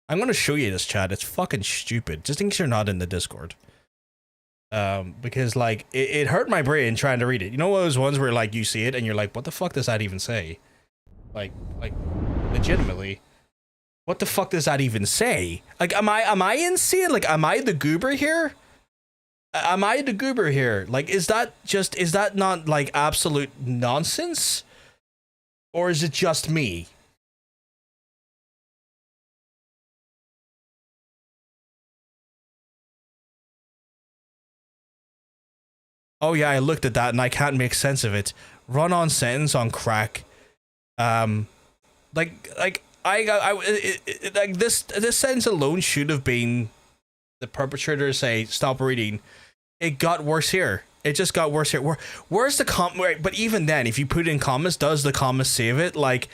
Speaker 1: I'm gonna show you this, chat. It's fucking stupid. Just in case you're not in the Discord. Because like it hurt my brain trying to read it. You know those ones where like you see it and you're like, what the fuck does that even say? Like legitimately, what the fuck does that even say? Like, am I insane? Like, am I the goober here? Am I the goober here? Like, is that not like absolute nonsense? Or is it just me? Oh yeah, I looked at that and I can't make sense of it. Run-on sentence on crack. Like this sentence alone should have been the perpetrator say stop reading. It got worse here. It just got worse here. Where's the but even then, if you put in commas, does the comma save it? Like,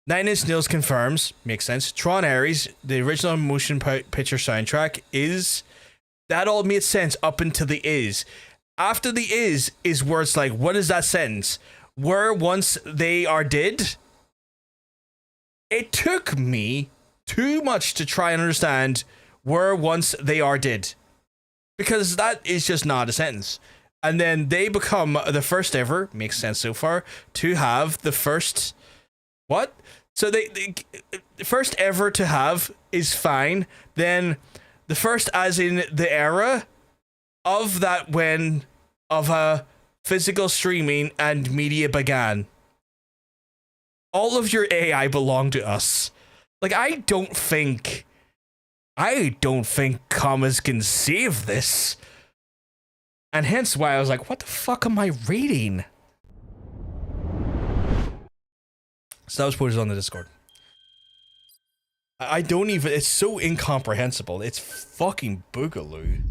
Speaker 1: Nine Inch Nails confirms, makes sense. Tron Ares, the original motion picture soundtrack, is that all made sense up until the is. After the is where it's like, what is that sentence? Where once they are did? It took me too much to try and understand where once they are did. Because that is just not a sentence. And then they become the first ever, makes sense so far, to have the first... What? So they first ever to have is fine. Then the first as in the era of that when of physical streaming and media began. All of your AI belong to us. Like, I don't think commas can save this. And hence why I was like, what the fuck am I reading? So that was posted on the Discord. I don't even, it's so incomprehensible. It's fucking boogaloo.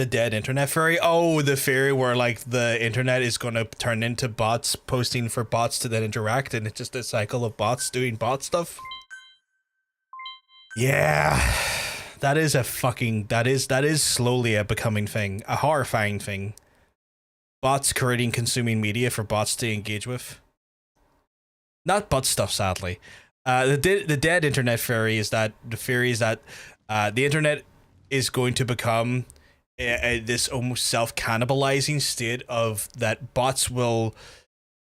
Speaker 1: The dead internet fairy? Oh, the fairy where like the internet is going to turn into bots posting for bots to then interact, and it's just a cycle of bots doing bot stuff. Yeah. That is a fucking that is slowly a becoming thing, a horrifying thing. Bots creating consuming media for bots to engage with. Not bot stuff, sadly. The dead internet fairy is that the internet is going to become this almost self-cannibalizing state of that bots will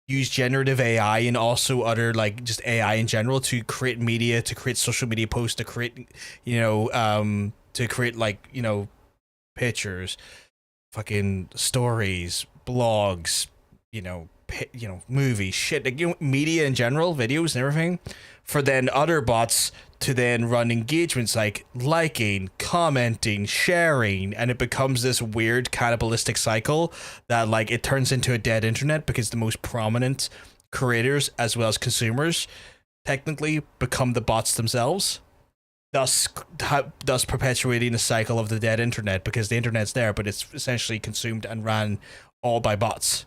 Speaker 1: use generative AI and also other like just AI in general to create media, to create social media posts, to create, to create like, pictures, fucking stories, blogs, movies, shit, like, media in general, videos and everything, for then other bots to then run engagements like liking, commenting, sharing, and it becomes this weird cannibalistic cycle that like it turns into a dead internet because the most prominent creators as well as consumers technically become the bots themselves, thus perpetuating a cycle of the dead internet, because the internet's there but it's essentially consumed and ran all by bots.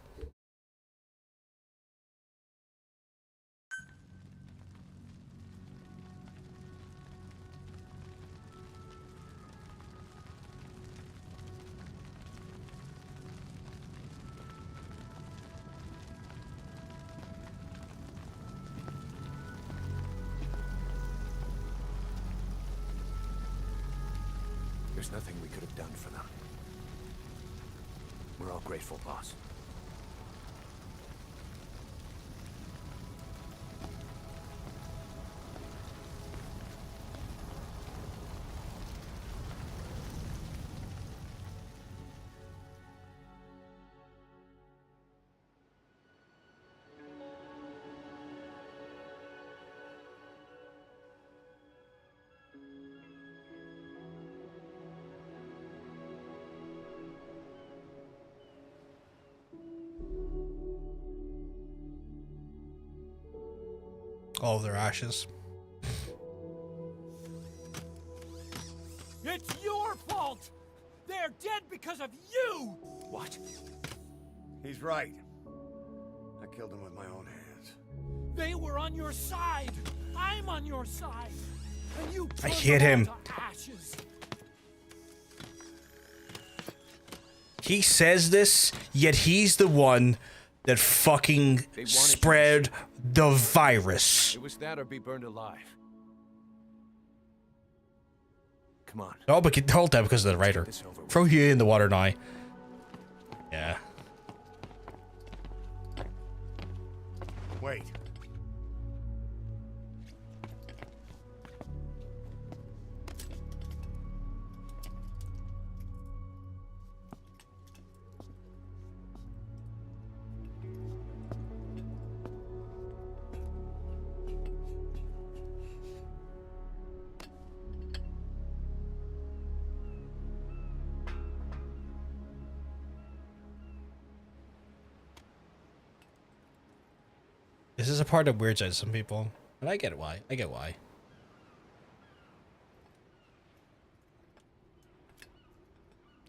Speaker 5: There's nothing we could have done for them. We're all grateful, boss.
Speaker 1: All of their ashes.
Speaker 4: It's your fault! They're dead because of you!
Speaker 5: What?
Speaker 6: He's right. I killed him with my own hands.
Speaker 4: They were on your side! I'm on your side! And you
Speaker 1: I
Speaker 4: turned
Speaker 1: hit
Speaker 4: them
Speaker 1: him.
Speaker 4: all to ashes.
Speaker 1: He says this, yet he's the one that fucking spread the virus.
Speaker 5: It was that or be burned alive. Come on.
Speaker 1: Oh, but hold that because of the writer. Throw you in the water now. Yeah.
Speaker 6: Wait.
Speaker 1: This is a part that weirds out some people, but I get why. I get why.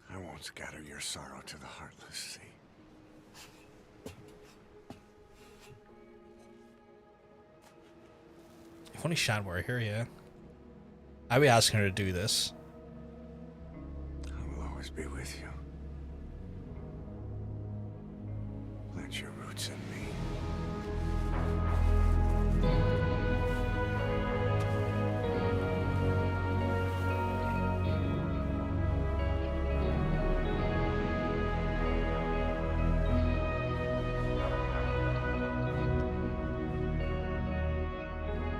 Speaker 6: I won't scatter your sorrow to the heartless sea.
Speaker 1: If only Shan were here, yeah. I'd be asking her to do this.
Speaker 6: I will always be with you. Plant your roots in me.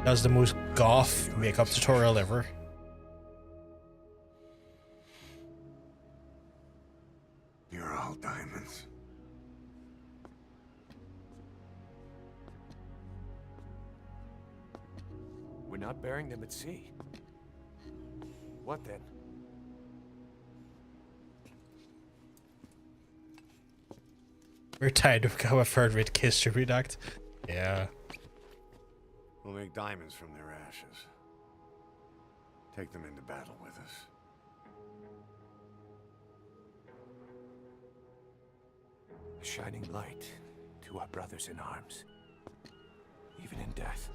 Speaker 1: That was the most goth makeup tutorial ever.
Speaker 6: You're all diamonds.
Speaker 5: We're not burying them at sea. What then?
Speaker 1: We're tired of how a third rate kiss to redact. Yeah.
Speaker 6: We'll make diamonds from their ashes. Take them into battle with us.
Speaker 5: A shining light to our brothers in arms, even in death.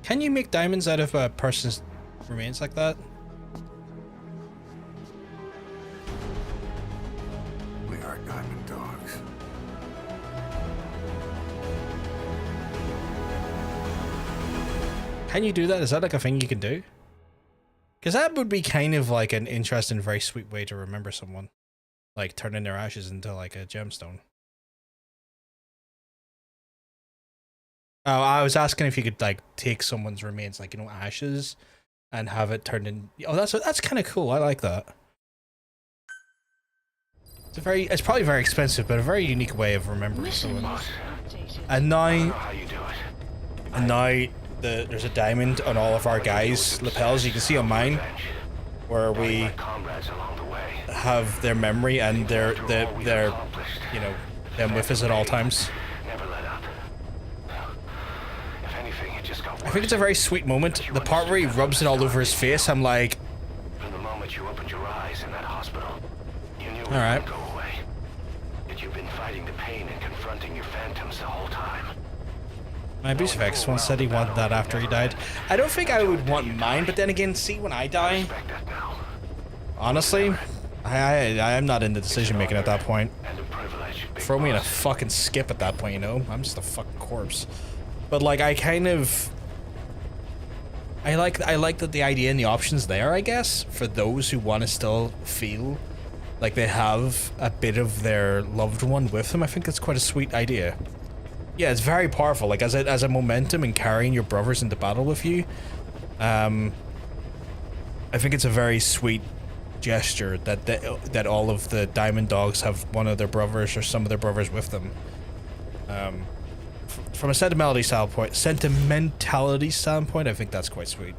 Speaker 1: Can you make diamonds out of a person's remains like that?
Speaker 6: We are diamond dogs.
Speaker 1: Can you do that? Is that like a thing you can do? Because that would be kind of like an interesting, very sweet way to remember someone. Like turning their ashes into like a gemstone. Oh, I was asking if you could like take someone's remains, like, you know, ashes, and have it turned in. Oh, that's kind of cool. I like that. It's probably very expensive, but a very unique way of remembering someone. And now, there's a diamond on all of our guys' lapels. You can see on mine where we have their memory and their you know, them with us at all times. I think it's a very sweet moment. The part where he rubs it all over his face, I'm like,
Speaker 3: From the moment you opened your eyes in that hospital, you knew it
Speaker 1: all right.
Speaker 3: would go away. Yet you've been fighting the pain and confronting your phantoms the whole time.
Speaker 1: My abuse effects once said he wanted that after he died. I don't think I would want mine, but then again, see, when I die,
Speaker 3: Respect that now.
Speaker 1: honestly, I am not in the decision making at that point.
Speaker 3: And a privilege. Big
Speaker 1: Throw me in a
Speaker 3: boss.
Speaker 1: fucking skip at that point, you know? I'm just a fucking corpse. But like, I like that the idea and the options there, I guess, for those who want to still feel like they have a bit of their loved one with them. I think that's quite a sweet idea. Yeah, it's very powerful. Like as a momentum in carrying your brothers into battle with you. I think it's a very sweet gesture that all of the Diamond Dogs have one of their brothers or some of their brothers with them. From a sentimentality standpoint, I think that's quite sweet.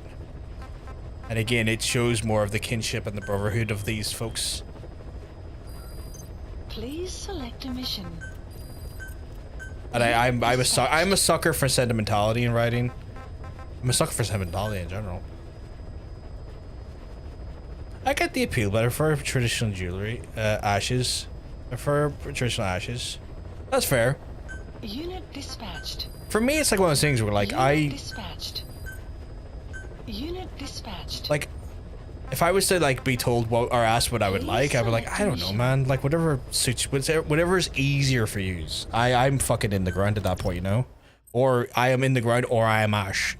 Speaker 1: And again, it shows more of the kinship and the brotherhood of these folks.
Speaker 2: Please select a mission.
Speaker 1: And I'm a sucker for sentimentality in writing. I'm a sucker for sentimentality in general. I get the appeal, but I prefer traditional jewelry, ashes. I prefer traditional ashes. That's fair.
Speaker 2: Unit dispatched.
Speaker 1: For me, it's like one of those things where, like,
Speaker 2: Unit dispatched. Unit dispatched.
Speaker 1: like, if I was to like be told what or asked what I would like, I'd be like, I don't know, man. Like whatever suits, whatever is easier for you. I'm fucking in the ground at that point, you know, or I am in the ground, or I am ash.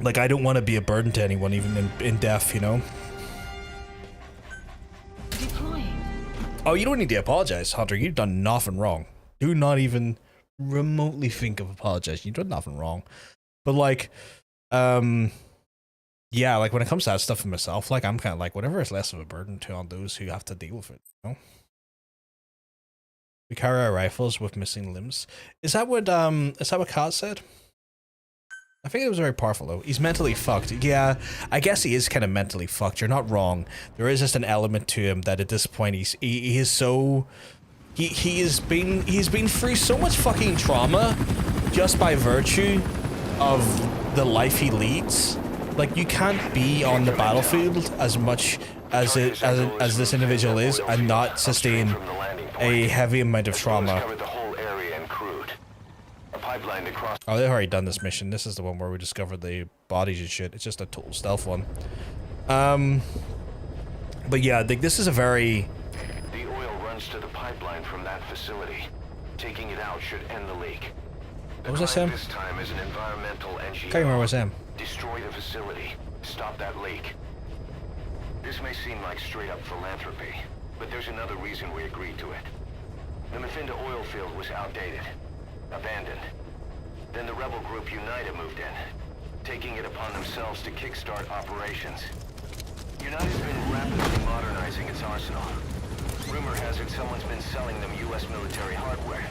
Speaker 1: Like I don't want to be a burden to anyone, even in death, you know.
Speaker 2: Deploying.
Speaker 1: Oh, you don't need to apologize, Hunter. You've done nothing wrong. Do not even remotely think of apologizing. You've done nothing wrong. But like, yeah, like when it comes to that stuff for myself, like I'm kind of like whatever is less of a burden to on those who have to deal with it. You know? We carry our rifles with missing limbs. Is that what Kat said? I think it was very powerful though. He's mentally fucked. Yeah, I guess he is kind of mentally fucked. You're not wrong. There is just an element to him that at this point he is so he's been through so much fucking trauma just by virtue of the life he leads. Like you can't be on the battlefield as much as this individual is and not sustain a heavy amount of trauma. Oh, they've already done this mission. This is the one where we discovered the bodies and shit. It's just a total stealth one. But yeah, this is a very...
Speaker 3: The oil runs to the pipeline from that facility. Taking it out should end the leak.
Speaker 1: What was that, Sam?
Speaker 3: This time is an environmental NGO.
Speaker 1: Can't remember what was Sam.
Speaker 3: Destroy the facility. Stop that leak. This may seem like straight up philanthropy, but there's another reason we agreed to it. The Mafinda oil field was outdated. Abandoned. Then the rebel group United moved in, taking it upon themselves to kickstart operations. United's been rapidly modernizing its arsenal. Rumor has it someone's been selling them U.S. military hardware.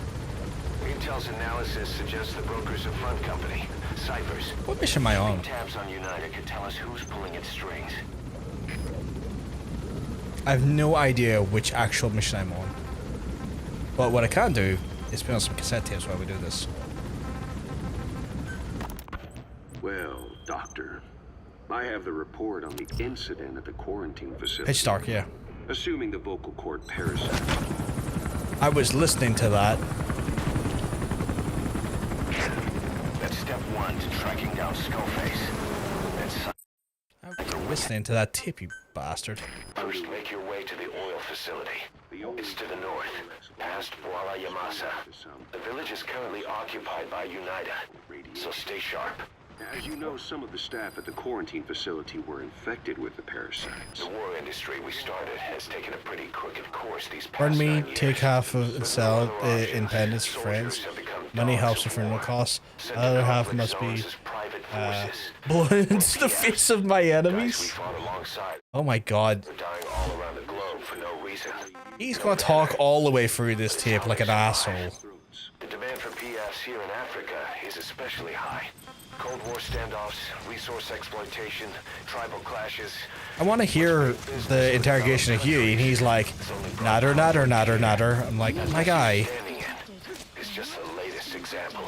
Speaker 3: Intel's analysis suggests the broker's a front company, Cyphers.
Speaker 1: What mission am I on?
Speaker 3: Tabs on United could tell us who's pulling its strings.
Speaker 1: I have no idea which actual mission I'm on. But what I can do is put on some cassette tapes while we do this.
Speaker 7: Well, Doctor, I have the report on the incident at the quarantine facility.
Speaker 1: Pitch dark, yeah.
Speaker 7: Assuming the vocal cord parasite.
Speaker 1: I was listening to that.
Speaker 3: That's step one to tracking down Skullface.
Speaker 1: I was listening to that tip, you bastard.
Speaker 3: First, make your way to the oil facility. It's to the north, past Wala Yamasa. The village is currently occupied by Unida, so stay sharp.
Speaker 7: As you know, some of the staff at the quarantine facility were infected with the parasites.
Speaker 3: The war industry we started has taken a pretty crooked course these past
Speaker 1: Pardon me,
Speaker 3: 9 years.
Speaker 1: take half of and
Speaker 3: With
Speaker 1: sell
Speaker 3: no other options,
Speaker 1: independence for
Speaker 3: soldiers
Speaker 1: friends.
Speaker 3: have become
Speaker 1: Money
Speaker 3: dogs
Speaker 1: helps
Speaker 3: of
Speaker 1: for funeral
Speaker 3: war.
Speaker 1: costs.
Speaker 3: Sent
Speaker 1: Other
Speaker 3: to
Speaker 1: half
Speaker 3: conflict
Speaker 1: must be
Speaker 3: zones as private forces.
Speaker 1: blown into the face of my
Speaker 3: Guys we
Speaker 1: enemies.
Speaker 3: fought alongside
Speaker 1: Oh my god.
Speaker 3: are dying all around the globe for no reason.
Speaker 1: He's gonna talk all the way through this tape like an asshole.
Speaker 3: The demand for PS here in Africa is especially high. Cold War standoffs, resource exploitation, tribal clashes.
Speaker 1: I want to hear the interrogation of Huey, and he's like, natter, natter, natter, natter. I'm like, my guy,
Speaker 3: Standing in is just the latest example.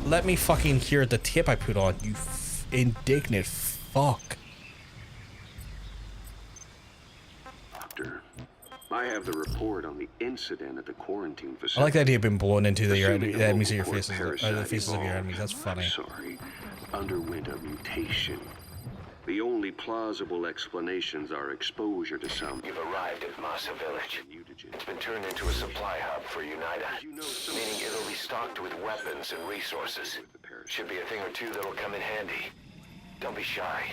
Speaker 1: let me fucking hear the tape I put on, you indignant fuck.
Speaker 7: Doctor, I have the report on the incident at the quarantine facility.
Speaker 1: I like that he'd been blown into the
Speaker 7: Assuming the
Speaker 1: enemies of your
Speaker 7: vocal cord
Speaker 1: faces,
Speaker 7: parasite
Speaker 1: the faces of your
Speaker 7: evolved-
Speaker 1: enemies. That's funny.
Speaker 7: Sorry, underwent a mutation. The only plausible explanations are exposure to some
Speaker 3: You've arrived at Masa Village. It's been turned into a supply hub for Unida, meaning it'll be stocked with weapons and resources. Should be a thing or two that'll come in handy. Don't be shy.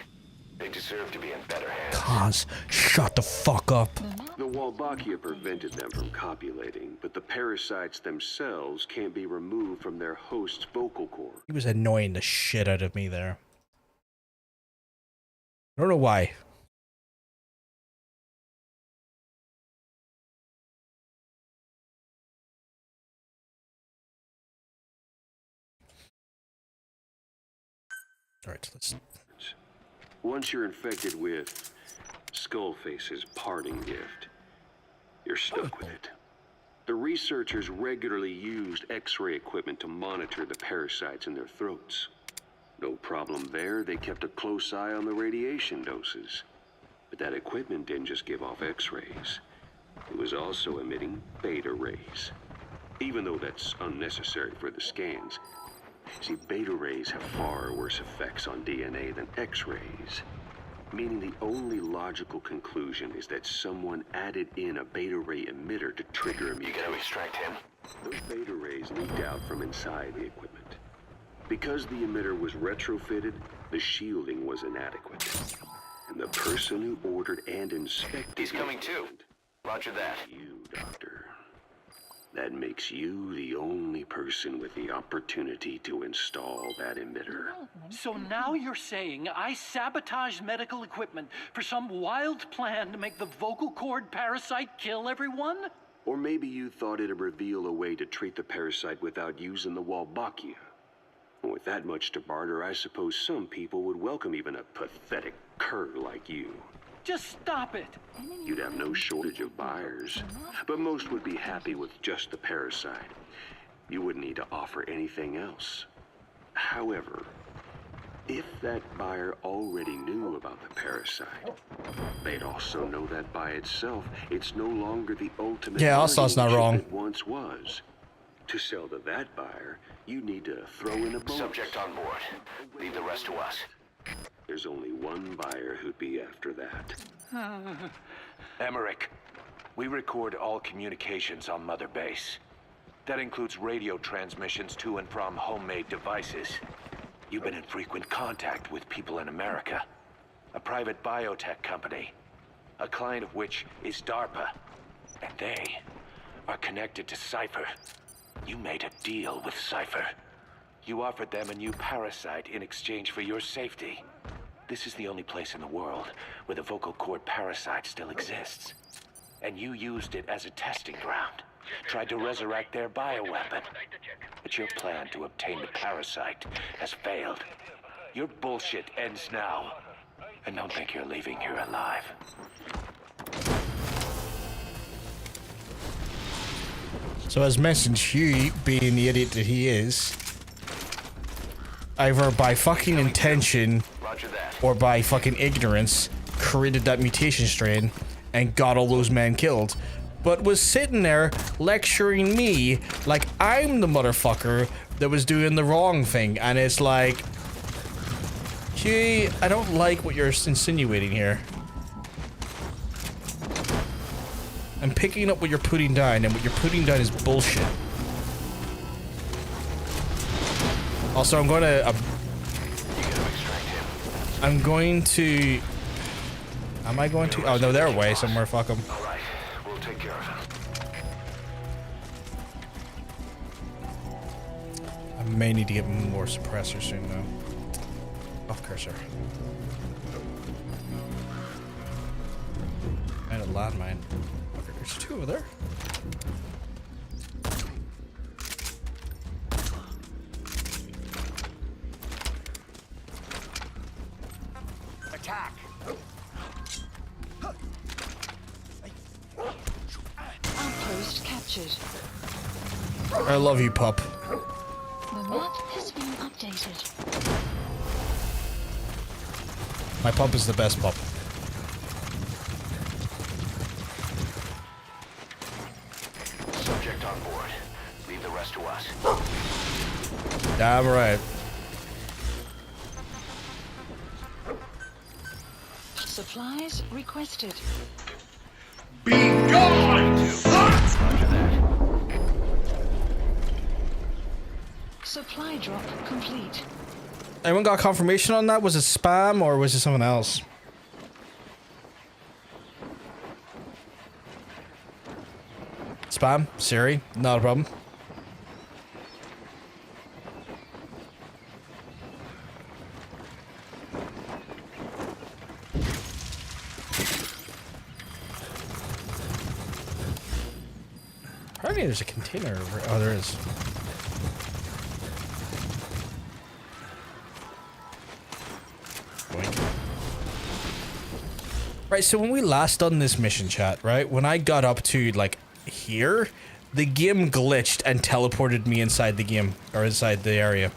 Speaker 3: They deserve to be in better hands.
Speaker 1: Cons, shut the fuck up.
Speaker 7: The Wolbachia prevented them from copulating, but the parasites themselves can't be removed from their host's vocal cord.
Speaker 1: He was annoying the shit out of me there. I don't know why. Alright, let's...
Speaker 7: Once you're infected with Skullface's parting gift, you're stuck with it. The researchers regularly used X-ray equipment to monitor the parasites in their throats. No problem there, they kept a close eye on the radiation doses. But that equipment didn't just give off X-rays. It was also emitting beta rays. Even though that's unnecessary for the scans. See, beta rays have far worse effects on DNA than X-rays. Meaning the only logical conclusion is that someone added in a beta ray emitter to trigger a
Speaker 3: You
Speaker 7: mutation.
Speaker 3: gonna extract him?
Speaker 7: Those beta rays leaked out from inside the equipment. Because the emitter was retrofitted, the shielding was inadequate. And the person who ordered and inspected
Speaker 3: He's coming too. Roger that.
Speaker 7: You, Doctor. That makes you the only person with the opportunity to install that emitter.
Speaker 4: So now you're saying I sabotaged medical equipment for some wild plan to make the vocal cord parasite kill everyone?
Speaker 7: Or maybe you thought it'd reveal a way to treat the parasite without using the Wolbachia. With that much to barter, I suppose some people would welcome even a pathetic cur like you.
Speaker 4: Just stop it.
Speaker 7: You'd have no shortage of buyers, but most would be happy with just the parasite. You wouldn't need to offer anything else. However, if that buyer already knew about the parasite, they'd also know that by itself, it's no longer the ultimate
Speaker 1: Yeah, also it's not
Speaker 7: bargaining
Speaker 1: wrong.
Speaker 7: chip it once was. To sell to that buyer, you need to throw in a bonus.
Speaker 3: Subject on board. Leave the rest to us.
Speaker 7: There's only one buyer who'd be after that.
Speaker 9: Emmerich, we record all communications on Mother Base. That includes radio transmissions to and from homemade devices. You've been in frequent contact with people in America. A private biotech company, a client of which is DARPA. And they are connected to Cypher. You made a deal with Cypher. You offered them a new parasite in exchange for your safety. This is the only place in the world where the vocal cord parasite still exists. And you used it as a testing ground. Tried to resurrect their bioweapon. But your plan to obtain the parasite has failed. Your bullshit ends now. And don't think you're leaving here alive.
Speaker 1: So as mentioned, Huey, being the idiot that he is, either by fucking intention
Speaker 3: Roger that.
Speaker 1: or by fucking ignorance, created that mutation strain and got all those men killed, but was sitting there lecturing me like I'm the motherfucker that was doing the wrong thing. And it's like, gee, I don't like what you're insinuating here. I'm picking up what you're putting down, and what you're putting down is bullshit. Also, I'm going to... I'm going to... Am I going to? Oh, no, they're away somewhere. Fuck them.
Speaker 3: All right, we'll take care of him.
Speaker 1: I may need to get more suppressors soon, though. Off cursor. And a landmine. Okay, there's two over there.
Speaker 3: Attack!
Speaker 2: Outpost captured.
Speaker 1: I love you, pup.
Speaker 2: The map has been updated.
Speaker 1: My pup is the best pup.
Speaker 3: Subject on board. Leave the rest to us.
Speaker 1: Damn right.
Speaker 2: Supplies requested.
Speaker 3: Be gone! Roger that.
Speaker 2: Supply drop complete.
Speaker 1: Anyone got confirmation on that? Was it spam or was it something else? Spam? Siri? Not a problem. Apparently there's a container over... Oh, there is. Right, so when we last done this mission, chat, right? When I got up to, like, here, the game glitched and teleported me inside the game, or inside the area.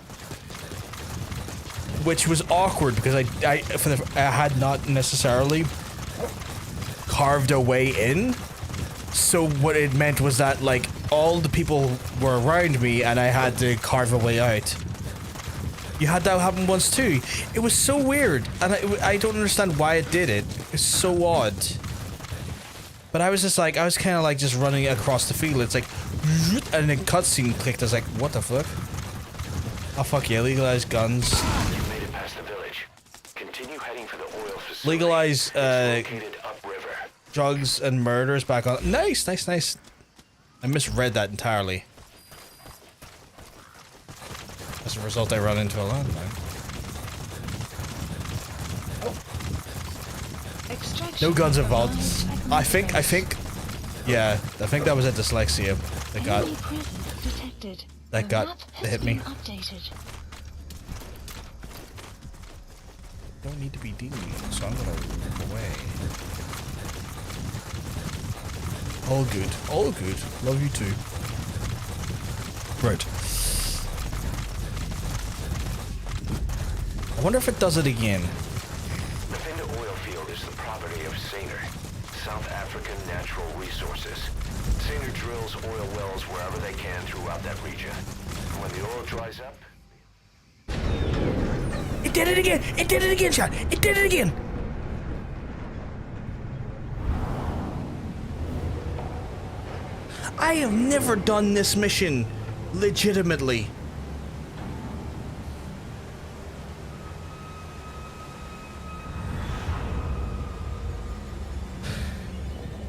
Speaker 1: Which was awkward, because I had not necessarily carved a way in. So what it meant was that, like, all the people were around me, and I had to carve a way out. You had that happen once too. It was so weird, and I don't understand why it did it. It's so odd. But I was just like, I was kind of like just running across the field. It's like, and then cutscene clicked. I was like, what the fuck? Oh fuck yeah, legalize guns.
Speaker 3: You made it past the village. Continue heading for the oil facility.
Speaker 1: Legalize
Speaker 3: located upriver.
Speaker 1: drugs and murders back on. Nice, nice, nice. I misread that entirely. As a result, I run into a landmine. No guns involved. I think, yeah, I think that was a dyslexia that hit me. Don't need to be dealing with it, so I'm gonna move away. All good, all good. Love you too. Right. I wonder if it does it again.
Speaker 3: The Finda oil field is the property of Saner, South African Natural Resources. Saner drills oil wells wherever they can throughout that region. When the oil dries up...
Speaker 1: It did it again! It did it again, Sean! It did it again! I have never done this mission legitimately.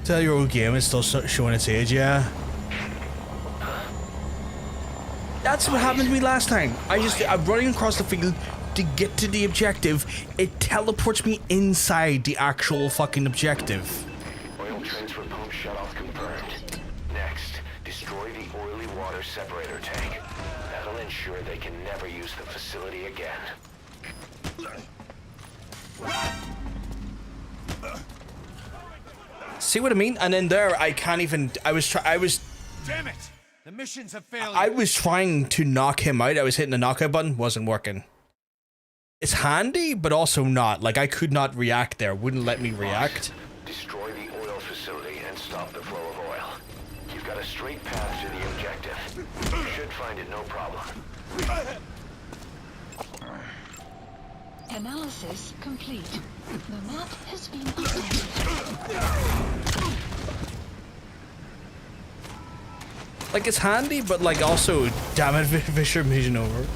Speaker 1: Tell your old game is still showing its age, yeah. That's what happened to me last time. I'm running across the field to get to the objective. It teleports me inside the actual fucking objective.
Speaker 3: Oil transfer pump shutoff confirmed. Next, destroy the oily water separator tank. That'll ensure they can never use the facility again.
Speaker 1: See what I mean? And then there, I can't even. Damn it!
Speaker 5: The missions have failed.
Speaker 1: I was trying to knock him out. I was hitting the knockout button, wasn't working. it's handy, but also not. Like, I could not react there. Wouldn't let me react.
Speaker 3: Destroy the oil facility and stop the flow of oil. You've got a straight path to the objective. You should find it no problem.
Speaker 2: Analysis complete. The map has been updated.
Speaker 1: Like, it's handy, but like also, damn it, Fisher mission over.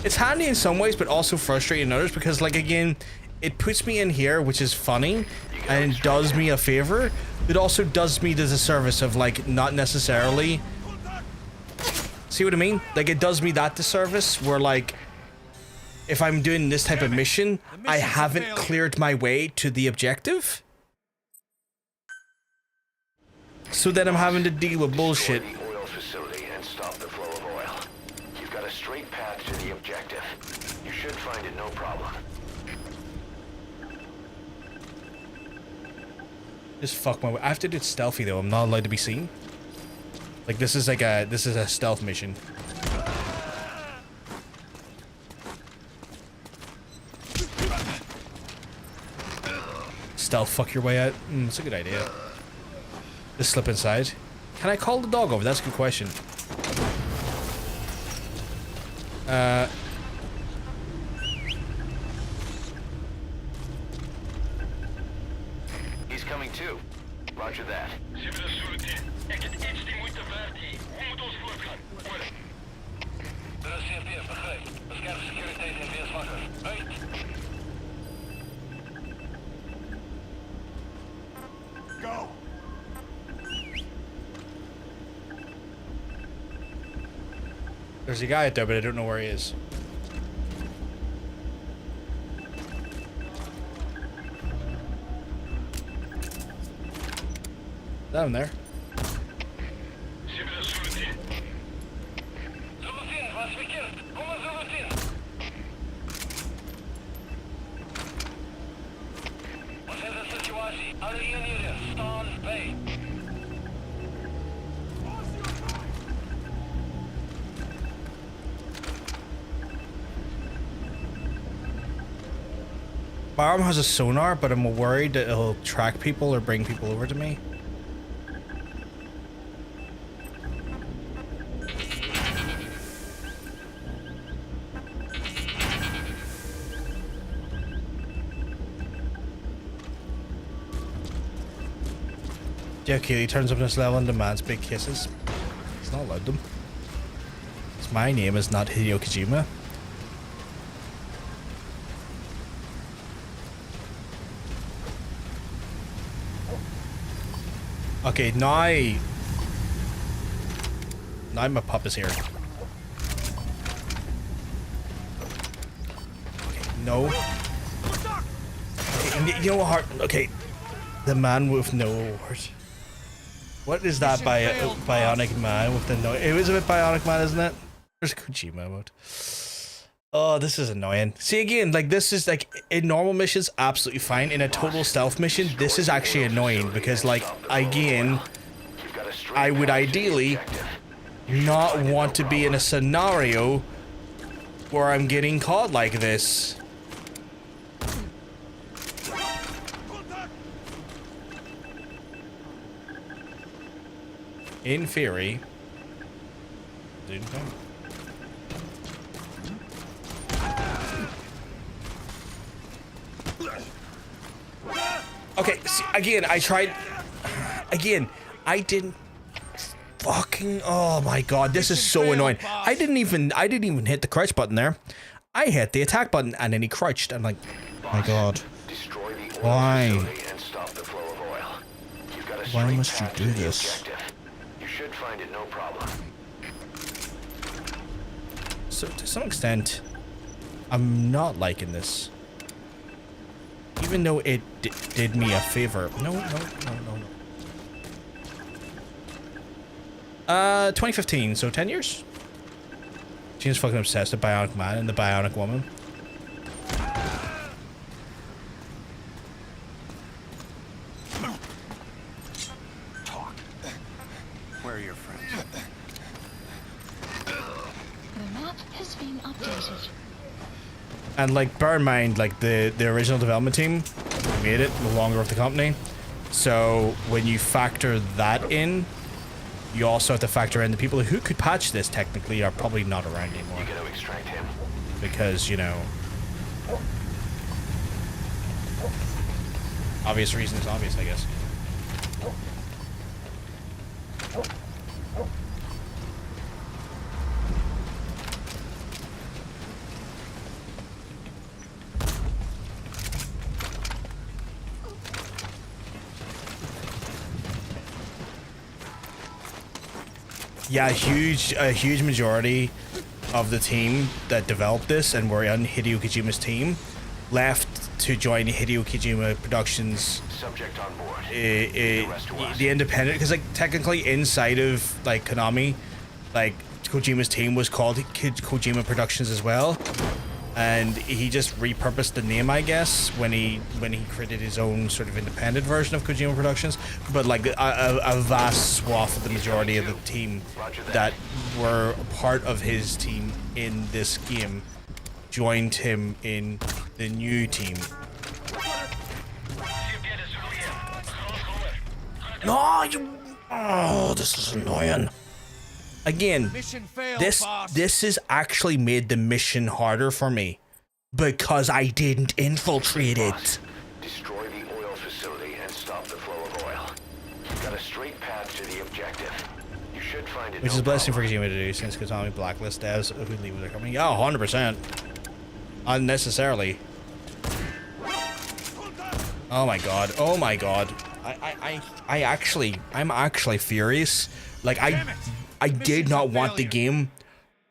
Speaker 1: It's handy in some ways, but also frustrating in others because, like, again, it puts me in here, which is funny, and it does me a favor. It also does me the disservice of, like, not necessarily. See what I mean? Like, it does me that disservice where, like, if I'm doing this type of mission, I haven't cleared my way to the objective. So then I'm having to deal with bullshit.
Speaker 3: Destroy the oil facility and stop the flow of oil. You've got a straight path to the objective. You should find it no problem.
Speaker 1: Just fuck my way. I have to do it stealthy though. I'm not allowed to be seen. Like, this is like a stealth mission. Stealth fuck your way out. That's a good idea. Just slip inside. Can I call the dog over? That's a good question.
Speaker 3: He's coming too. Roger that.
Speaker 6: Go!
Speaker 1: There's a guy out there, but I don't know where he is. Down there. My arm has a sonar, but I'm worried that it'll track people or bring people over to me. Yeah, Keely turns up this level and demands big kisses. He's not allowed them. My name is not Hideo Kojima. Okay, now my pup is here. Okay, no. Okay, you know what? Okay, the man with no heart. What is that bionic man with the no? It was a bit bionic man, isn't it? There's Kojima mode. Oh, this is annoying. See, again, like, this is like in normal missions, absolutely fine. In a total stealth mission, this is actually annoying because, like, again, I would ideally not want to be in a scenario where I'm getting caught like this. In theory, okay, see, again, I tried. Again, I didn't. Fucking. Oh my god, this is so annoying. I didn't even hit the crouch button there. I hit the attack button and then he crouched. I'm like, oh my god. Why? Why must you do this?
Speaker 3: You should find it no problem.
Speaker 1: So to some extent, I'm not liking this. Even though it did me a favor. No. 2015, so 10 years? She's fucking obsessed with Bionic Man and the Bionic Woman.
Speaker 5: Talk. Where are your friends?
Speaker 2: The map has been updated.
Speaker 1: And like, bear in mind, like the original development team who made it no longer with the company. So when you factor that in, you also have to factor in the people who could patch this technically are probably not around anymore.
Speaker 3: You gotta extract him.
Speaker 1: Because, you know, obvious reason is obvious, I guess. Yeah, a huge majority of the team that developed this and were on Hideo Kojima's team left to join Hideo Kojima Productions.
Speaker 3: Subject on board.
Speaker 1: The independent, because like technically inside of like Konami, like Kojima's team was called Kojima Productions as well, and he just repurposed the name, I guess, when he created his own sort of independent version of Kojima Productions. But like a vast swath of the majority of the team that were part of his team in this game joined him in the new team. No, you. Oh, this is annoying. Again, this has actually made the mission harder for me because I didn't infiltrate it.
Speaker 3: Destroy the oil facility and stop the flow of oil. You've got a straight path to the objective. You should find it.
Speaker 1: Which is a blessing for Kojima to do since Konami blacklist devs who leave their company. Oh, 100%. Unnecessarily. Oh my god. Oh my god. I'm actually furious. Like I did not want the game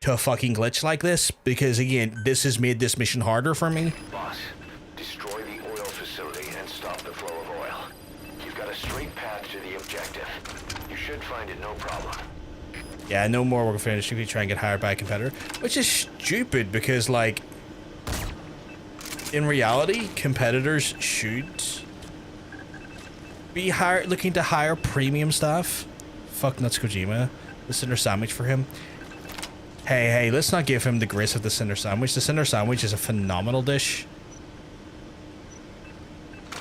Speaker 1: to fucking glitch like this because again, this has made this mission harder for me.
Speaker 3: Boss, destroy the oil facility and stop the flow of oil. You've got a straight path to the objective. You should find it no problem.
Speaker 1: Yeah, no more work finished. You could try and get hired by a competitor, which is stupid because like in reality, competitors should be looking to hire premium staff. Fuck nuts Kojima. The cinder sandwich for him. Hey, let's not give him the grace of the cinder sandwich. The cinder sandwich is a phenomenal dish.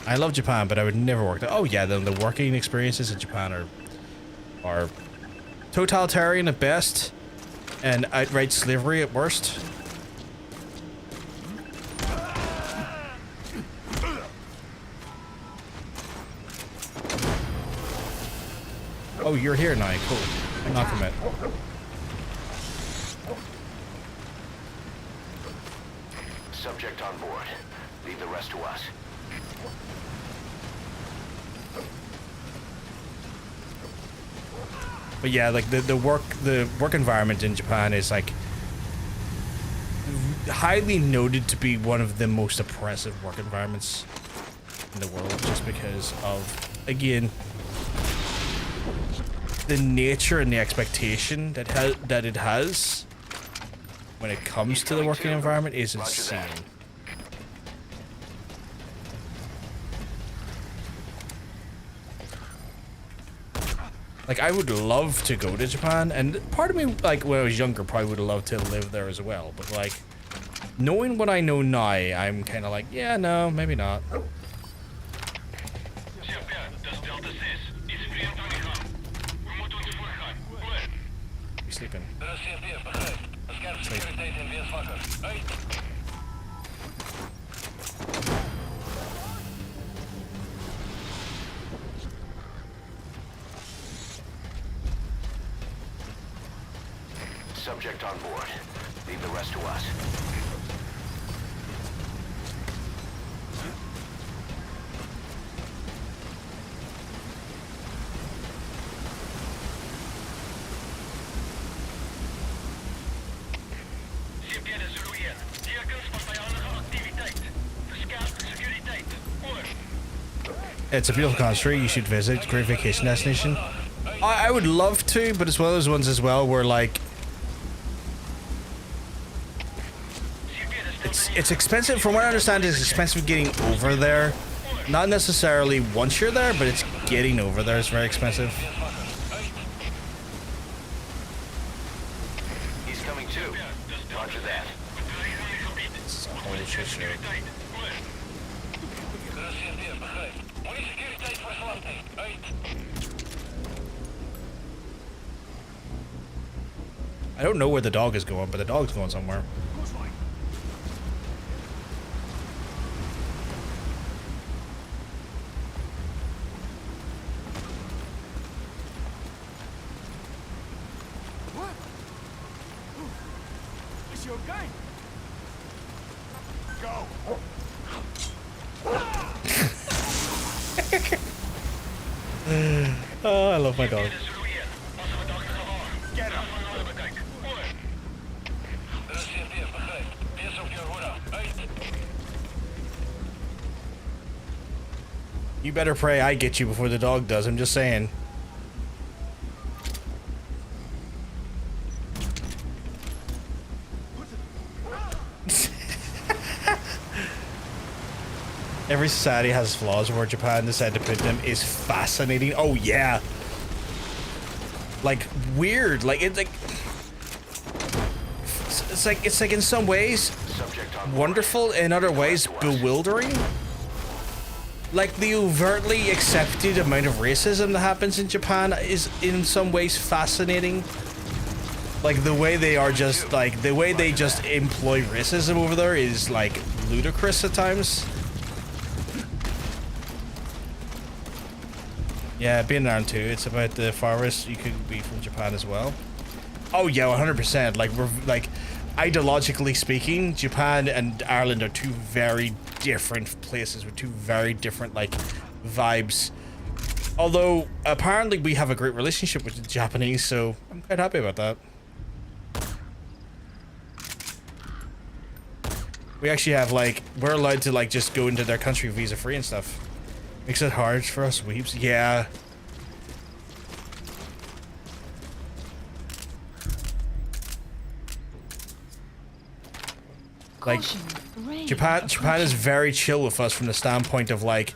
Speaker 1: I love Japan, but I would never work there. Oh yeah, the working experiences in Japan are totalitarian at best and outright slavery at worst. Oh, you're here now. Cool. I'm not commit.
Speaker 3: Subject on board. Leave the rest to us.
Speaker 1: But yeah, like the work environment in Japan is like highly noted to be one of the most oppressive work environments in the world, just because of, again, the nature and the expectation that it has when it comes to the working environment is insane. Like, I would love to go to Japan, and part of me, like, when I was younger, probably would have loved to live there as well. But, like, knowing what I know now, I'm kind of like, yeah, no, maybe not. You sleeping? Sleep.
Speaker 3: Subject on board. Leave the rest to us.
Speaker 1: It's a beautiful country. You should visit. Great vacation destination. I would love to, but it's one of those ones as well where, like, it's expensive. From what I understand, it's expensive getting over there. Not necessarily once you're there, but it's getting over there. It's very expensive.
Speaker 3: He's coming too. Roger that.
Speaker 1: It's a whole bullshit show. I don't know where the dog is going, but the dog's going somewhere.
Speaker 5: What? Is you okay? Go.
Speaker 1: Oh, I love my dog.
Speaker 5: Get him.
Speaker 1: You better pray I get you before the dog does. I'm just saying. Every society has flaws. Where Japan decided to put them is fascinating. Oh yeah. Like weird. Like it's like in some ways wonderful, in other ways bewildering. Like the overtly accepted amount of racism that happens in Japan is in some ways fascinating. Like the way they are just like the way they just employ racism over there is like ludicrous at times. Yeah, being there too. It's about the farthest you could be from Japan as well. Oh yeah, 100%. Like we're like ideologically speaking, Japan and Ireland are two very different places with two very different like vibes. Although apparently we have a great relationship with the Japanese, so I'm quite happy about that. We actually have like we're allowed to like just go into their country visa free and stuff. Makes it hard for us weebs. Yeah. Like Japan is very chill with us from the standpoint of like,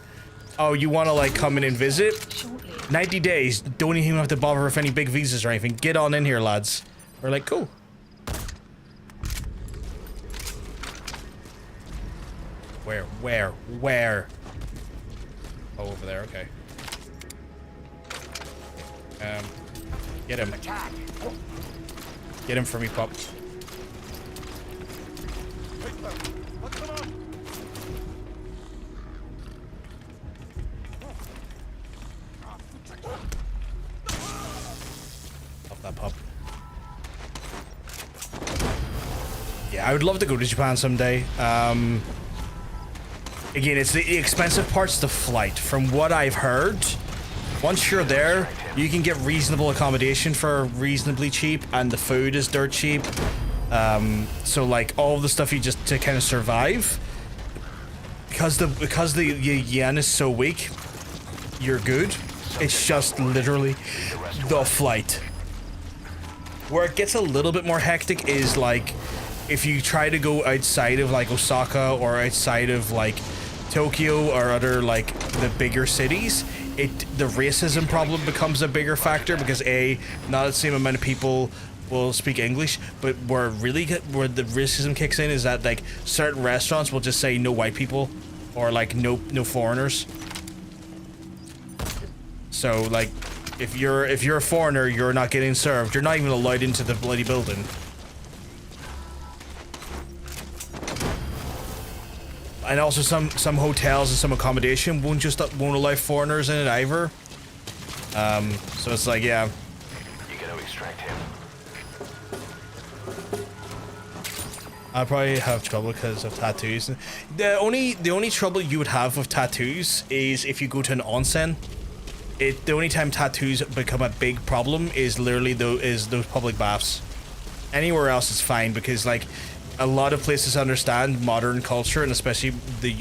Speaker 1: oh, you want to like come in and visit? 90 days. Don't even have to bother with any big visas or anything. Get on in here, lads. We're like, cool. Where? Oh, over there. Okay. Get him. Get him for me, pup. Love that pup. Yeah, I would love to go to Japan someday. Again, it's the expensive part's the flight. From what I've heard, once you're there, you can get reasonable accommodation for reasonably cheap, and the food is dirt cheap. So like all the stuff you just to kind of survive, because the yen is so weak, you're good. It's just literally the flight. Where it gets a little bit more hectic is like if you try to go outside of like Osaka or outside of like Tokyo or other like the bigger cities, the racism problem becomes a bigger factor because not the same amount of people will speak English, but where the racism kicks in is that like certain restaurants will just say no white people or like no foreigners. So like if you're a foreigner, you're not getting served. You're not even allowed into the bloody building. And also some hotels and some accommodation won't allow foreigners in it either. So it's like, yeah.
Speaker 3: You gotta extract him.
Speaker 1: I'll probably have trouble because of tattoos. The only trouble you would have with tattoos is if you go to an onsen. The only time tattoos become a big problem is literally those public baths. Anywhere else is fine because like a lot of places understand modern culture, and especially the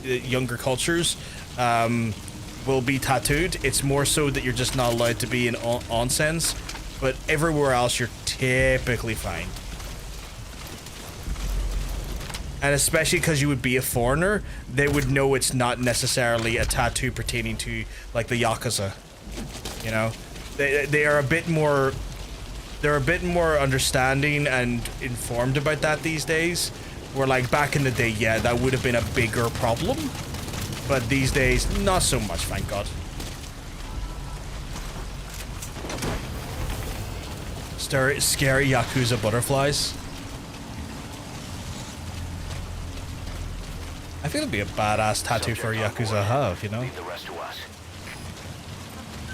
Speaker 1: younger cultures will be tattooed. It's more so that you're just not allowed to be in onsens, but everywhere else you're typically fine. And especially because you would be a foreigner, they would know it's not necessarily a tattoo pertaining to like the Yakuza. You know, they are a bit more. They're a bit more understanding and informed about that these days. Where like back in the day, yeah, that would have been a bigger problem. But these days, not so much, thank God. Scary Yakuza butterflies. I feel it'd be a badass tattoo for a Yakuza to have, you know?
Speaker 3: Leave the rest to us.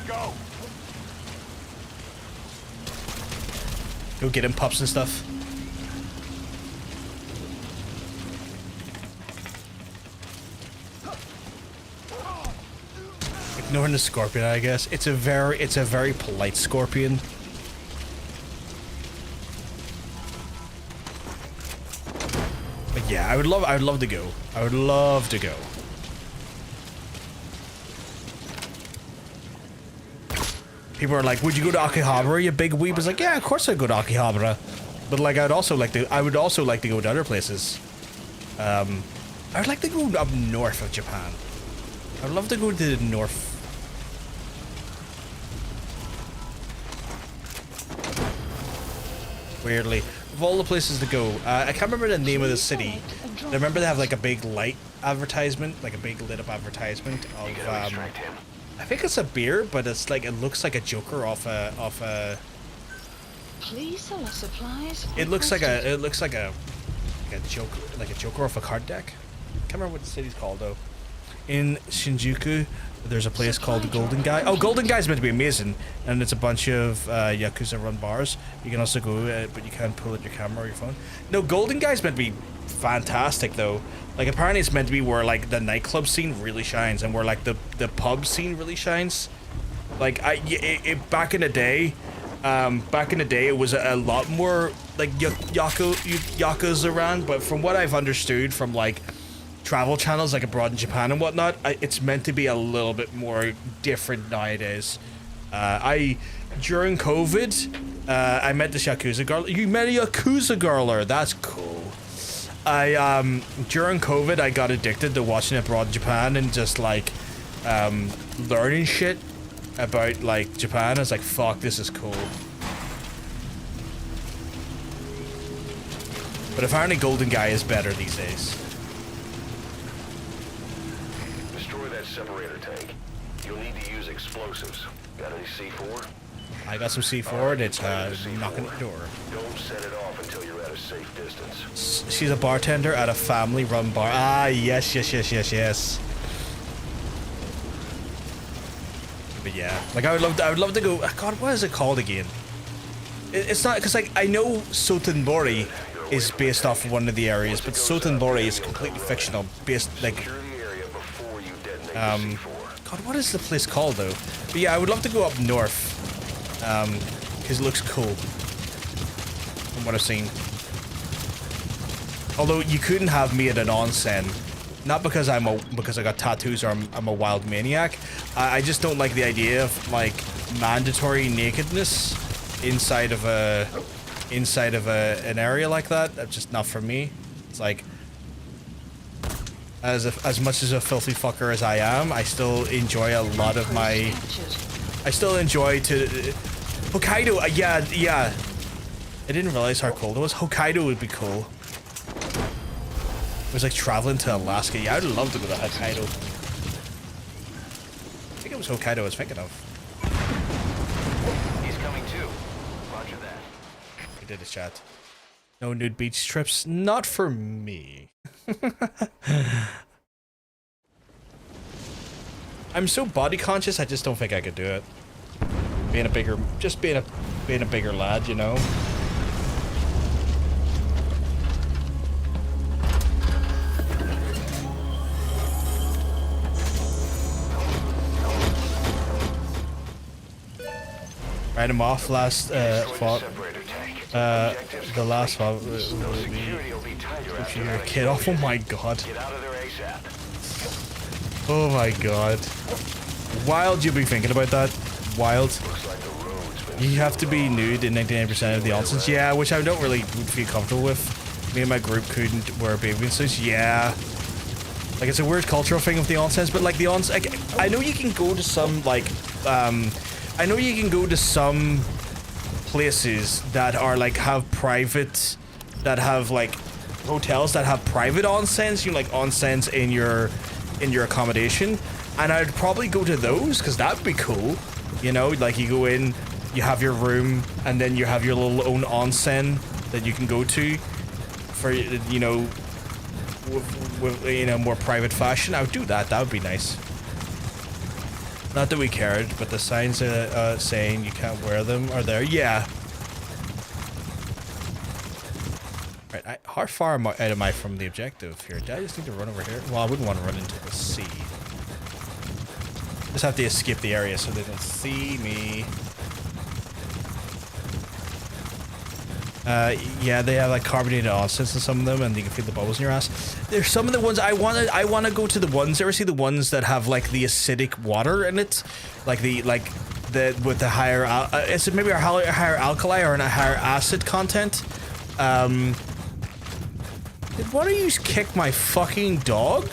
Speaker 9: Go!
Speaker 1: Go get him pups and stuff. Ignoring the scorpion, I guess. It's a very polite scorpion. But yeah, I would love to go. I would love to go. People are like, would you go to Akihabara, you big weeb? It's like, yeah, of course I'd go to Akihabara. But like, I would also like to go to other places. I would like to go up north of Japan. I'd love to go to the north. Weirdly, of all the places to go, I can't remember the name of the city. I remember they have like a big light advertisement, like a big lit up advertisement of I think it's a beer, but it's like, it looks like a Joker off a
Speaker 2: Please sell us supplies.
Speaker 1: it looks like a Joker off a card deck. Can't remember what the city's called though. In Shinjuku, there's a place called Golden Guy. Oh, Golden Guy's meant to be amazing, and it's a bunch of Yakuza-run bars. You can also go, but you can't pull out your camera or your phone. No, Golden Guy's meant to be fantastic though. Like apparently it's meant to be where like the nightclub scene really shines, and where like the pub scene really shines. Like back in the day, it was a lot more like Yakuza around. But from what I've understood from like travel channels like abroad in Japan and whatnot, it's meant to be a little bit more different nowadays. During COVID, I met this Yakuza girl. You met a Yakuza girler? That's cool. During COVID, I got addicted to watching abroad in Japan and just like learning shit about like Japan. I was like, fuck, this is cool. But apparently Golden Guy is better these days.
Speaker 3: Destroy that separator tank. You'll need to use explosives. Got any C4?
Speaker 1: I got some C4 and it's knocking at the door.
Speaker 3: Don't set it off until you're at a safe distance.
Speaker 1: She's a bartender at a family-run bar. Ah, yes. But yeah, like I would love to go. God, what is it called again? It's not, because like I know Sotenbori is based off of one of the areas, but Sotenbori is completely fictional, based like God, what is the place called though? But yeah, I would love to go up north, because it looks cool from what I've seen. Although you couldn't have me at an onsen, not because I got tattoos or I'm a wild maniac. I just don't like the idea of like mandatory nakedness inside of an area like that. That's just not for me. It's like, as much as a filthy fucker as I am, I still enjoy a lot of my. I still enjoy to Hokkaido. Yeah. I didn't realize how cold it was. Hokkaido would be cool. It was like traveling to Alaska. Yeah, I'd love to go to Hokkaido. I think it was Hokkaido I was thinking of.
Speaker 3: He's coming too. Roger that.
Speaker 1: We did a chat. No nude beach trips, not for me. I'm so body conscious. I just don't think I could do it. Being a bigger lad, you know. Write him off last fought. The last fought will be if you're a kid off. Oh my god. Oh my god. Wild, you'll be thinking about that. Wild. You have to be nude in 99% of the onsens. Yeah, which I don't really would feel comfortable with. Me and my group couldn't wear bathing suits. Yeah. Like, it's a weird cultural thing with the onsens, but like the onsen, I know you can go to some like I know you can go to some places that are like have private, that have like hotels that have private onsens, you know, like onsens in your accommodation, and I'd probably go to those because that'd be cool. You know, like you go in, you have your room, and then you have your little own onsen that you can go to for, you know, with you know, more private fashion. I would do that. That would be nice. Not that we cared, but the signs saying you can't wear them are there. Yeah. Right. How far out am I from the objective here? Do I just need to run over here? Well, I wouldn't want to run into the sea. Just have to escape the area so they don't see me. Yeah, they have like carbonated onsens in some of them, and you can feel the bubbles in your ass. There's some of the ones I want to go to the ones. Ever see the ones that have like the acidic water in it, like the with the higher is it maybe a higher alkali or a higher acid content? Did one of you kick my fucking dog?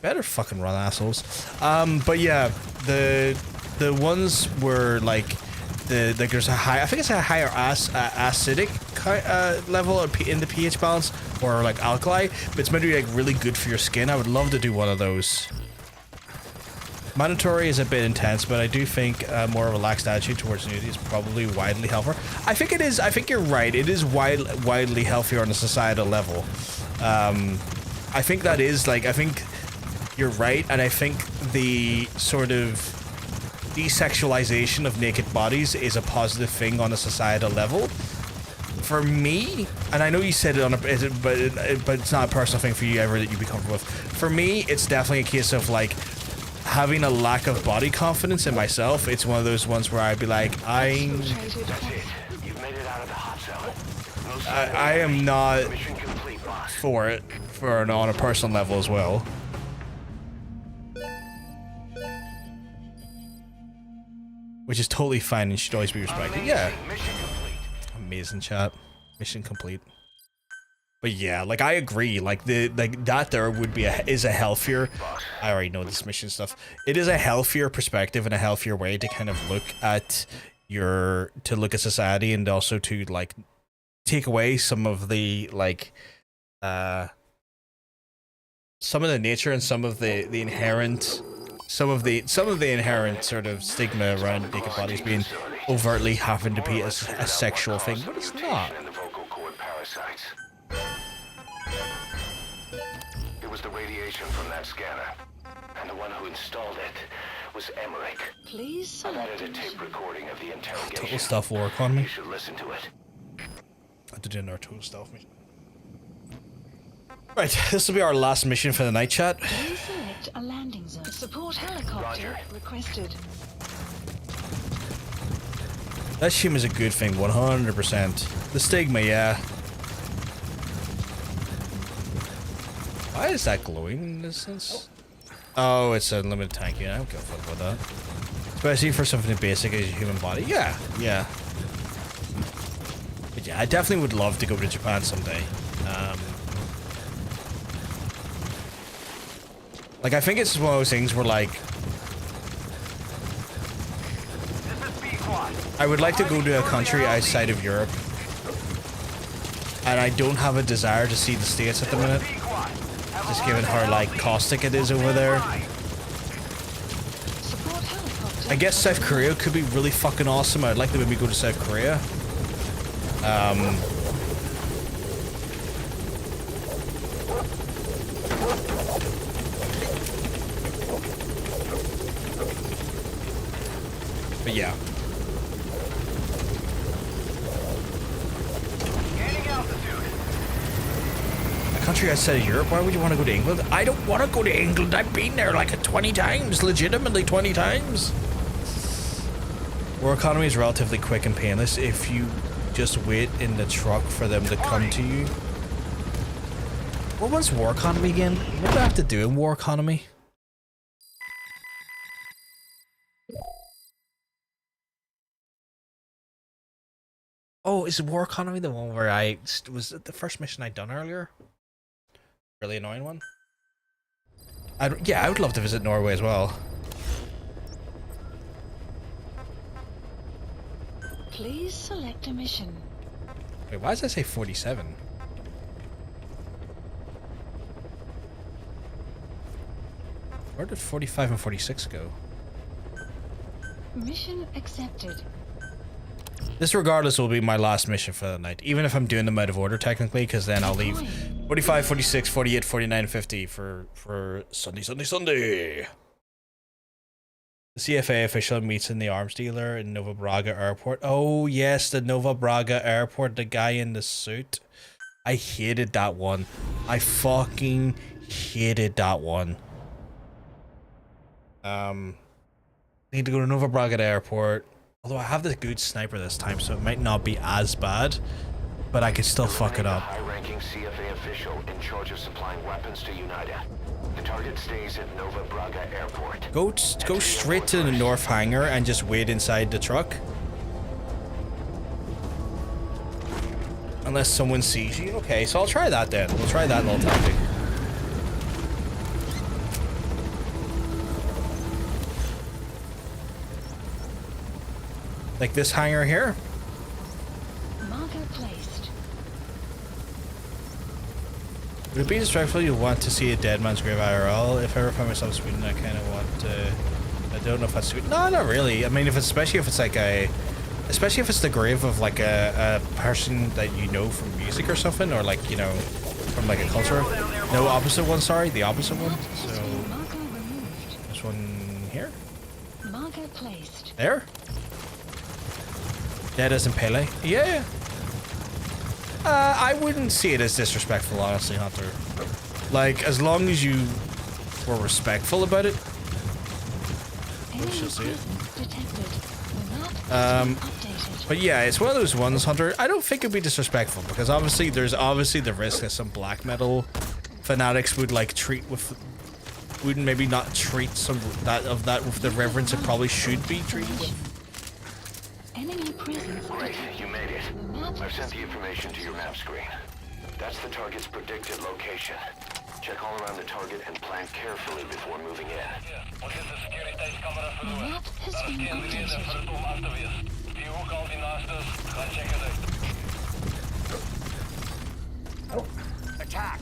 Speaker 1: Better fucking run, assholes. But yeah, the ones were like there's a high, I think it's a higher acidic level in the pH balance, or like alkali, but it's meant to be like really good for your skin. I would love to do one of those. Mandatory is a bit intense, but I do think a more relaxed attitude towards nudity is probably widely healthier. I think it is. I think you're right. It is widely healthier on a societal level. I think that is like, I think you're right, and I think the sort of desexualization of naked bodies is a positive thing on a societal level. For me, and I know you said it on a, but it's not a personal thing for you ever that you'd be comfortable with. For me, it's definitely a case of like having a lack of body confidence in myself. It's one of those ones where I'd be like, I am not for it on a personal level as well. Which is totally fine and should always be respected. Yeah. Amazing chat. Mission complete. But yeah, like I agree. Like that there would be is a healthier. I already know this mission stuff. It is a healthier perspective and a healthier way to kind of look at society, and also to like take away some of the like some of the nature and some of the inherent inherent sort of stigma around naked bodies being overtly having to be a sexual thing, but it's not.
Speaker 3: It was the radiation from that scanner, and the one who installed it was Emmerich.
Speaker 2: Please.
Speaker 3: I've added a tape recording of the interrogation.
Speaker 1: Total stealth war economy.
Speaker 3: You should listen to it.
Speaker 1: I did another total stealth mission. Right, this will be our last mission for the night, chat.
Speaker 2: Please select a landing zone. Support helicopter requested.
Speaker 1: That shim is a good thing, 100%. The stigma, yeah. Why is that glowing in this sense? Oh, it's a limited tank. Yeah, I don't give a fuck about that. Especially for something as basic as your human body. Yeah, yeah. But yeah, I definitely would love to go to Japan someday. Like, I think it's one of those things where, like, I would like to go to a country outside of Europe, and I don't have a desire to see the States at the minute, just given how, like, caustic it is over there. I guess South Korea could be really fucking awesome. I'd like to maybe go to South Korea. But yeah. A country outside of Europe? Why would you want to go to England? I don't want to go to England. I've been there like 20 times. Legitimately 20 times. War economy is relatively quick and painless if you just wait in the truck for them to come to you. What was war economy again? What do I have to do in war economy? Oh, is war economy the one where was it the first mission I'd done earlier? Really annoying one. Yeah, I would love to visit Norway as well.
Speaker 2: Please select a mission.
Speaker 1: Wait, why does that say 47? Where did 45 and 46 go?
Speaker 2: Mission accepted.
Speaker 1: This regardless will be my last mission for the night. Even if I'm doing them out of order technically, because then I'll leave 45, 46, 48, 49, 50 for Sunday. The CFA official meets in the arms dealer in Nova Braga Airport. Oh yes, the Nova Braga Airport, the guy in the suit. I hated that one. I fucking hated that one. Need to go to Nova Braga Airport. Although I have the good sniper this time, so it might not be as bad. But I could still fuck it up.
Speaker 3: High-ranking CFA official in charge of supplying weapons to United. The target stays at Nova Braga Airport.
Speaker 1: Go straight to the north hangar and just wait inside the truck. Unless someone sees you. Okay, so I'll try that then. We'll try that little tactic. Like this hangar here.
Speaker 2: Marker placed.
Speaker 1: Would it be disrespectful you want to see a dead man's grave IRL? If I ever find myself in Sweden, I kind of want to... I don't know if that's Sweden. No, not really. I mean, especially if it's like a... Especially if it's the grave of like a person that you know from music or something, or like, you know, from like a culture. No, opposite one, sorry. The opposite one. So...
Speaker 2: Marker removed.
Speaker 1: This one here?
Speaker 2: Marker placed.
Speaker 1: There? Dead as in Pele? Yeah. I wouldn't see it as disrespectful, honestly, Hunter. Like, as long as you were respectful about it. We shall see it. But yeah, it's one of those ones, Hunter. I don't think it'd be disrespectful because obviously there's the risk that some black metal fanatics would like wouldn't maybe not treat some of that with the reverence it probably should be treated with.
Speaker 2: Enemy presence.
Speaker 3: Great, you made it. I've sent the information to your map screen. That's the target's predicted location. Check all around the target and plan carefully before moving in.
Speaker 2: The map has been updated.
Speaker 3: Attack!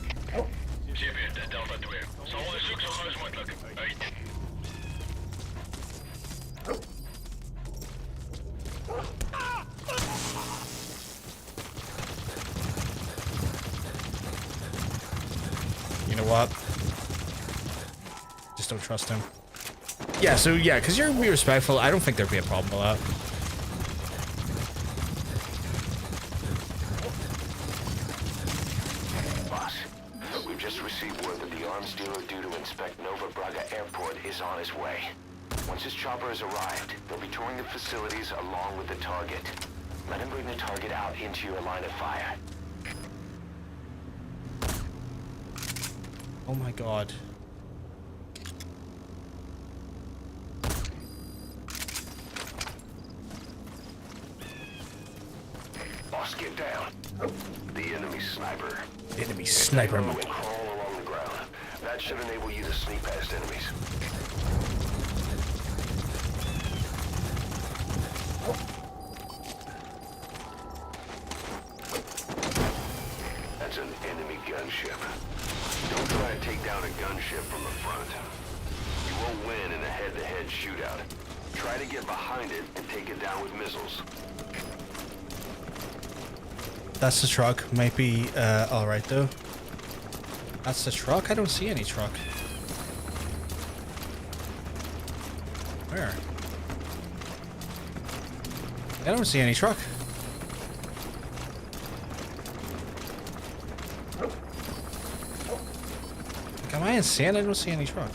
Speaker 1: You know what? Just don't trust him. Yeah, so yeah, because you're being respectful, I don't think there'd be a problem with that.
Speaker 3: Boss, we've just received word that the arms dealer due to inspect Nova Braga Airport is on his way. Once his chopper has arrived, they'll be touring the facilities along with the target. Let him bring the target out into your line of fire.
Speaker 1: Oh my god.
Speaker 3: Boss, get down. The enemy sniper.
Speaker 1: Enemy sniper.
Speaker 3: And crawl along the ground. That should enable you to sneak past enemies. That's an enemy gunship. Don't try to take down a gunship from the front. You won't win in a head-to-head shootout. Try to get behind it and take it down with missiles.
Speaker 1: That's the truck. Might be alright though. That's the truck? I don't see any truck. Where? I don't see any truck. Like, am I insane? I don't see any truck.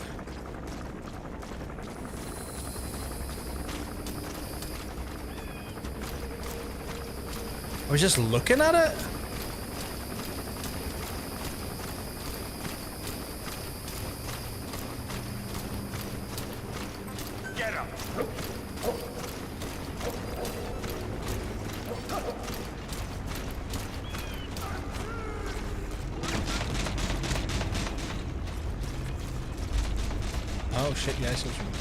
Speaker 1: I was just looking at it.
Speaker 3: Get him!
Speaker 1: Oh shit, yeah, I see what you mean.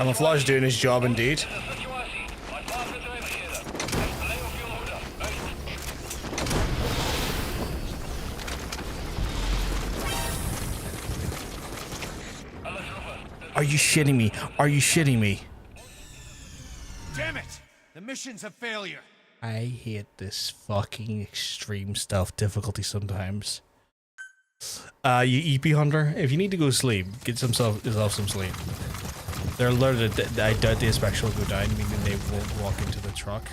Speaker 1: Camouflage doing his job indeed. Are you shitting me? Are you shitting me?
Speaker 5: Damn it! The mission's a failure.
Speaker 1: I hate this fucking extreme stealth difficulty sometimes. You EP hunter, if you need to go sleep, get yourself some sleep. They're alerted that I doubt the inspection will go down, meaning they won't walk into the truck.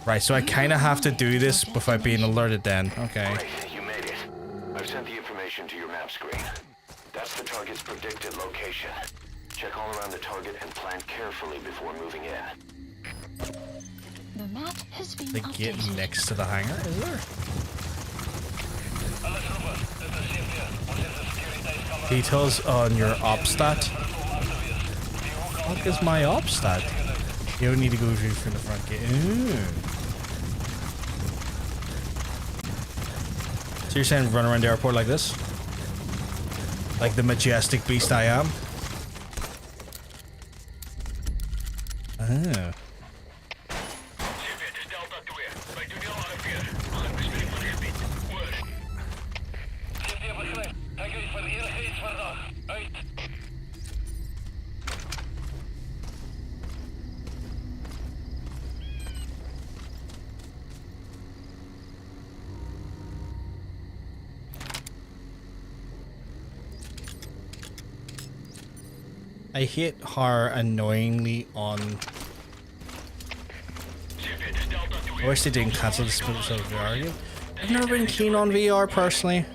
Speaker 1: Right, so I kind of have to do this without being alerted then. Okay.
Speaker 3: Great, you made it. I've sent the information to your map screen. That's the target's predicted location. Check all around the target and plan carefully before moving in.
Speaker 2: The map has been
Speaker 1: The gate
Speaker 2: updated.
Speaker 1: next to the hangar, is there? Details on your op stat. What is my op stat? You don't need to go through the front gate. Ooh. So you're saying run around the airport like this? Like the majestic beast I am? Oh. I hate how annoyingly on. I wish they didn't cancel the split of VR game. I've never been keen on VR personally.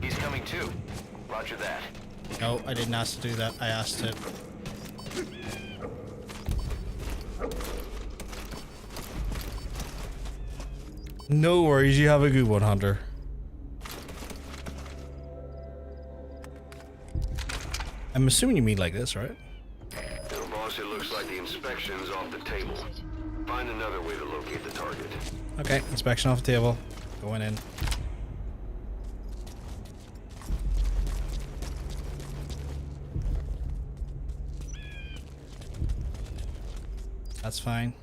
Speaker 3: He's coming too. Roger that.
Speaker 1: No, I didn't ask to do that. I asked to. No worries, you have a good one, Hunter. I'm assuming you mean like this, right?
Speaker 7: Well, boss, it looks like the inspection's off the table. Find another way to locate the target.
Speaker 1: Okay, inspection off the table. Going in. That's fine.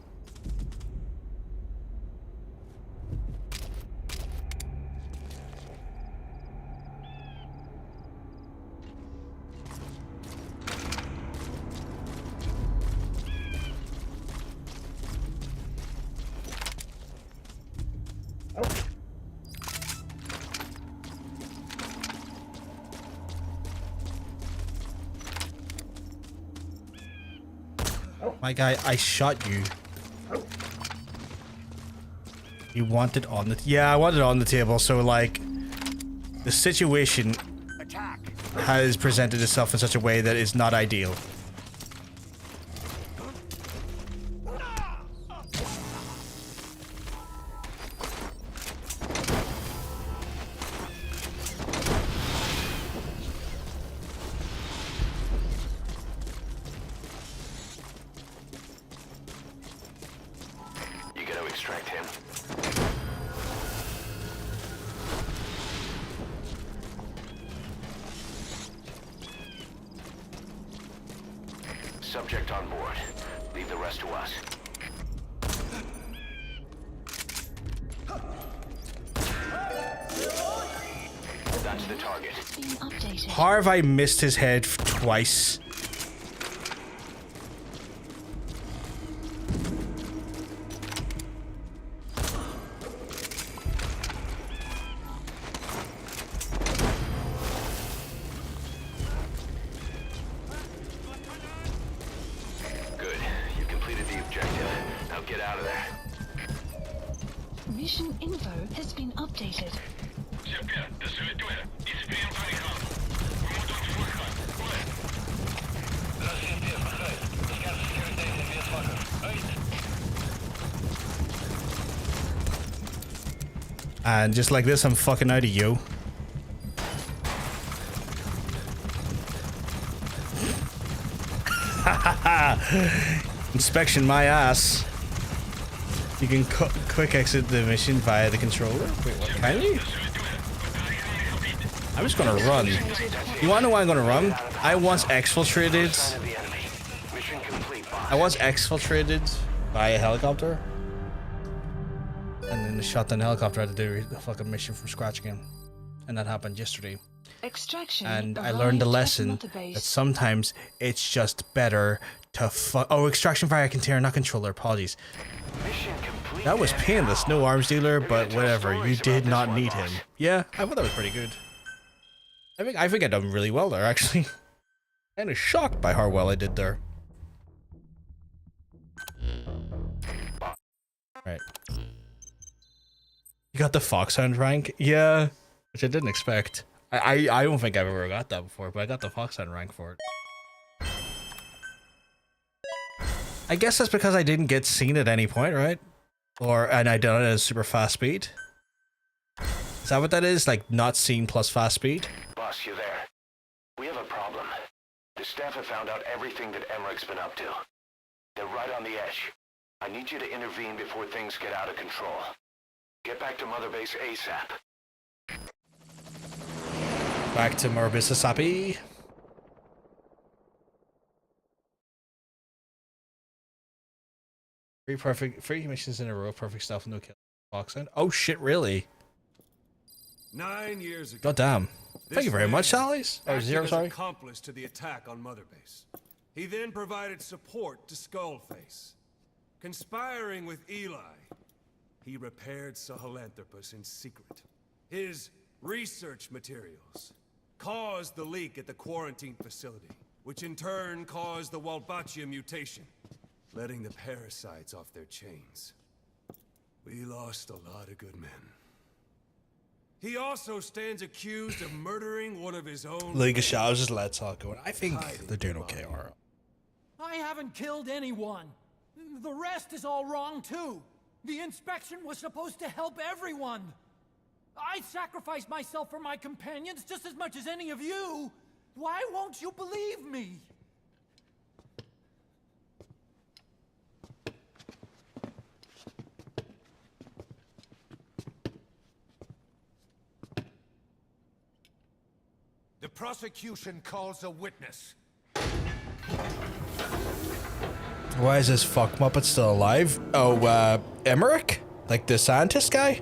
Speaker 1: My guy, I shot you. You want it on the... Yeah, I want it on the table, so like... The situation has presented itself in such a way that it's not ideal.
Speaker 3: You gotta extract him. Subject on board. Leave the rest to us. That's the target.
Speaker 2: It's been updated.
Speaker 1: How have I missed his head twice?
Speaker 3: Good. You completed the objective. Now get out of there.
Speaker 2: Mission info has been updated.
Speaker 1: And just like this, I'm fucking out of you. Inspection my ass. You can quick exit the mission via the controller. Wait, what? Can you? I'm just gonna run. You wanna know why I'm gonna run? I once exfiltrated by a helicopter. And then they shot down the helicopter. I had to do the fucking mission from scratch again. And that happened yesterday.
Speaker 2: Extraction.
Speaker 1: And I learned the lesson that sometimes it's just better to extraction via container, not controller. Apologies. That was painless. No arms dealer, but whatever. You did not need him. Yeah, I thought that was pretty good. I think I done really well there, actually. Kind of shocked by how well I did there. Right. You got the Foxhound rank? Yeah. Which I didn't expect. I don't think I've ever got that before, but I got the Foxhound rank for it. I guess that's because I didn't get seen at any point, right? And I done it at a super fast speed. Is that what that is? Like not seen plus fast speed?
Speaker 3: Boss, you there? We have a problem. The staff have found out everything that Emmerich's been up to. They're right on the edge. I need you to intervene before things get out of control. Get back to Mother Base ASAP.
Speaker 1: Back to Mississippi. Three missions in a row, perfect stuff, no kill. Foxhound. Oh shit, really?
Speaker 5: 9 years ago.
Speaker 1: God damn. Thank you very much, Sally's. Or Zero, sorry.
Speaker 5: Accomplice to the attack on Mother Base. He then provided support to Skullface. Conspiring with Eli, he repaired Sahelanthropus in secret. His research materials caused the leak at the quarantine facility, which in turn caused the Walbachia mutation, letting the parasites off their chains. We lost a lot of good men. He also stands accused of murdering one of his own.
Speaker 1: League of Shadows just lets all go. I think they're doing okay, alright.
Speaker 4: I haven't killed anyone. The rest is all wrong too. The inspection was supposed to help everyone. I sacrificed myself for my companions just as much as any of you. Why won't you believe me?
Speaker 5: The prosecution calls a witness.
Speaker 1: Why is this fuck Muppet still alive? Oh, Emmerich? Like the scientist guy?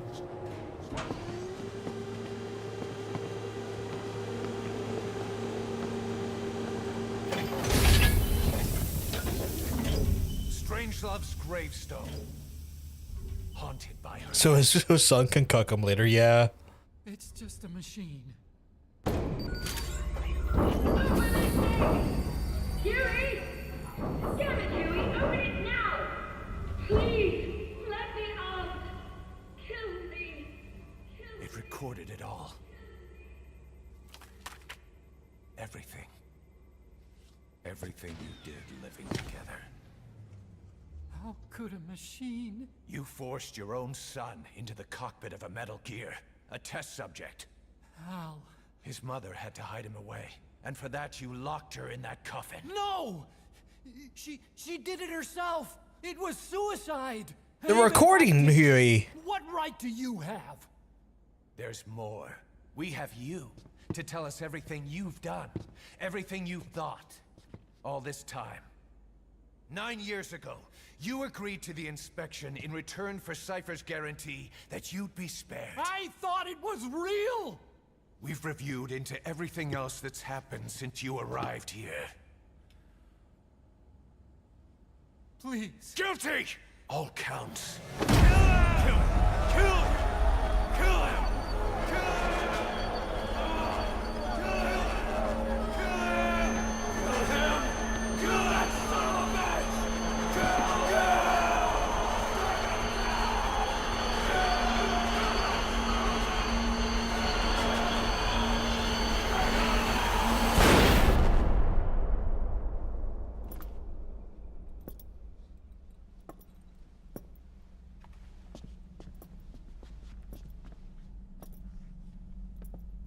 Speaker 5: Strangelove's gravestone. Haunted by her.
Speaker 1: So his son can cuck him later, yeah.
Speaker 4: It's just a machine.
Speaker 2: Huey! Damn it, Huey! Open it now! Please! Let me out! Kill me!
Speaker 5: It recorded it all. Everything. Everything you did living together.
Speaker 4: How could a machine?
Speaker 5: You forced your own son into the cockpit of a Metal Gear, a test subject.
Speaker 4: How?
Speaker 5: His mother had to hide him away, and for that you locked her in that coffin.
Speaker 4: No! She did it herself. It was suicide.
Speaker 1: The recording, Huey.
Speaker 4: What right do you have?
Speaker 5: There's more. We have you to tell us everything you've done, everything you've thought, all this time. 9 years ago, you agreed to the inspection in return for Cypher's guarantee that you'd be spared.
Speaker 4: I thought it was real!
Speaker 5: We've reviewed into everything else that's happened since you arrived here.
Speaker 4: Please.
Speaker 5: Guilty! All counts. Kill him! Kill him! Kill him! Kill him!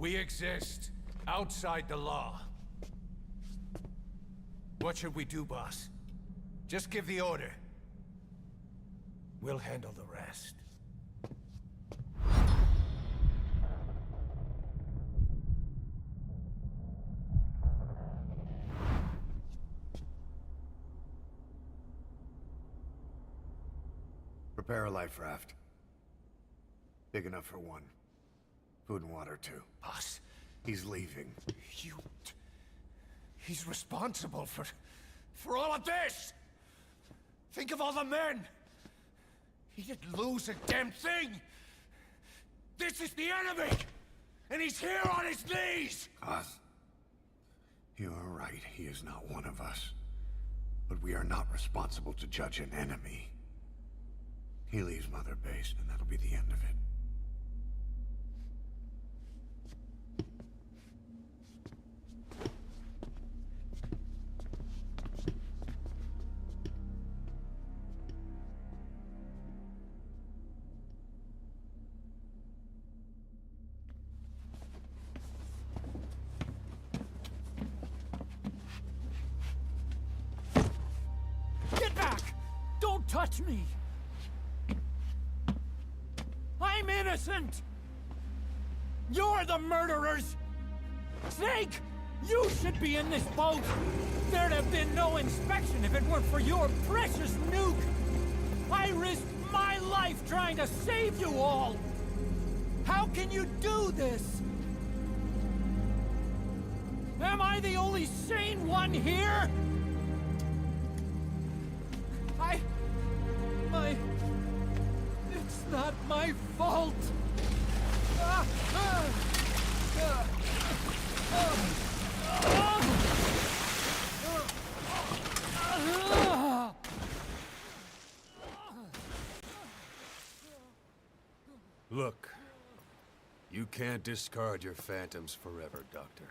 Speaker 5: We exist outside the law. What should we do, boss? Just give the order. We'll handle the rest.
Speaker 6: Prepare a life raft. Big enough for one. Food and water, too.
Speaker 5: Boss,
Speaker 6: He's leaving.
Speaker 5: he's responsible for all of this! Think of all the men! He didn't lose a damn thing! This is the enemy! And he's here on his knees!
Speaker 6: Oz, you are right. He is not one of us. But we are not responsible to judge an enemy. He leaves Mother Base, and that'll be the end of it.
Speaker 4: Get back! Don't touch me! I'm innocent! You're the murderers! Snake! You should be in this boat! There'd have been no inspection if it weren't for your precious nuke! I risked my life trying to save you all! How can you do this? Am I the only sane one here? It's not my fault!
Speaker 5: Look, you can't discard your phantoms forever, Doctor.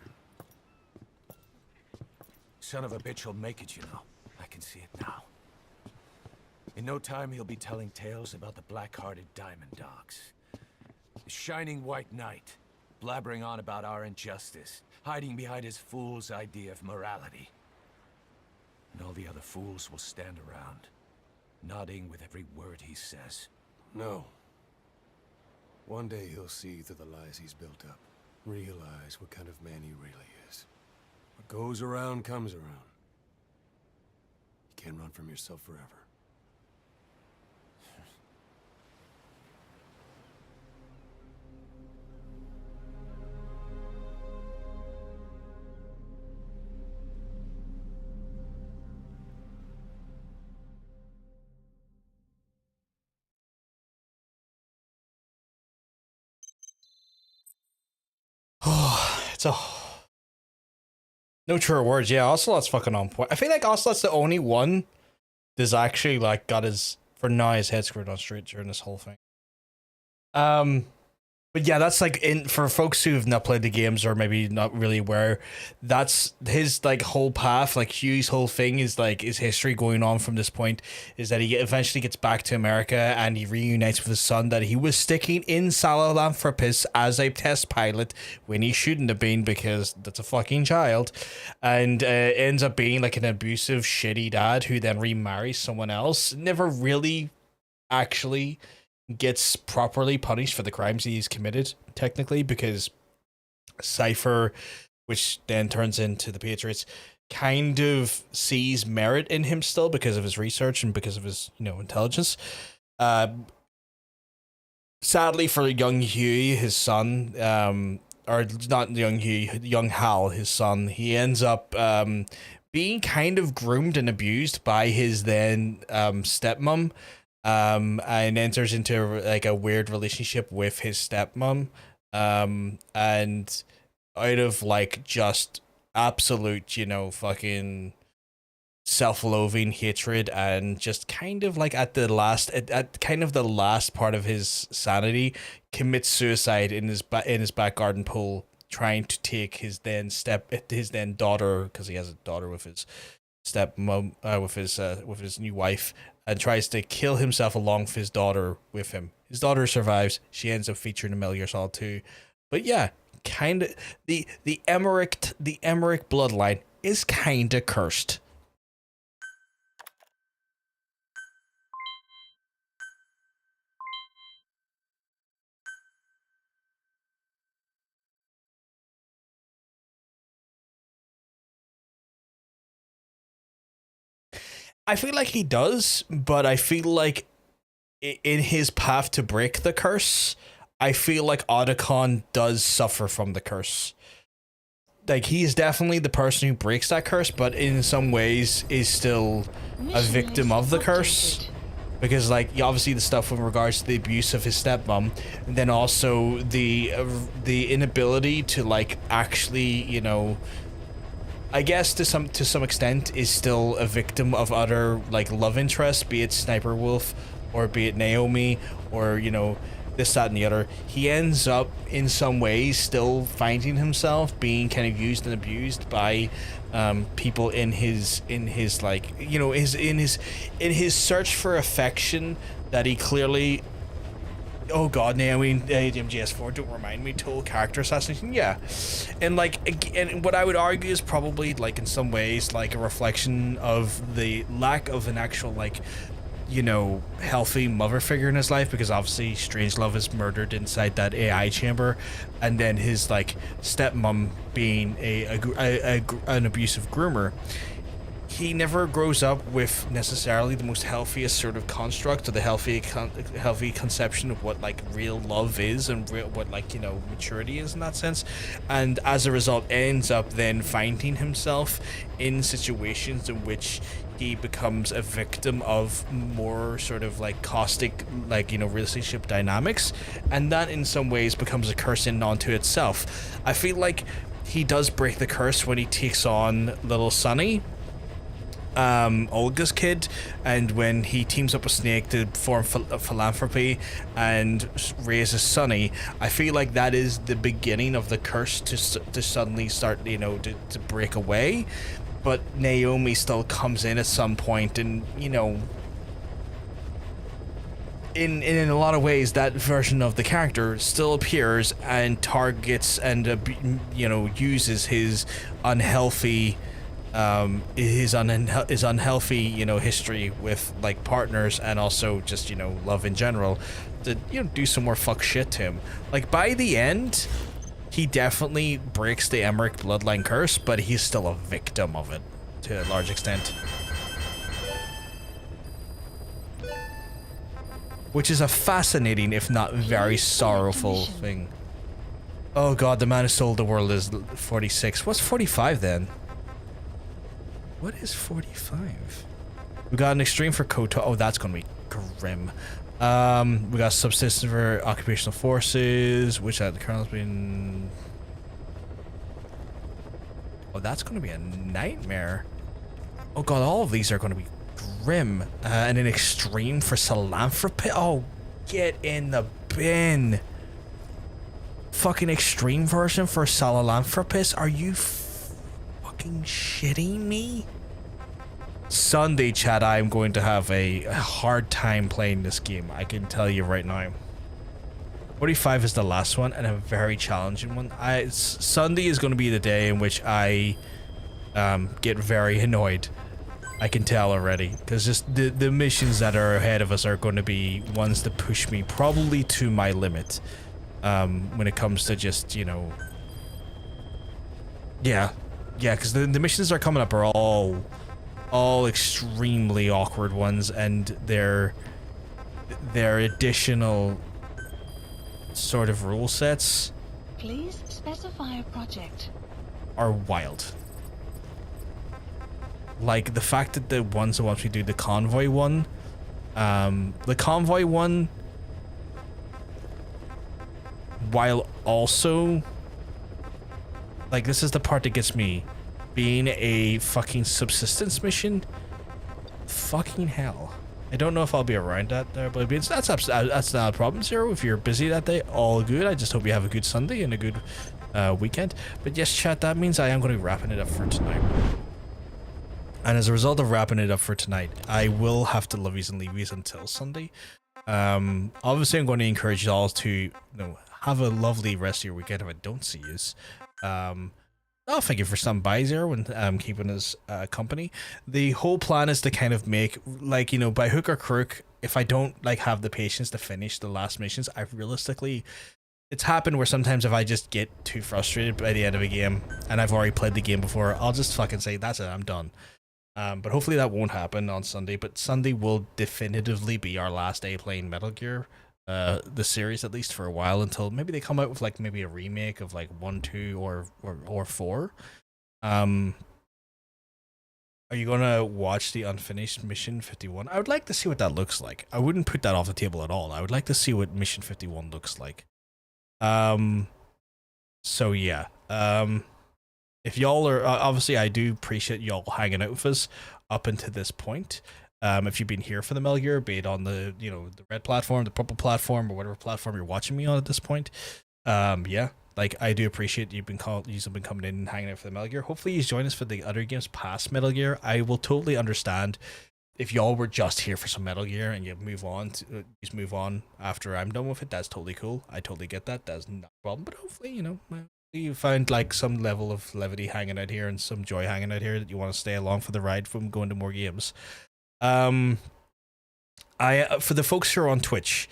Speaker 5: Son of a bitch will make it, you know. I can see it now. In no time, he'll be telling tales about the black-hearted Diamond Dogs. The shining white knight, blabbering on about our injustice, hiding behind his fool's idea of morality. And all the other fools will stand around, nodding with every word he says. No. One day he'll see through the lies he's built up, realize what kind of man he really is. What goes around comes around. You can't run from yourself forever.
Speaker 1: It's a no truer words. Yeah, Ocelot's fucking on point. I feel like Ocelot's the only one that's actually like got his for now his head screwed on straight during this whole thing. But yeah, that's like in for folks who have not played the games or maybe not really aware, that's his like whole path. Like Hugh's whole thing is like his history going on from this point is that he eventually gets back to America and he reunites with his son that he was sticking in Sahelanthropus as a test pilot when he shouldn't have been because that's a fucking child, and ends up being like an abusive, shitty dad who then remarries someone else. Never really actually gets properly punished for the crimes he's committed, technically, because Cypher, which then turns into the Patriots, kind of sees merit in him still because of his research and because of his, you know, intelligence. Sadly for young Huey, his son, or not young Huey, young Hal, his son, he ends up being kind of groomed and abused by his then stepmom. And enters into like a weird relationship with his stepmom, and out of like just absolute, you know, fucking self-loathing hatred and just kind of like at kind of the last part of his sanity, commits suicide in his back garden pool, trying to take his then daughter, because he has a daughter with his stepmom, with his new wife, and tries to kill himself along with his daughter with him. His daughter survives. She ends up featuring in Metal Gear Solid 2. But yeah, kind of the Emmerich bloodline is kind of cursed. I feel like he does, but I feel like in his path to break the curse, I feel like Otacon does suffer from the curse. Like, he is definitely the person who breaks that curse, but in some ways is still a victim of the curse. Because, like, obviously the stuff with regards to the abuse of his stepmom, and then also the inability to, like, actually, you know, I guess to some extent is still a victim of other, like, love interests, be it Sniper Wolf or be it Naomi or, you know, this, that, and the other. He ends up in some ways still finding himself being kind of used and abused by people in his like, you know, in his search for affection that he clearly. Oh god, Naomi, MGS4, don't remind me, total character assassination, yeah. And like, and what I would argue is probably, like, in some ways, like, a reflection of the lack of an actual, like, you know, healthy mother figure in his life, because obviously Strangelove is murdered inside that AI chamber, and then his, like, stepmom being an abusive groomer. He never grows up with necessarily the most healthiest sort of construct or the healthy conception of what, like, real love is and what, like, you know, maturity is in that sense, and as a result ends up then finding himself in situations in which he becomes a victim of more sort of, like, caustic, like, you know, relationship dynamics, and that in some ways becomes a curse in unto itself. I feel like he does break the curse when he takes on little Sonny, Olga's kid, and when he teams up with Snake to form philanthropy and raises Sonny. I feel like that is the beginning of the curse to suddenly start, you know, to break away. But Naomi still comes in at some point, and, you know, in a lot of ways that version of the character still appears and targets and you know, uses his unhealthy unhealthy, you know, history with, like, partners and also just, you know, love in general to, you know, do some more fuck shit to him. Like, by the end, he definitely breaks the Emmerich bloodline curse, but he's still a victim of it to a large extent. Which is a fascinating, if not very sorrowful thing. Oh god, the man who sold the world is 46. What's 45 then? What is 45? We got an extreme for Koto. Oh, that's gonna be grim. We got subsistence for occupational forces, which the colonel's been. Oh, that's gonna be a nightmare. Oh god, all of these are gonna be grim. And an extreme for philanthropy. Oh, get in the bin. Fucking extreme version for Philanthropist? Are you fucking shitting me? Sunday, chat, I'm going to have a hard time playing this game. I can tell you right now. 45 is the last one, and a very challenging one. Sunday is going to be the day in which I get very annoyed. I can tell already, because just the missions that are ahead of us are going to be ones that push me probably to my limit. When it comes to just, you know, yeah, because the missions that are coming up are all extremely awkward ones, and their additional sort of rule sets,
Speaker 10: please specify a project,
Speaker 1: are wild. Like the fact that the ones that once we do the convoy one, while also, like, this is the part that gets me, being a fucking subsistence mission, fucking hell. I don't know if I'll be around that there, but that's not a problem, Zero. If you're busy that day, all good. I just hope you have a good Sunday and a good weekend. But yes, chat, that means I am going to be wrapping it up for tonight. And as a result of wrapping it up for tonight, I will have to lovies and leavies until Sunday. Obviously, I'm going to encourage you all to, you know, have a lovely rest of your weekend if I don't see yous. Oh, thank you for some buys here when keeping us company. The whole plan is to kind of make, like, you know, by hook or crook, if I don't like have the patience to finish the last missions, I've realistically, it's happened where sometimes if I just get too frustrated by the end of a game and I've already played the game before, I'll just fucking say, that's it, I'm done. But hopefully that won't happen on Sunday, but Sunday will definitively be our last day playing Metal Gear. The series, at least for a while, until maybe they come out with like maybe a remake of like 1, 2, or 4. Are you gonna watch the unfinished Mission 51? I would like to see what that looks like. I wouldn't put that off the table at all. I would like to see what Mission 51 looks like. So yeah. If y'all are obviously, I do appreciate y'all hanging out with us up until this point. If you've been here for the Metal Gear, be it on the, you know, the red platform, the purple platform, or whatever platform you're watching me on at this point, yeah, like I do appreciate you've been coming in and hanging out for the Metal Gear. Hopefully you join us for the other games past Metal Gear. I will totally understand if y'all were just here for some Metal Gear and you move on after I'm done with it. That's totally cool. I totally get that. That's not a problem. But hopefully, you know, you find like some level of levity hanging out here and some joy hanging out here that you want to stay along for the ride from going to more games. For the folks who are on Twitch,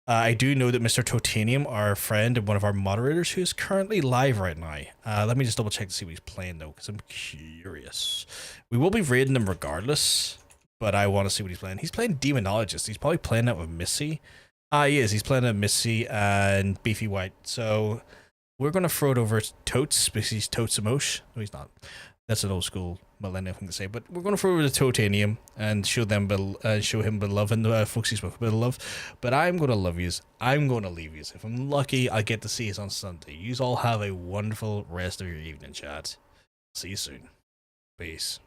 Speaker 1: I do know that Mr. Totanium, our friend and one of our moderators, who is currently live right now. Let me just double check to see what he's playing though, because I'm curious. We will be raiding him regardless, but I want to see what he's playing. He's playing Demonologist. He's probably playing that with Missy. He is. He's playing with Missy and Beefy White. So we're gonna throw it over to Totes because he's Totes Emotion. No, he's not. That's an old school millennial thing to say, but we're going to throw over the Totanium and show him the love and the folks he's with a bit of love. But I'm going to love yous. I'm going to leave yous. If I'm lucky, I'll get to see yous on Sunday. Yous all have a wonderful rest of your evening, chat. See you soon. Peace.